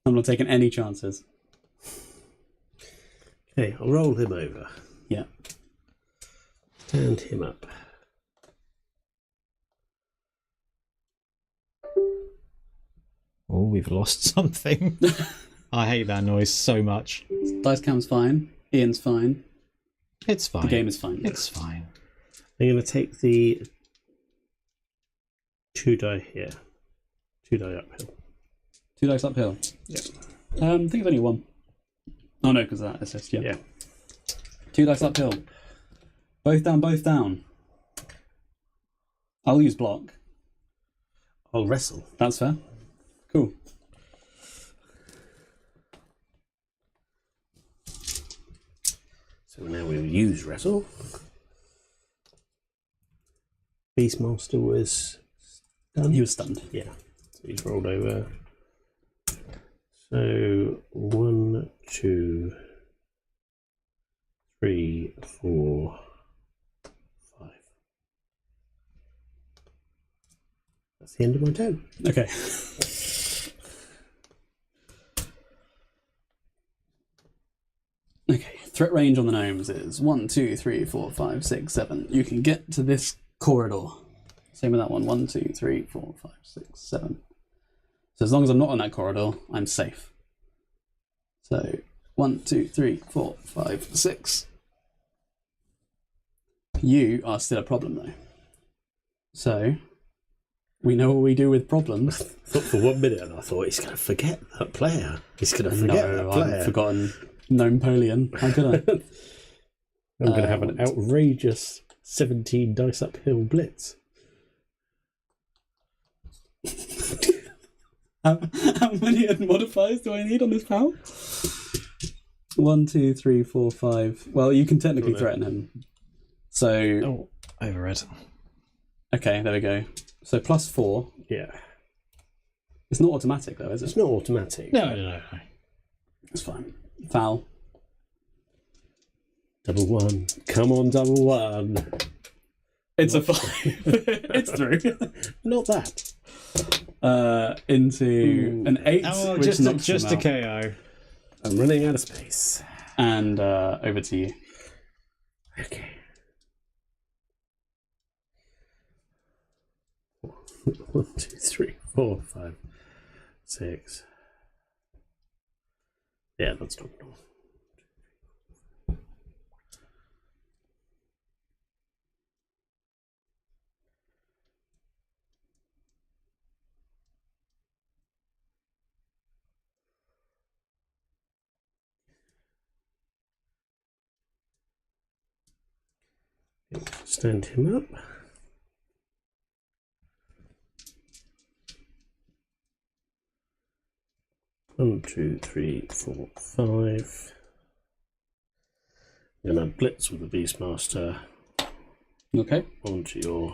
I'm not taking any chances. Okay, I'll roll him over. Yeah. Stand him up. Oh, we've lost something. I hate that noise so much. Dice cam's fine. Ian's fine. It's fine. The game is fine. It's fine. I'm going to take the 2 die here. 2 die uphill. 2 dice uphill. Yeah. I think it's only 1. Oh no, because of that assist. Yeah. 2 dice uphill. Both down, both down. I'll use block. I'll wrestle. That's fair. Cool. So now we'll use wrestle. Beastmaster was stunned. He was stunned. Yeah. So he's rolled over. So 1, 2, 3, 4, 5. That's the end of my turn. Okay. Okay. Threat range on the gnomes is 1, 2, 3, 4, 5, 6, 7. You can get to this corridor. Same with that one. 1, 2, 3, 4, 5, 6, 7. So as long as I'm not on that corridor, I'm safe. So 1, 2, 3, 4, 5, 6. You are still a problem, though. So, we know what we do with problems. I thought for 1 minute, and I thought he's going to forget that player. He's going to forget that player. I've forgotten Gnomepoleon. How could I? I'm going to have an outrageous 17 dice uphill blitz. How many modifiers do I need on this pal? 1, 2, 3, 4, 5. Well, you can technically threaten him. So, overread. Okay, there we go. So +4. Yeah. It's not automatic though, is it? It's not automatic. No. It's fine. Foul. Double 1. Come on, double 1. It's a 5. It's through. Not that. Into an 8. Oh, which knocks just him a out. KO. I'm running out of space. And over to you. Okay. 1, 2, 3, 4, 5, 6. Yeah, that's not enough. Stand him up. One, 2, 3, 4, 5. I'm gonna blitz with the Beastmaster. Okay. Onto your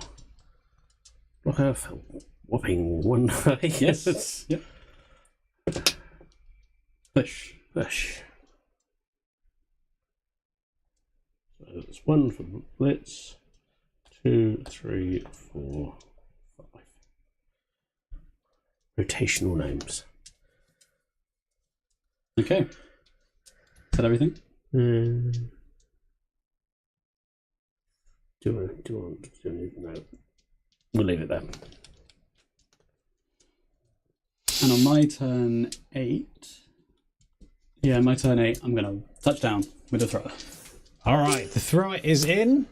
block out for whopping 1 die. Yes. Yep. Push. Push. So it's 1 for the blitz. 2, 3, 4, 5. Rotational gnomes. Okay. Is that everything? Do you want no. We'll leave it there. And on my turn 8. Yeah, my turn 8, I'm gonna touchdown with the thrower. Alright, the throw is in.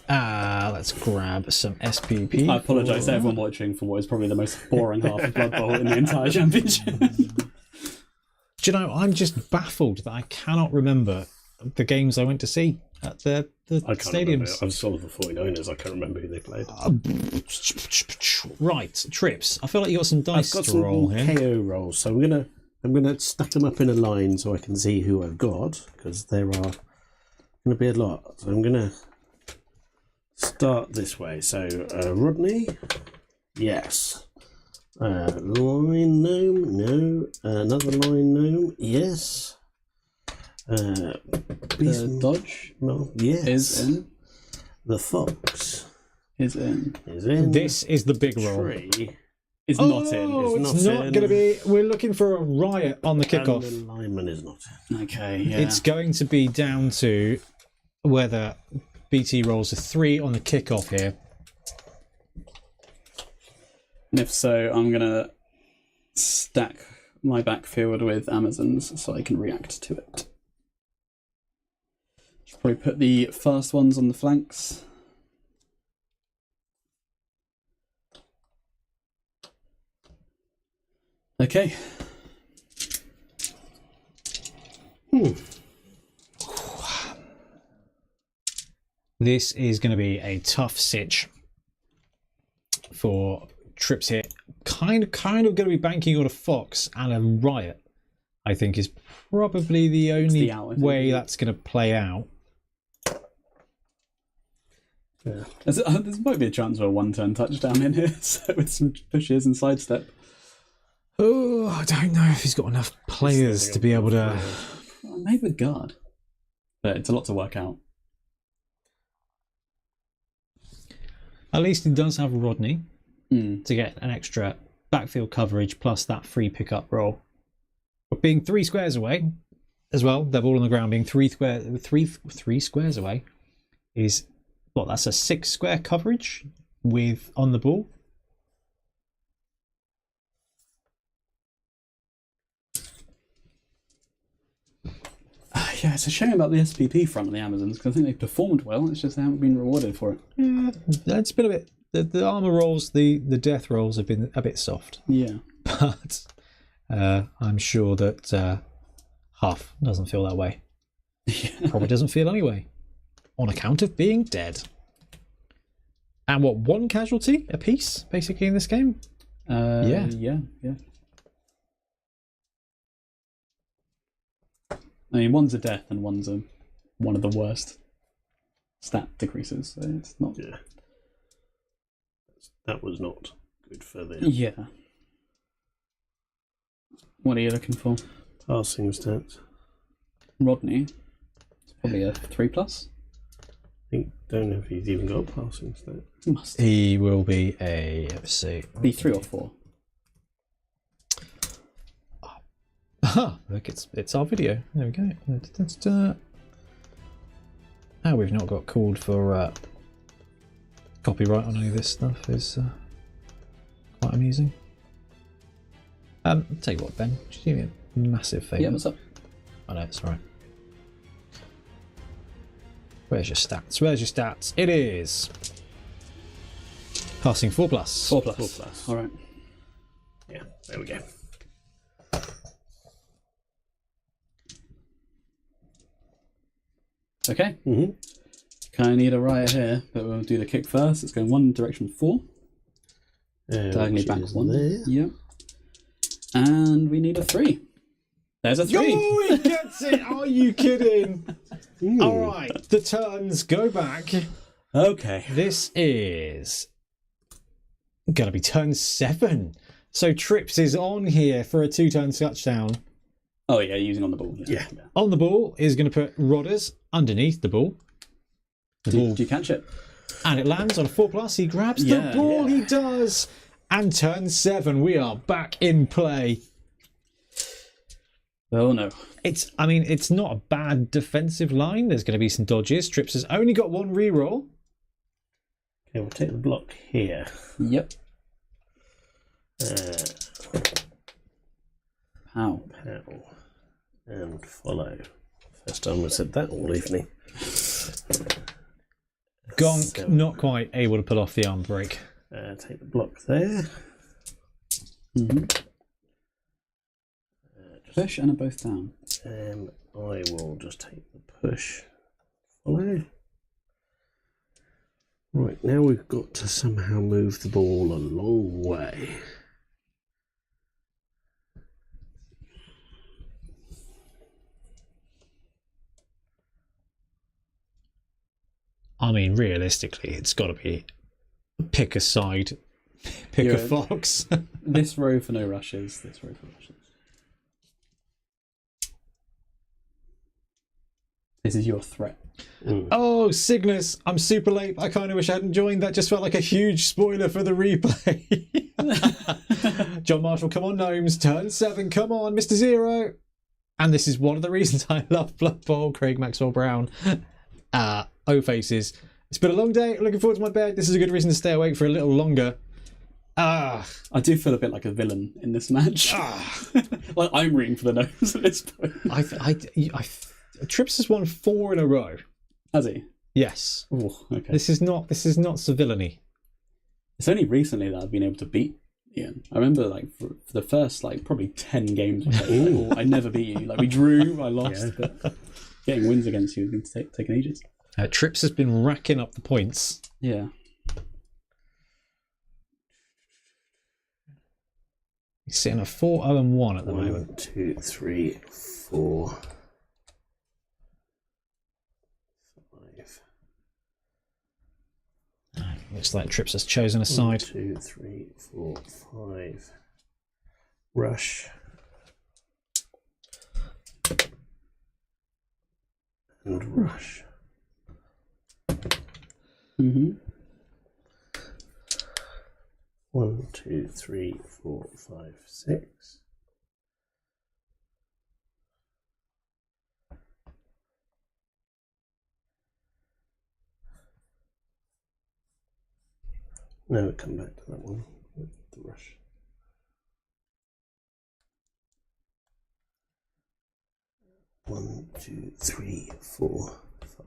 Let's grab some SPP. I apologise to everyone watching for what is probably the most boring half of Blood Bowl in the entire championship. Do you know, I'm just baffled that I cannot remember the games I went to see at the I can't remember. stadiums. I've sold the 49ers. I can't remember who they played. Right, trips. I feel like you got some dice I've got to roll some here. KO rolls, so I'm gonna stack them up in a line so I can see who I've got, because there are gonna be a lot. So I'm gonna start this way. So Rodney, yes. Line gnome, no. Another line gnome, yes. The dodge No, yes. is in. The fox Is in. is in. This is the big roll. Tree. Is not in. Oh, It's it's not not in. going to be. We're looking for a riot on the And kickoff. the lineman is not in. Okay, yeah. It's going to be down to whether BT rolls a 3 on the kickoff here. And if so, I'm gonna stack my backfield with Amazons so I can react to it. Should probably put the first ones on the flanks. Okay. This is going to be a tough sitch for trips here. Kind of going to be banking on a fox and a riot. I think is probably the only way that's going to play out. Yeah. There might be a chance for a one-turn touchdown in here, so with some pushes and sidestep. Oh, I don't know if he's got enough players to be able to. Well, maybe with guard, but it's a lot to work out. At least he does have Rodney Mm. to get an extra backfield coverage plus that free pickup roll. But being 3 squares away as well, they're all on the ground. Being three squares away is what? That's a 6 square coverage with on the ball. Yeah, it's a shame about the SPP front of the Amazons because I think they performed well. It's just they haven't been rewarded for it. Yeah, it's been a bit. The armor rolls, the death rolls have been a bit soft. Yeah. But I'm sure that Huff doesn't feel that way. Yeah. Probably doesn't feel anyway, on account of being dead. And what, one casualty apiece, basically, in this game? Yeah. I mean, one's a death and one's one of the worst stat decreases. So it's not. Yeah. That was not good for the Yeah. What are you looking for? passing stats. Rodney. It's probably a 3+. Don't know if he's even got a passing stat. Must He will be a, let's see, be 3 or 4. aha, look, it's our video. There we go. We've not got called for copyright on any of this stuff is quite amusing. Tell you what, Ben, just do me a massive favour. Yeah, what's up? I know, it's alright. Where's your stats? Where's your stats? It is passing 4+. 4+. 4+. All right. Yeah, there we go. Okay. Mm-hmm. Kind of need a riot here, but we'll do the kick first. It's going one direction 4. Diagonally back 1. There. Yep. And we need a 3. There's a 3. Oh, he gets it! Are you kidding? Mm. Alright, the turns go back. Okay. This is going to be turn 7. So Trips is on here for a 2-turn touchdown. Oh, yeah, using on the ball. Yeah. On the ball is going to put Rodders underneath the ball. Do you catch it? And it lands on a 4+. He grabs the Yeah, ball, yeah. he does. And turn 7, we are back in play. Oh, no. It's not a bad defensive line. There's going to be some dodges. Trips has only got 1 reroll. Okay, we'll take the block here. Yep. How? Pow. And follow. First time we said that all evening. Gonk So, not quite able to pull off the arm break. take the block there. Mm-hmm. Push and are both down. I will just take the push. Follow. Right, now we've got to somehow move the ball a long way. I mean, realistically, it's got to be pick a side, pick a Yeah. fox. This row for no rushes. This row for rushes. This is your threat. Oh, Cygnus, I'm super late. I kind of wish I hadn't joined. That just felt like a huge spoiler for the replay. John Marshall, come on, Gnomes. Turn 7, come on, Mr. Zero. And this is one of the reasons I love Blood Bowl, Craig Maxwell Brown. O-Faces. It's been a long day. Looking forward to my bed. This is a good reason to stay awake for a little longer. I do feel a bit like a villain in this match. Like I'm rooting for the Gnomes at this point. Trips has won 4 in a row. Has he? Yes. Oh, okay. This is not civility. It's only recently that I've been able to beat Ian. I remember like for the first like probably 10 games I never beat you. Like we drew, I lost, but getting wins against you has been taking ages. Trips has been racking up the points. Yeah. He's sitting at 4-0-1 at the 1, moment. 2, 3, 4, 5. Looks like Trips has chosen a 1, side. 2, 3, 4, 5. Rush. And rush. Mm-hmm. 1, 2, 3, 4, 5, 6. Now we come back to that one with the rush. 1, 2, 3, 4, 5.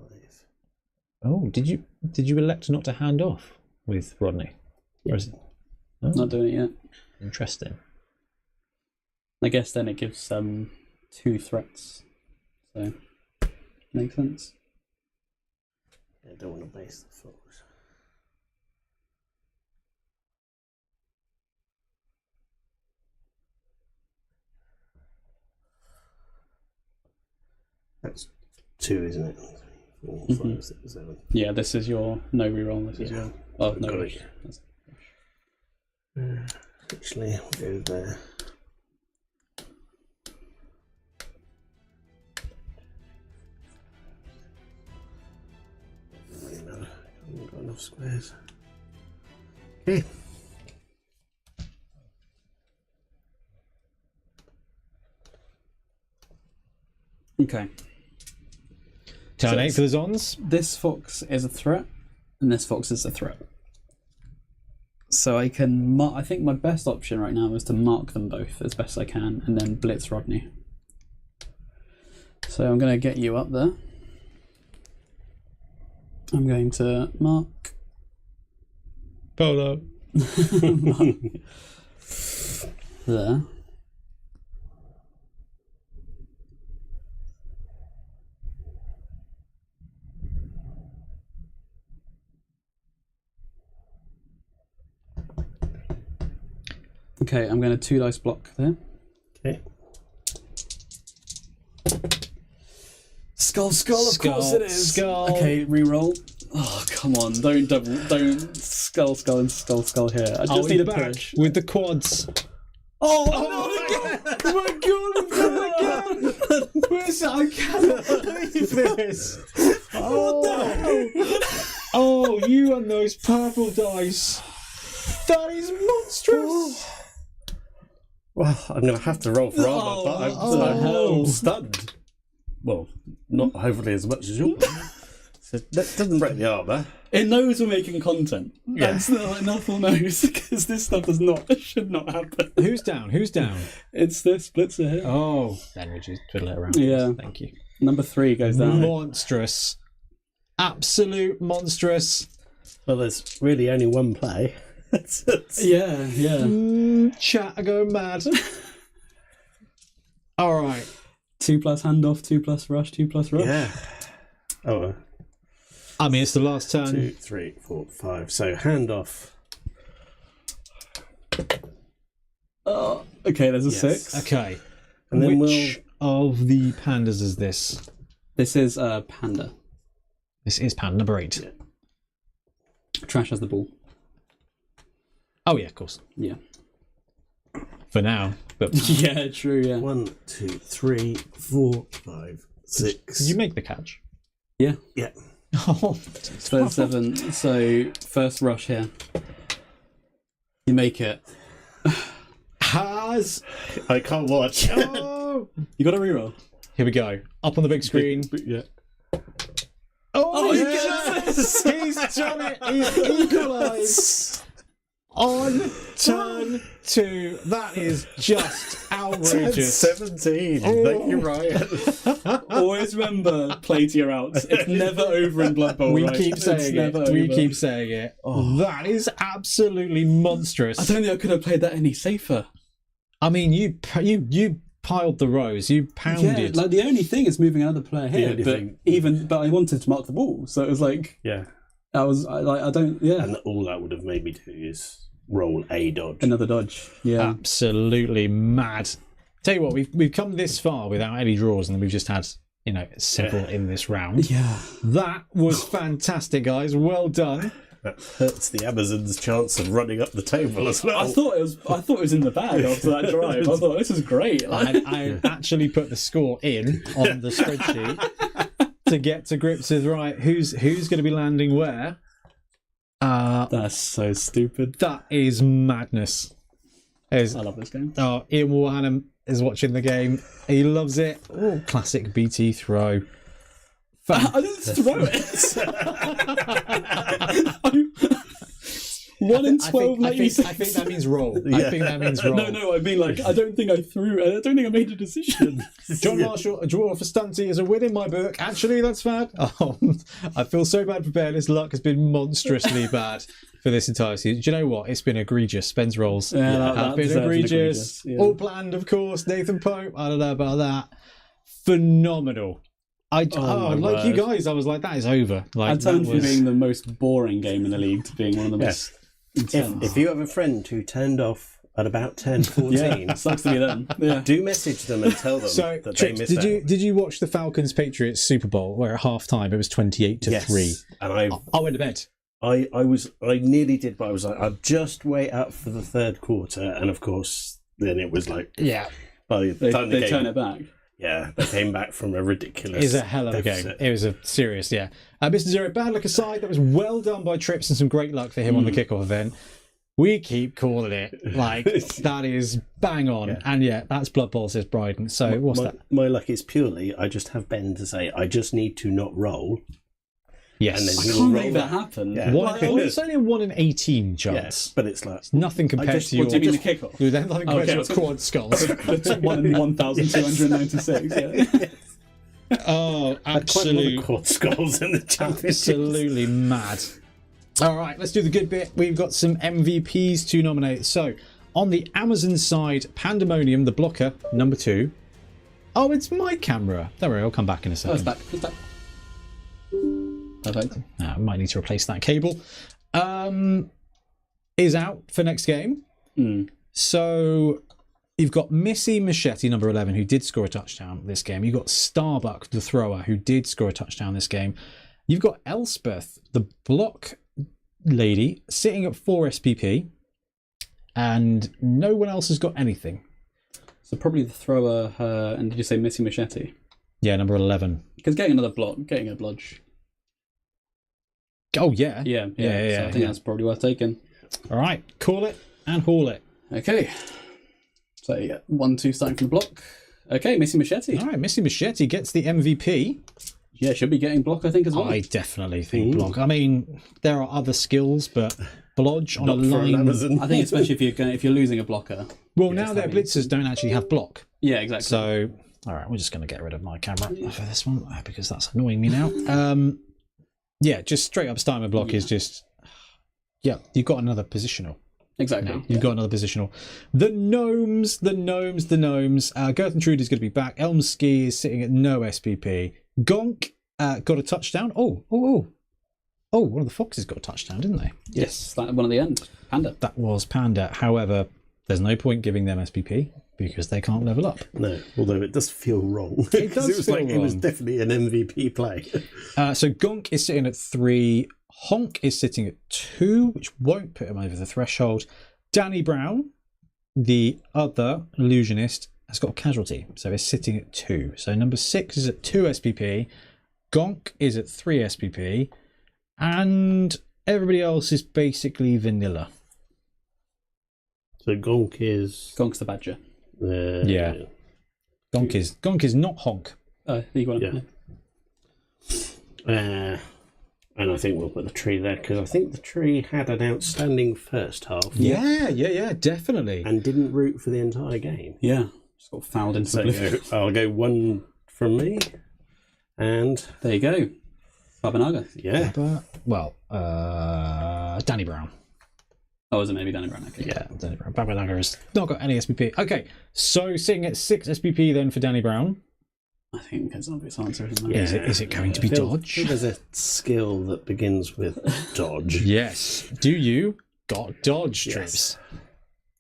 Oh, did you elect not to hand off with Rodney? Or is it? Oh, Not doing it yet. interesting. I guess then it gives 2 threats. So, makes sense. I don't want to base the fox. That's 2, isn't it? 4, 5, 6, 7. Yeah, this is your no reroll. This is your no Got rush. it. Actually, we'll go there. Doesn't really matter. I haven't got enough squares. Okay. Okay. Turn So 8 for the Zons. This fox is a threat, and this fox is a threat. So I can. I think my best option right now is to mark them both as best I can, and then blitz Rodney. So I'm going to get you up there. I'm going to mark. Polo. Mark there. Okay, I'm going to 2 dice block there. Okay. Skull, of course it is. Skull. Okay, reroll. Oh, come on! Don't skull here. I just need a back push. with the quads. Oh my god! I cannot believe this. Oh, you and those purple dice. That is monstrous. Well, I'm going to have to roll for armor, but I'm stunned. Well, not hopefully as much as yours. So that doesn't break the armor. It knows we're making content. Yeah. That's not enough or knows because this stuff should not happen. Who's down? It's this blitzer here. Oh, then we just twiddle it around. Yeah. Thank you. Number 3 goes down. Monstrous. Absolute monstrous. Well, there's really only one play. Yeah. Chat, I go mad. All right. 2 plus handoff, 2 plus rush, 2 plus rush. Yeah. Oh, I mean, it's the last turn. 2, 3, 4, 5. So handoff. Okay, there's a Yes. 6. Okay. And then Which of the pandas is this? This is Panda. This is panda number 8. Yeah. Trash has the ball. Oh, yeah, of course. Yeah. For now. But Yeah, true, yeah. 1, 2, 3, 4, 5, 6. did you make the catch? Yeah. Yeah. Oh, So 7. So first rush here. You make it. has. I can't watch. Oh. You got a reroll. Here we go. Up on the big screen. Yeah. Oh, yes! He's done it. He's equalised. On turn 2. That is just outrageous. 17. Thank you, Ryan. Always remember, play to your outs. It's never over in Blood Bowl. We right? keep It's saying it. never We over. keep saying it. That is absolutely monstrous. I don't think I could have played that any safer. I mean, you piled the rows. You pounded. Yeah, like the only thing is moving another player here, only but thing. but I wanted to mark the ball, so it was like Yeah. I don't. Yeah, And all that would have made me do is roll a dodge. another dodge. Yeah, Absolutely mad. Tell you what, we've come this far without any draws, and we've just had several in this round. yeah. That was fantastic, guys. Well done. That hurts the Amazon's chance of running up the table as well. I thought it was in the bag after that drive. I thought this is great. I actually put the score in on the spreadsheet to get to grips with who's going to be landing where. That's so stupid. That is madness. I love this game. Oh, Ian Warhanam is watching the game. He loves it. Oh, classic BT throw. I didn't throw it. 1 in 12, I think that means roll. I think that means roll. No, I mean, like, I don't think I made a decision. John Marshall, a draw for Stunty is a win in my book. Actually, that's bad. Oh, I feel so bad for Ben. His luck has been monstrously bad for this entire season. Do you know what? It's been egregious. Ben's rolls have been egregious. Yeah. All planned, of course. Nathan Pope, I don't know about that. Phenomenal. Like word. you guys, I was like, that is over. Like, I turned from being the most boring game in the league to being one of the most intense. If you have a friend who turned off at about 10:14, sucks to be them. Yeah. do message them and tell them that they Trips, missed out. did you watch the Falcons Patriots Super Bowl where at half time it was 28-3? And I went to bed. I nearly did, but I was like, I'll just wait up for the third quarter, and of course, then it was like, by the time They turn it back. Yeah, they came back from a ridiculous. It was a hell of a game. It was a serious, Mr. Zero, bad luck aside, that was well done by Trips and some great luck for him on the kickoff event. We keep calling it. Like, that is bang on. Yeah. And that's Blood Bowl, says Bryden. So what's that? My luck is purely, I just have Ben to say, I just need to not roll. Yes. And then I he can't will believe roll that that. happened. Yeah. It's only a 1 in 18 chance. Yes, but it's like... It's nothing compared to your... What do you mean the kickoff? Dude, then nothing compared to your quad skulls. The 1 in 1,296, yeah. Oh, Quite a lot absolute... of quad skulls in the championship. Absolutely mad. All right, let's do the good bit. We've got some MVPs to nominate. So, on the Amazon side, Pandemonium, the blocker, number 2. Oh, it's my camera. Don't worry, I'll come back in a second. Oh, it's back. Perfect. I might need to replace that cable. Is out for next game. So you've got Missy Machete, number 11, who did score a touchdown this game. You've got Starbuck, the thrower, who did score a touchdown this game. You've got Elspeth, the block lady, sitting at 4 SPP. And no one else has got anything. So probably the thrower, and did you say Missy Machete? Yeah, number 11. Because getting another block, getting a blodge. Oh, yeah. Yeah. So I think that's probably worth taking. All right, call it and haul it. Okay. So, 1-2 starting from the block. Okay, Missy Machete. All right, Missy Machete gets the MVP. Yeah, should be getting block, I think, as well. I definitely think block. I mean, there are other skills, but blodge on a line. Amazon. I think especially if you're losing a blocker. Well, now their blitzers don't actually have block. Yeah, exactly. So, all right, we're just going to get rid of my camera for this one because that's annoying me now. Just straight up starting with block is just... Yeah, you've got another positional. Exactly. No, you've got another positional. The Gnomes. Girthentrude is going to be back. Elmski is sitting at no SPP. Gonk got a touchdown. Oh, one of the Foxes got a touchdown, didn't they? Yes, that one at the end. Panda. That was Panda. However, there's no point giving them SPP because they can't level up. No, although it does feel wrong. It does feel wrong. It was definitely an MVP play. So Gonk is sitting at 3. Honk is sitting at 2, which won't put him over the threshold. Danny Brown, the other Illusionist, has got a casualty, so he's sitting at 2. So number 6 is at 2 SPP. Gonk is at 3 SPP. And everybody else is basically vanilla. So Gonk's the Badger. Yeah. Gonk is not Honk. You got it. Yeah. And I think we'll put the tree there because I think the tree had an outstanding first half. Yeah, definitely. And didn't root for the entire game. Yeah. Just got fouled into So I'll go 1 from me. And there you go. Babanaga. Yeah. Danny Brown. Oh, is it maybe Danny Brown? Okay. Yeah, Danny Brown. Babanaga has not got any SPP. Okay, so sitting at 6 SPP then for Danny Brown. I think that's an obvious answer, isn't it? Is it going to be dodge? There's a skill that begins with dodge. Yes. Do you? Got dodge, Trips.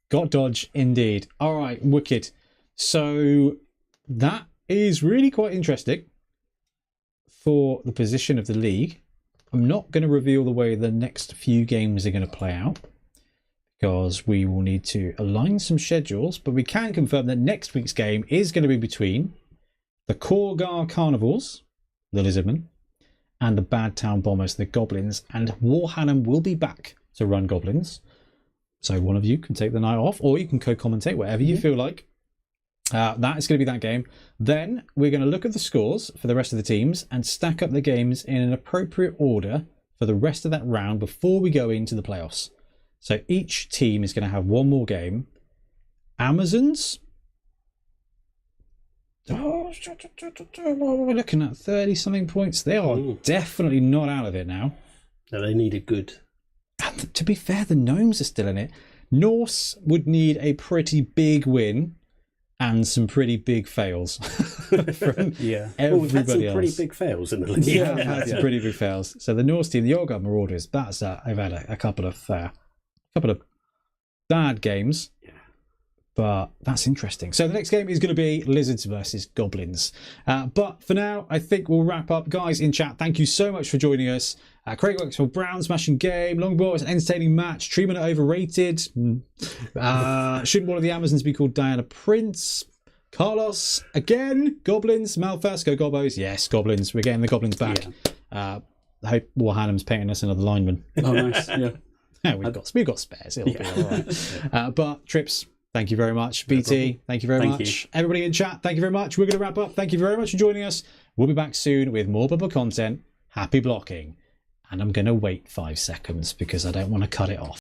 Got dodge, indeed. All right, wicked. So that is really quite interesting for the position of the league. I'm not going to reveal the way the next few games are going to play out because we will need to align some schedules, but we can confirm that next week's game is going to be between the Korgar Carnivals, the Lizardmen, and the Bad Town Bombers, the Goblins, and Warhannam will be back to run Goblins. So one of you can take the night off, or you can co-commentate, whatever you feel like. That is going to be that game. Then we're going to look at the scores for the rest of the teams and stack up the games in an appropriate order for the rest of that round before we go into the playoffs. So each team is going to have one more game. Amazons. Oh, we're looking at 30-something points. They are definitely not out of it now. No, they need a good. And to be fair, the Gnomes are still in it. Norse would need a pretty big win and some pretty big fails from everybody we've had some else. pretty big fails in the list. Yeah, we've had some pretty big fails. So the Norse team, the Your Marauders, that's I've had a couple of bad games. But that's interesting. So the next game is going to be Lizards versus Goblins. But for now, I think we'll wrap up. Guys in chat, thank you so much for joining us. Craig works for Brown, smashing game. Longbow is an entertaining match. Treeman are overrated. Shouldn't one of the Amazons be called Diana Prince? Carlos, again. Goblins, Malfast, go Gobbos. Yes, Goblins. We're getting the Goblins back. I hope Warhammer's painting us another lineman. Oh, nice. Yeah. We've got spares. It'll be all right. But Trips, thank you very much. BT, thank you very much. Everybody in chat, thank you very much. We're going to wrap up. Thank you very much for joining us. We'll be back soon with more bubble content. Happy blocking. And I'm going to wait 5 seconds because I don't want to cut it off.